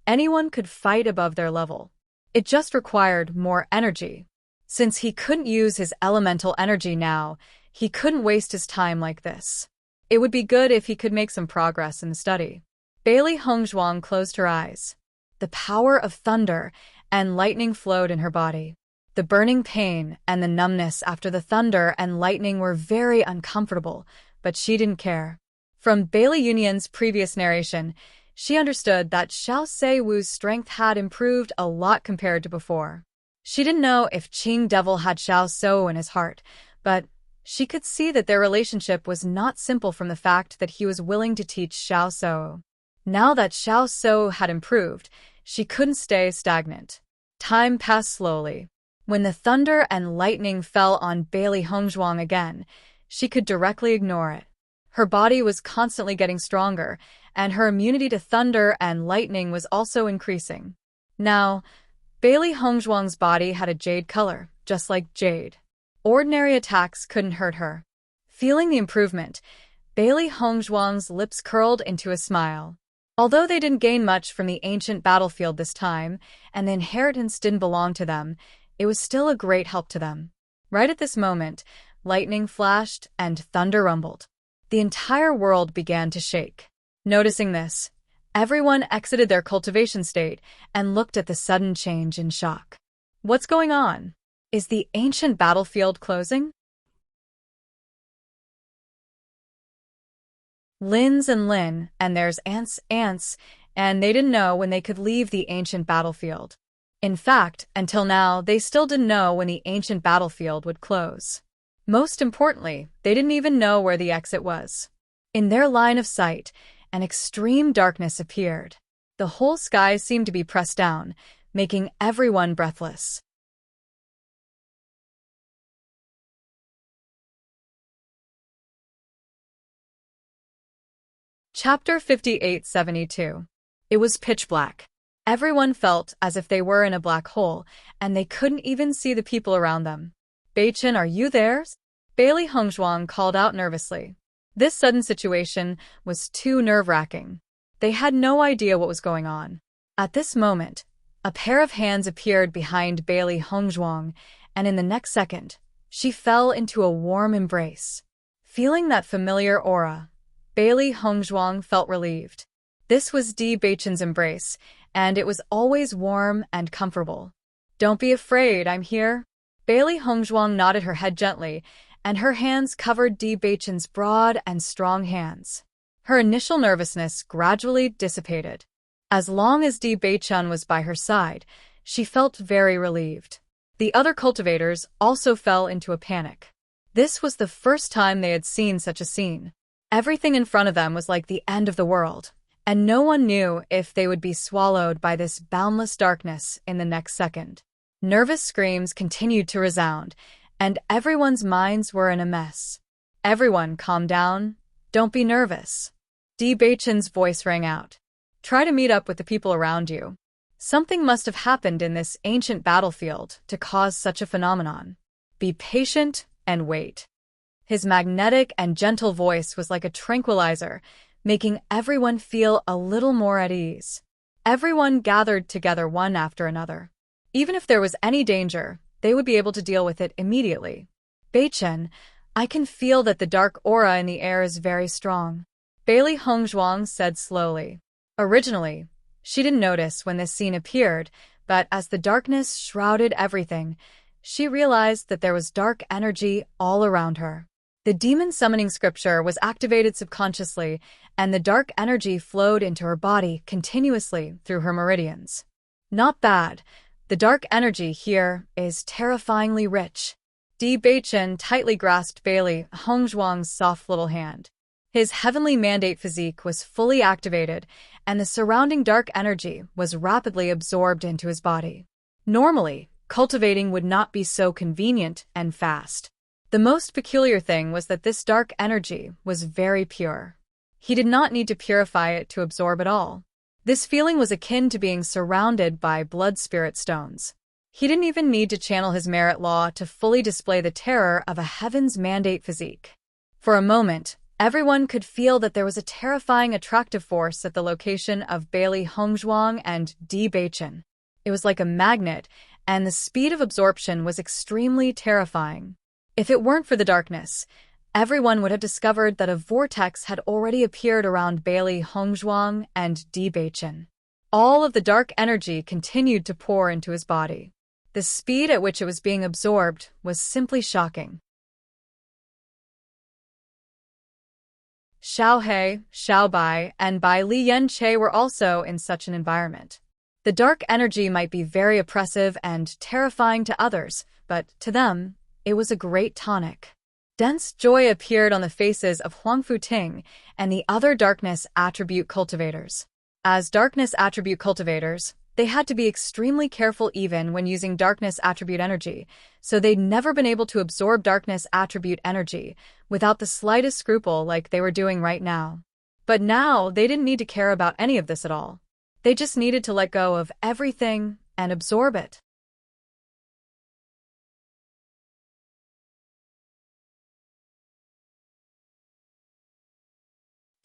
anyone could fight above their level. It just required more energy. Since he couldn't use his elemental energy now, he couldn't waste his time like this. It would be good if he could make some progress in the study. Bailey Hongzhuang closed her eyes. The power of thunder and lightning flowed in her body. The burning pain and the numbness after the thunder and lightning were very uncomfortable, but she didn't care. From Bailey Yunyan's previous narration, she understood that Xiao Seiwu's strength had improved a lot compared to before. She didn't know if Qing Devil had Xiao Seiwu in his heart, but She could see that their relationship was not simple from the fact that he was willing to teach Xiao Shou. Now that Xiao Shou had improved, she couldn't stay stagnant. Time passed slowly. When the thunder and lightning fell on Bailey Hongzhuang again, she could directly ignore it. Her body was constantly getting stronger, and her immunity to thunder and lightning was also increasing. Now, Bailey Hongzhuang's body had a jade color, just like jade. Ordinary attacks couldn't hurt her. Feeling the improvement, Bailey Hongzhuang's lips curled into a smile. Although they didn't gain much from the ancient battlefield this time, and the inheritance didn't belong to them, it was still a great help to them. Right at this moment, lightning flashed and thunder rumbled. The entire world began to shake. Noticing this, everyone exited their cultivation state and looked at the sudden change in shock. What's going on? Is the ancient battlefield closing? Lin's and Lin, and there's ants, and they didn't know when they could leave the ancient battlefield. In fact, until now, they still didn't know when the ancient battlefield would close. Most importantly, they didn't even know where the exit was. In their line of sight, an extreme darkness appeared. The whole sky seemed to be pressed down, making everyone breathless. Chapter 5872. It was pitch black. Everyone felt as if they were in a black hole, and they couldn't even see the people around them. Beichen, are you there? Bailey Hongzhuang called out nervously. This sudden situation was too nerve-wracking. They had no idea what was going on. At this moment, a pair of hands appeared behind Bailey Hongzhuang, and in the next second, she fell into a warm embrace. Feeling that familiar aura, Bailey Hongzhuang felt relieved. This was Di Beichen's embrace, and it was always warm and comfortable. Don't be afraid, I'm here. Bailey Hongzhuang nodded her head gently, and her hands covered Di Beichen's broad and strong hands. Her initial nervousness gradually dissipated. As long as Di Beichen was by her side, she felt very relieved. The other cultivators also fell into a panic. This was the first time they had seen such a scene. Everything in front of them was like the end of the world, and no one knew if they would be swallowed by this boundless darkness in the next second. Nervous screams continued to resound, and everyone's minds were in a mess. Everyone, calm down. Don't be nervous. Di Beichen's voice rang out. Try to meet up with the people around you. Something must have happened in this ancient battlefield to cause such a phenomenon. Be patient and wait. His magnetic and gentle voice was like a tranquilizer, making everyone feel a little more at ease. Everyone gathered together one after another. Even if there was any danger, they would be able to deal with it immediately. Beichen, I can feel that the dark aura in the air is very strong. Bailey Hongzhuang said slowly. Originally, she didn't notice when this scene appeared, but as the darkness shrouded everything, she realized that there was dark energy all around her. The demon summoning scripture was activated subconsciously, and the dark energy flowed into her body continuously through her meridians. Not bad. The dark energy here is terrifyingly rich. Di Beichen tightly grasped Bailey Hongzhuang's soft little hand. His heavenly mandate physique was fully activated, and the surrounding dark energy was rapidly absorbed into his body. Normally, cultivating would not be so convenient and fast. The most peculiar thing was that this dark energy was very pure. He did not need to purify it to absorb it all. This feeling was akin to being surrounded by blood spirit stones. He didn't even need to channel his merit law to fully display the terror of a heaven's mandate physique. For a moment, everyone could feel that there was a terrifying attractive force at the location of Bailey Hongzhuang and Di Beichen. It was like a magnet, and the speed of absorption was extremely terrifying. If it weren't for the darkness, everyone would have discovered that a vortex had already appeared around Bailey Hongzhuang and Di Beichen. All of the dark energy continued to pour into his body. The speed at which it was being absorbed was simply shocking. Xiao He, Xiao Bai, and Bai Li Yanche were also in such an environment. The dark energy might be very oppressive and terrifying to others, but to them, it was a great tonic. Dense joy appeared on the faces of Huang Futing and the other darkness attribute cultivators. As darkness attribute cultivators, they had to be extremely careful even when using darkness attribute energy, so they'd never been able to absorb darkness attribute energy without the slightest scruple like they were doing right now. But now, they didn't need to care about any of this at all. They just needed to let go of everything and absorb it.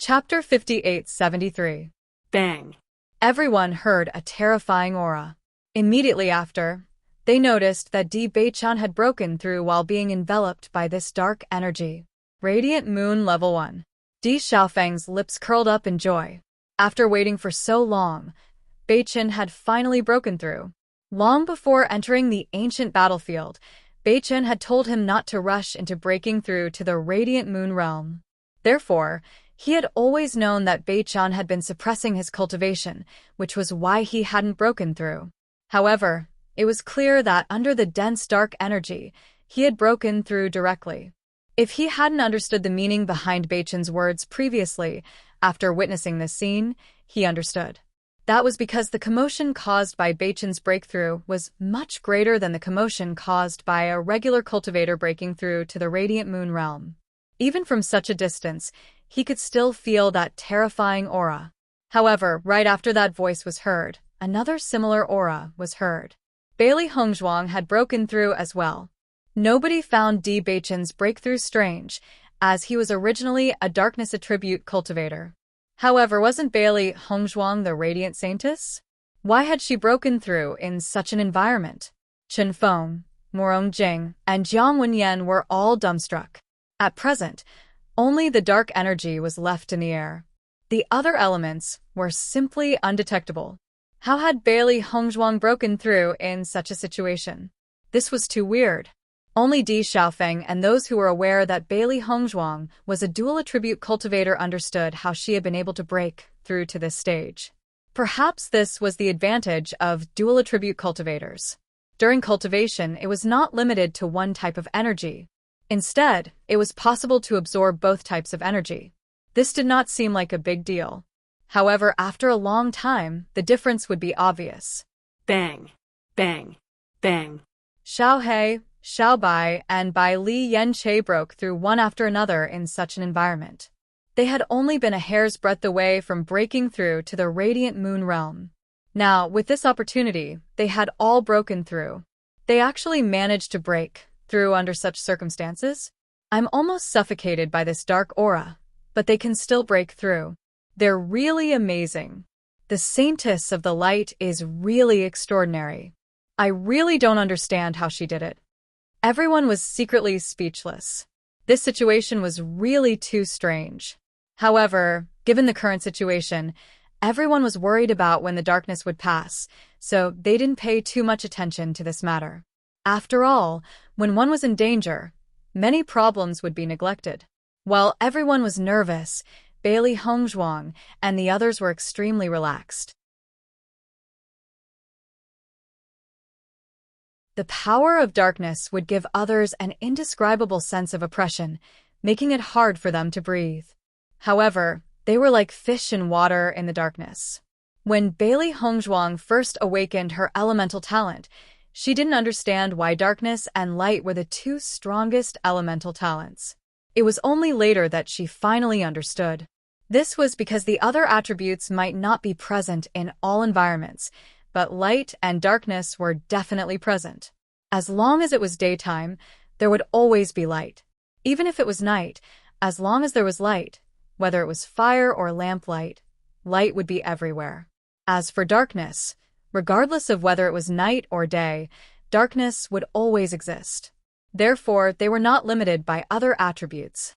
Chapter 58-73. Bang. Everyone heard a terrifying aura. Immediately after, they noticed that Di Beichan had broken through while being enveloped by this dark energy. Radiant Moon Level 1. Di Xiaofeng's lips curled up in joy. After waiting for so long, Beichan had finally broken through. Long before entering the ancient battlefield, Beichan had told him not to rush into breaking through to the Radiant Moon realm. Therefore, he had always known that Beichan had been suppressing his cultivation, which was why he hadn't broken through. However, it was clear that under the dense dark energy, he had broken through directly. If he hadn't understood the meaning behind Beichan's words previously, after witnessing this scene, he understood. That was because the commotion caused by Beichan's breakthrough was much greater than the commotion caused by a regular cultivator breaking through to the Radiant Moon realm. Even from such a distance, he could still feel that terrifying aura. However, right after that voice was heard, another similar aura was heard. Bailey Hongzhuang had broken through as well. Nobody found Di Beichan's breakthrough strange, as he was originally a darkness attribute cultivator. However, wasn't Bailey Hongzhuang the Radiant Saintess? Why had she broken through in such an environment? Chen Feng, Morong Jing, and Jiang Wenyan were all dumbstruck. At present, only the dark energy was left in the air. The other elements were simply undetectable. How had Bailey Hongzhuang broken through in such a situation? This was too weird. Only Di Xiaofeng and those who were aware that Bailey Hongzhuang was a dual attribute cultivator understood how she had been able to break through to this stage. Perhaps this was the advantage of dual attribute cultivators. During cultivation, it was not limited to one type of energy. Instead, it was possible to absorb both types of energy. This did not seem like a big deal. However, after a long time, the difference would be obvious. Bang. Bang. Bang. Xiao He, Xiao Bai, and Bai Li Yanche broke through one after another in such an environment. They had only been a hair's breadth away from breaking through to the Radiant Moon realm. Now, with this opportunity, they had all broken through. They actually managed to break through under such circumstances. I'm almost suffocated by this dark aura, but they can still break through. They're really amazing. The Saintess of the Light is really extraordinary. I really don't understand how she did it. Everyone was secretly speechless. This situation was really too strange. However, given the current situation, everyone was worried about when the darkness would pass, so they didn't pay too much attention to this matter. After all, when one was in danger, many problems would be neglected. While everyone was nervous, Bailey Hongzhuang and the others were extremely relaxed. The power of darkness would give others an indescribable sense of oppression, making it hard for them to breathe. However, they were like fish in water in the darkness. When Bailey Hongzhuang first awakened her elemental talent, she didn't understand why darkness and light were the two strongest elemental talents. It was only later that she finally understood. This was because the other attributes might not be present in all environments, but light and darkness were definitely present. As long as it was daytime, there would always be light. Even if it was night, as long as there was light, whether it was fire or lamplight, light would be everywhere. As for darkness, regardless of whether it was night or day, darkness would always exist. Therefore, they were not limited by other attributes.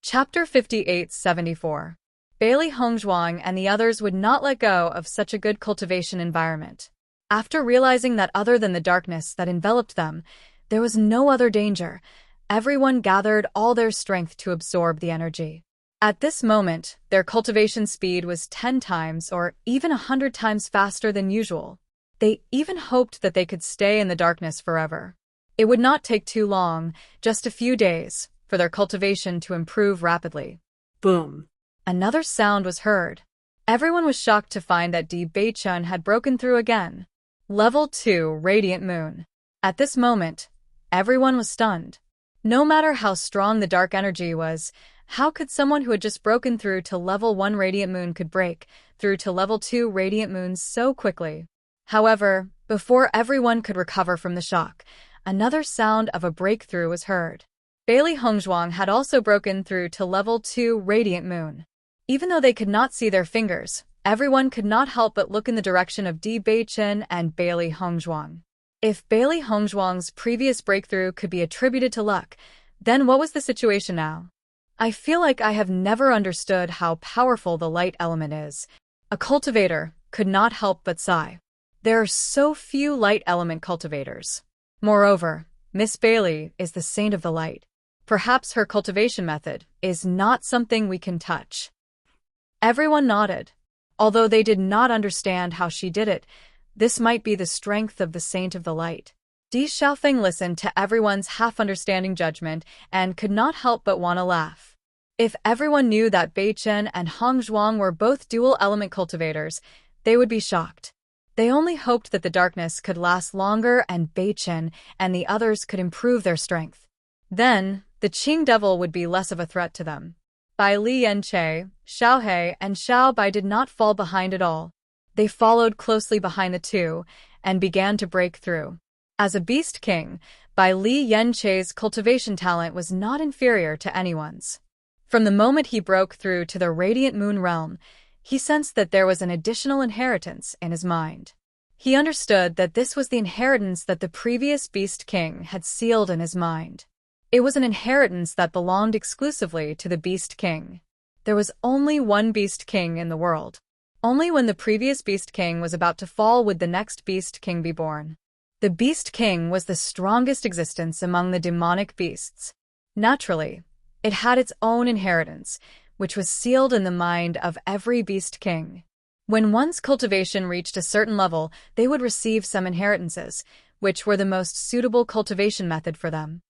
Chapter 58-74. Bailey Hongzhuang and the others would not let go of such a good cultivation environment. After realizing that other than the darkness that enveloped them, there was no other danger, everyone gathered all their strength to absorb the energy. At this moment, their cultivation speed was 10 times or even 100 times faster than usual. They even hoped that they could stay in the darkness forever. It would not take too long, just a few days, for their cultivation to improve rapidly. Boom. Another sound was heard. Everyone was shocked to find that Di Beichun had broken through again. Level 2 Radiant Moon. At this moment, everyone was stunned. No matter how strong the dark energy was, how could someone who had just broken through to level 1 Radiant Moon could break through to level 2 Radiant Moon so quickly? However, before everyone could recover from the shock, another sound of a breakthrough was heard. Bailey Hongzhuang had also broken through to level 2 Radiant Moon. Even though they could not see their fingers, everyone could not help but look in the direction of Di Beichun and Bailey Hongzhuang. If Bailey Hongzhuang's previous breakthrough could be attributed to luck, then what was the situation now? I feel like I have never understood how powerful the light element is. A cultivator could not help but sigh. There are so few light element cultivators. Moreover, Miss Bailey is the saint of the light. Perhaps her cultivation method is not something we can touch. Everyone nodded. Although they did not understand how she did it, this might be the strength of the Saint of the Light. Di Xiaofeng listened to everyone's half-understanding judgment and could not help but want to laugh. If everyone knew that Beichen and Hongzhuang were both dual-element cultivators, they would be shocked. They only hoped that the darkness could last longer and Beichen and the others could improve their strength. Then, the Qing Devil would be less of a threat to them. Bai Li Yanche, Xiao He, and Xiao Bai did not fall behind at all. They followed closely behind the two and began to break through. As a Beast King, Bai Li Yanche's cultivation talent was not inferior to anyone's. From the moment he broke through to the Radiant Moon realm, he sensed that there was an additional inheritance in his mind. He understood that this was the inheritance that the previous Beast King had sealed in his mind. It was an inheritance that belonged exclusively to the Beast King. There was only one Beast King in the world. Only when the previous Beast King was about to fall would the next Beast King be born. The Beast King was the strongest existence among the demonic beasts. Naturally, it had its own inheritance, which was sealed in the mind of every Beast King. When one's cultivation reached a certain level, they would receive some inheritances, which were the most suitable cultivation method for them.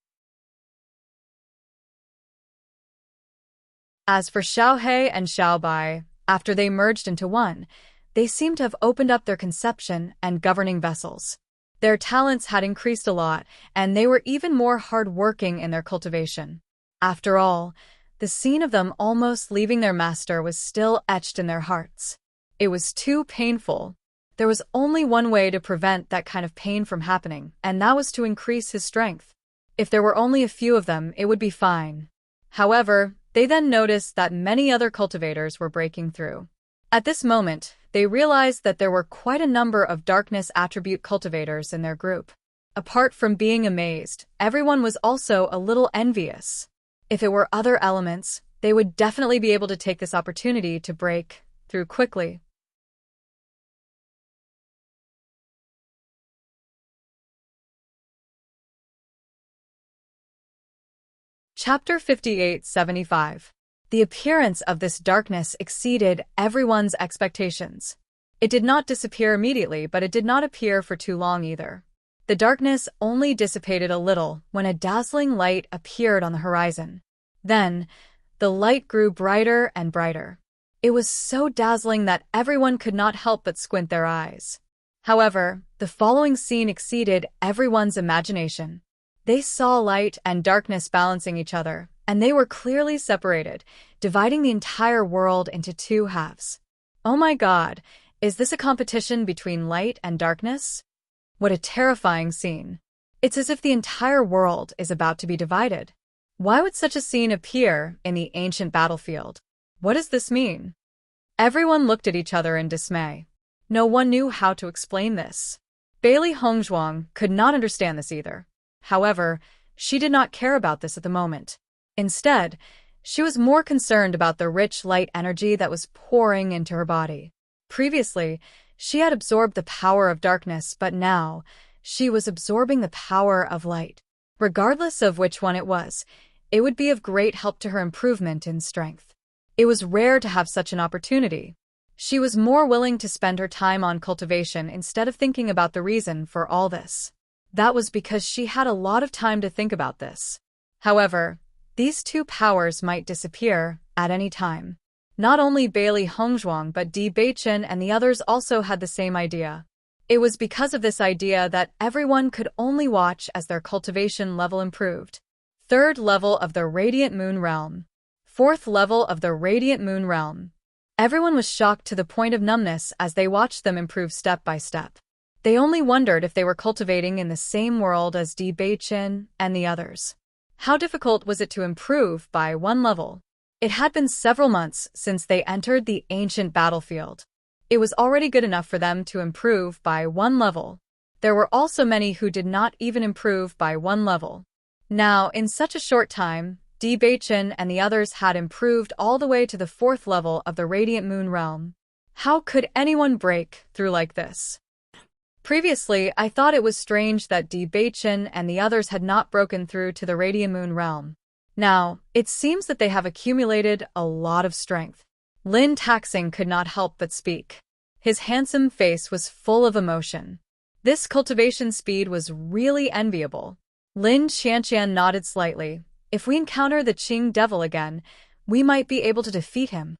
As for Xiao He and Xiao Bai, after they merged into one, they seemed to have opened up their conception and governing vessels. Their talents had increased a lot, and they were even more hard-working in their cultivation. After all, the scene of them almost leaving their master was still etched in their hearts. It was too painful. There was only one way to prevent that kind of pain from happening, and that was to increase his strength. If there were only a few of them, it would be fine. However, they then noticed that many other cultivators were breaking through. At this moment, they realized that there were quite a number of darkness attribute cultivators in their group. Apart from being amazed, everyone was also a little envious. If it were other elements, they would definitely be able to take this opportunity to break through quickly. Chapter 58-75. The appearance of this darkness exceeded everyone's expectations. It did not disappear immediately, but it did not appear for too long either. The darkness only dissipated a little when a dazzling light appeared on the horizon. Then, the light grew brighter and brighter. It was so dazzling that everyone could not help but squint their eyes. However, the following scene exceeded everyone's imagination. They saw light and darkness balancing each other, and they were clearly separated, dividing the entire world into two halves. Oh my God, is this a competition between light and darkness? What a terrifying scene. It's as if the entire world is about to be divided. Why would such a scene appear in the ancient battlefield? What does this mean? Everyone looked at each other in dismay. No one knew how to explain this. Bailey Hongzhuang could not understand this either. However, she did not care about this at the moment. Instead, she was more concerned about the rich light energy that was pouring into her body. Previously, she had absorbed the power of darkness, but now, she was absorbing the power of light. Regardless of which one it was, it would be of great help to her improvement in strength. It was rare to have such an opportunity. She was more willing to spend her time on cultivation instead of thinking about the reason for all this. That was because she had a lot of time to think about this. However, these two powers might disappear at any time. Not only Bailey Hongzhuang but Di Beichen and the others also had the same idea. It was because of this idea that everyone could only watch as their cultivation level improved. Third level of the Radiant Moon Realm. Fourth level of the Radiant Moon Realm. Everyone was shocked to the point of numbness as they watched them improve step by step. They only wondered if they were cultivating in the same world as Di Beichen and the others. How difficult was it to improve by one level? It had been several months since they entered the ancient battlefield. It was already good enough for them to improve by one level. There were also many who did not even improve by one level. Now, in such a short time, Di Beichen and the others had improved all the way to the fourth level of the Radiant Moon Realm. How could anyone break through like this? Previously, I thought it was strange that Di Beichen and the others had not broken through to the Radiant Moon Realm. Now, it seems that they have accumulated a lot of strength. Lin Taxing could not help but speak. His handsome face was full of emotion. This cultivation speed was really enviable. Lin Qianqian nodded slightly. If we encounter the Qing Devil again, we might be able to defeat him.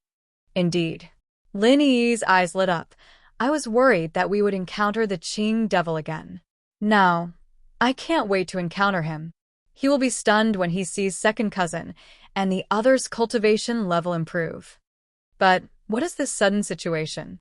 Indeed. Lin Yi's eyes lit up. I was worried that we would encounter the Qing Devil again. Now, I can't wait to encounter him. He will be stunned when he sees second cousin and the other's cultivation level improve. But what is this sudden situation?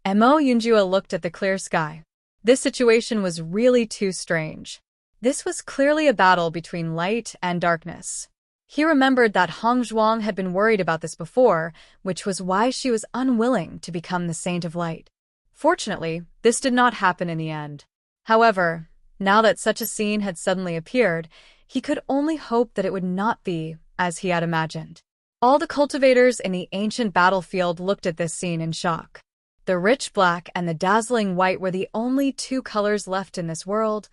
Mo Yunjua looked at the clear sky. This situation was really too strange. This was clearly a battle between light and darkness. He remembered that Hongzhuang had been worried about this before, which was why she was unwilling to become the Saint of Light. Fortunately, this did not happen in the end. However, now that such a scene had suddenly appeared, he could only hope that it would not be as he had imagined. All the cultivators in the ancient battlefield looked at this scene in shock. The rich black and the dazzling white were the only two colors left in this world.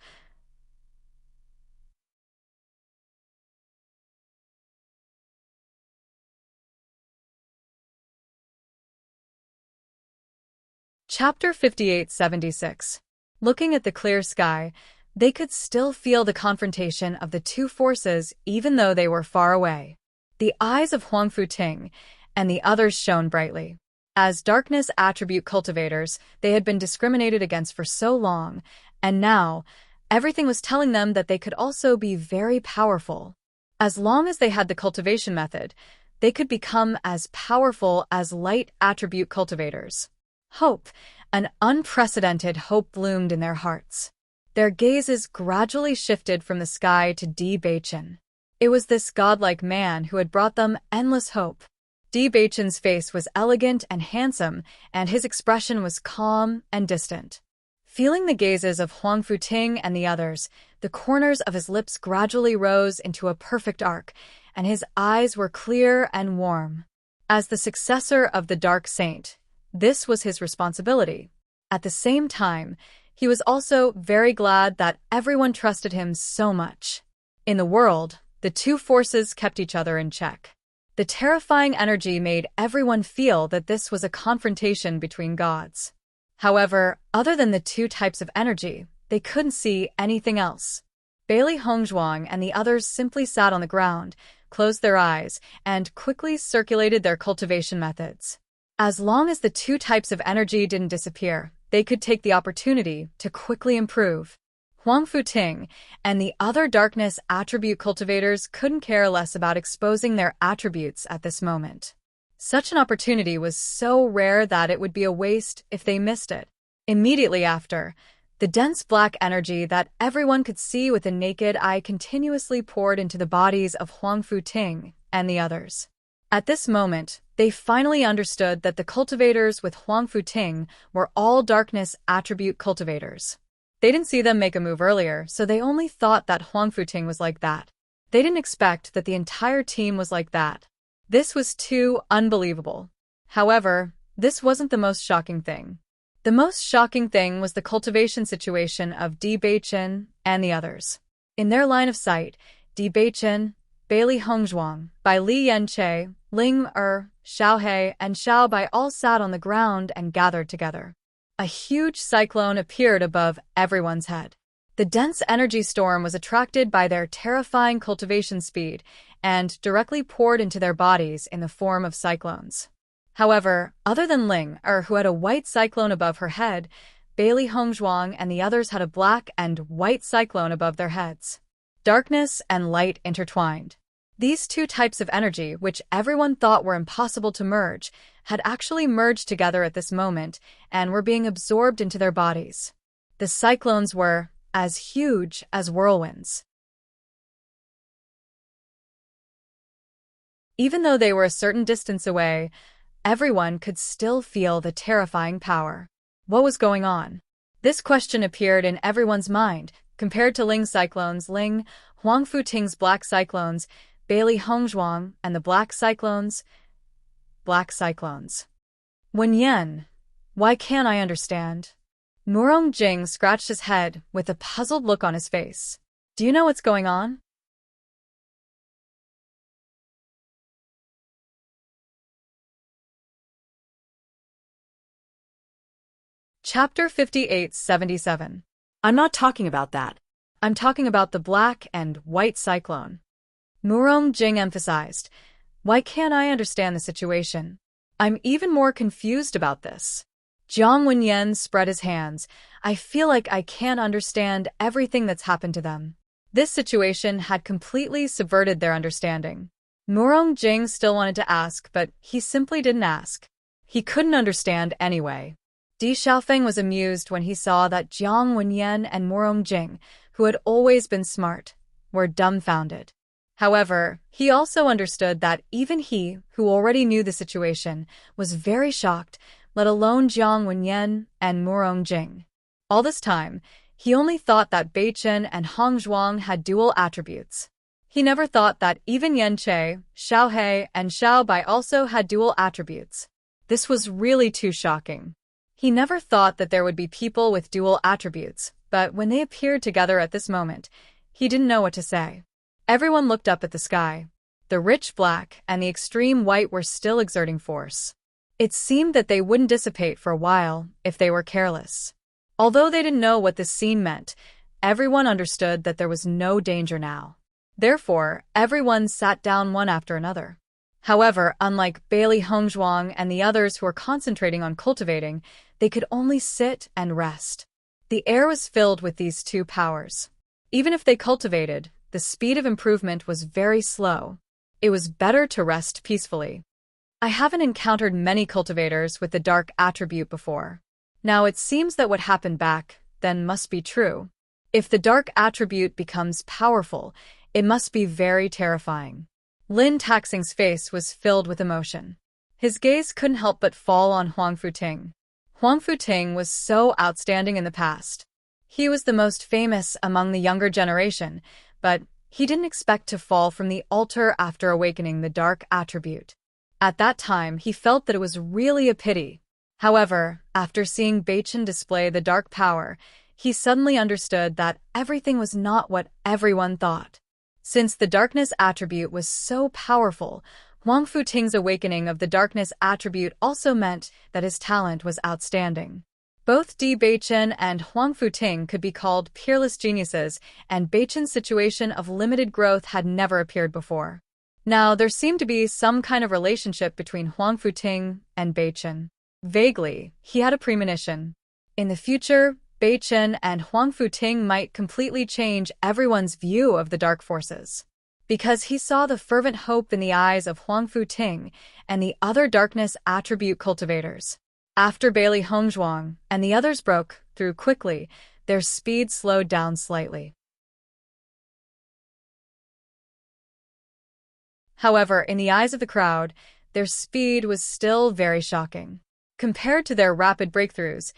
Chapter 5876. Looking at the clear sky, they could still feel the confrontation of the two forces even though they were far away. The eyes of Huang Futing and the others shone brightly. As darkness attribute cultivators, they had been discriminated against for so long, and now, everything was telling them that they could also be very powerful. As long as they had the cultivation method, they could become as powerful as light attribute cultivators. Hope, an unprecedented hope bloomed in their hearts. Their gazes gradually shifted from the sky to Di Beichen. It was this godlike man who had brought them endless hope. Di Beichen's face was elegant and handsome, and his expression was calm and distant. Feeling the gazes of Huang Futing and the others, the corners of his lips gradually rose into a perfect arc, and his eyes were clear and warm. As the successor of the Dark Saint, this was his responsibility. At the same time, he was also very glad that everyone trusted him so much. In the world, the two forces kept each other in check. The terrifying energy made everyone feel that this was a confrontation between gods. However, other than the two types of energy, they couldn't see anything else. Bailey Hongzhuang and the others simply sat on the ground, closed their eyes, and quickly circulated their cultivation methods. As long as the two types of energy didn't disappear, they could take the opportunity to quickly improve. Huang Futing and the other darkness attribute cultivators couldn't care less about exposing their attributes at this moment. Such an opportunity was so rare that it would be a waste if they missed it. Immediately after, the dense black energy that everyone could see with the naked eye continuously poured into the bodies of Huang Futing and the others. At this moment, they finally understood that the cultivators with Huang Futing were all darkness attribute cultivators. They didn't see them make a move earlier, so they only thought that Huang Futing was like that. They didn't expect that the entire team was like that. This was too unbelievable. However, this wasn't the most shocking thing. The most shocking thing was the cultivation situation of Di Beichen and the others. In their line of sight, Di Beichen, Bailey Hongzhuang, by Li Yanche, Ling Er, Xiao He, and Xiao Bai all sat on the ground and gathered together. A huge cyclone appeared above everyone's head. The dense energy storm was attracted by their terrifying cultivation speed and directly poured into their bodies in the form of cyclones. However, other than Ling Er, who had a white cyclone above her head, Bailey Hongzhuang and the others had a black and white cyclone above their heads. Darkness and light intertwined. These two types of energy, which everyone thought were impossible to merge, had actually merged together at this moment and were being absorbed into their bodies. The cyclones were as huge as whirlwinds. Even though they were a certain distance away, everyone could still feel the terrifying power. What was going on? This question appeared in everyone's mind. Compared to Ling's cyclones, Ling Huangfuting's black cyclones, Bailey Hongzhuang, and the black cyclones. Wen Yan, why can't I understand? Murong Jing scratched his head with a puzzled look on his face. Do you know what's going on? Chapter 58-77. I'm not talking about that. I'm talking about the black and white cyclone. Murong Jing emphasized. Why can't I understand the situation? I'm even more confused about this. Jiang Wenyan spread his hands. I feel like I can't understand everything that's happened to them. This situation had completely subverted their understanding. Murong Jing still wanted to ask, but he simply didn't ask. He couldn't understand anyway. Di Xiaofeng was amused when he saw that Jiang Wenyan and Murong Jing, who had always been smart, were dumbfounded. However, he also understood that even he, who already knew the situation, was very shocked, let alone Jiang Wenyan and Murong Jing. All this time, he only thought that Beichen and Hongzhuang had dual attributes. He never thought that even Yanche, Xiao He, and Xiao Bai also had dual attributes. This was really too shocking. He never thought that there would be people with dual attributes, but when they appeared together at this moment, he didn't know what to say. Everyone looked up at the sky. The rich black and the extreme white were still exerting force. It seemed that they wouldn't dissipate for a while if they were careless. Although they didn't know what this scene meant, everyone understood that there was no danger now. Therefore, everyone sat down one after another. However, unlike Bailey Hongzhuang and the others who were concentrating on cultivating, they could only sit and rest. The air was filled with these two powers. Even if they cultivated, the speed of improvement was very slow. It was better to rest peacefully. I haven't encountered many cultivators with the dark attribute before. Now it seems that what happened back then must be true. If the dark attribute becomes powerful, it must be very terrifying. Lin Taxing's face was filled with emotion. His gaze couldn't help but fall on Huang Futing. Huang Futing was so outstanding in the past. He was the most famous among the younger generation, but he didn't expect to fall from the altar after awakening the dark attribute. At that time, he felt that it was really a pity. However, after seeing Beichen display the dark power, he suddenly understood that everything was not what everyone thought. Since the darkness attribute was so powerful, Huang Futing's awakening of the darkness attribute also meant that his talent was outstanding. Both Di Beichen and Huang Futing could be called peerless geniuses, and Beichen's situation of limited growth had never appeared before. Now, there seemed to be some kind of relationship between Huang Futing and Beichen. Vaguely, he had a premonition. In the future, Beichen and Huang Futing might completely change everyone's view of the dark forces. Because he saw the fervent hope in the eyes of Huang Futing and the other darkness attribute cultivators. After Bailey Hongzhuang and the others broke through quickly, their speed slowed down slightly. However, in the eyes of the crowd, their speed was still very shocking. Compared to their rapid breakthroughs,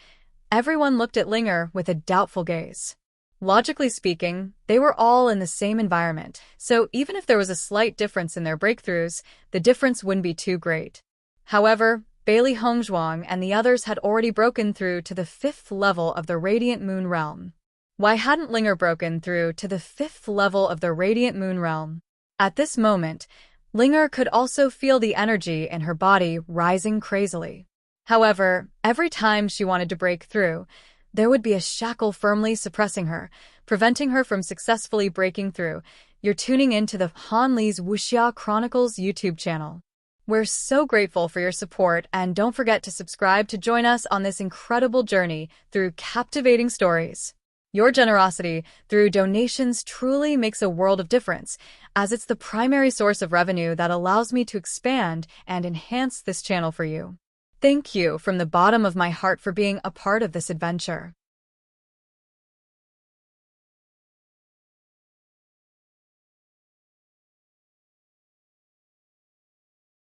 everyone looked at Linger with a doubtful gaze. Logically speaking, they were all in the same environment, so even if there was a slight difference in their breakthroughs, the difference wouldn't be too great. However, Bailey Hongzhuang and the others had already broken through to the 5th level of the Radiant Moon Realm. Why hadn't Linger broken through to the 5th level of the Radiant Moon Realm? At this moment, Linger could also feel the energy in her body rising crazily. However, every time she wanted to break through, there would be a shackle firmly suppressing her, preventing her from successfully breaking through. You're tuning into the Han Li's Wuxia Chronicles YouTube channel. We're so grateful for your support, and don't forget to subscribe to join us on this incredible journey through captivating stories. Your generosity through donations truly makes a world of difference, as it's the primary source of revenue that allows me to expand and enhance this channel for you. Thank you from the bottom of my heart for being a part of this adventure.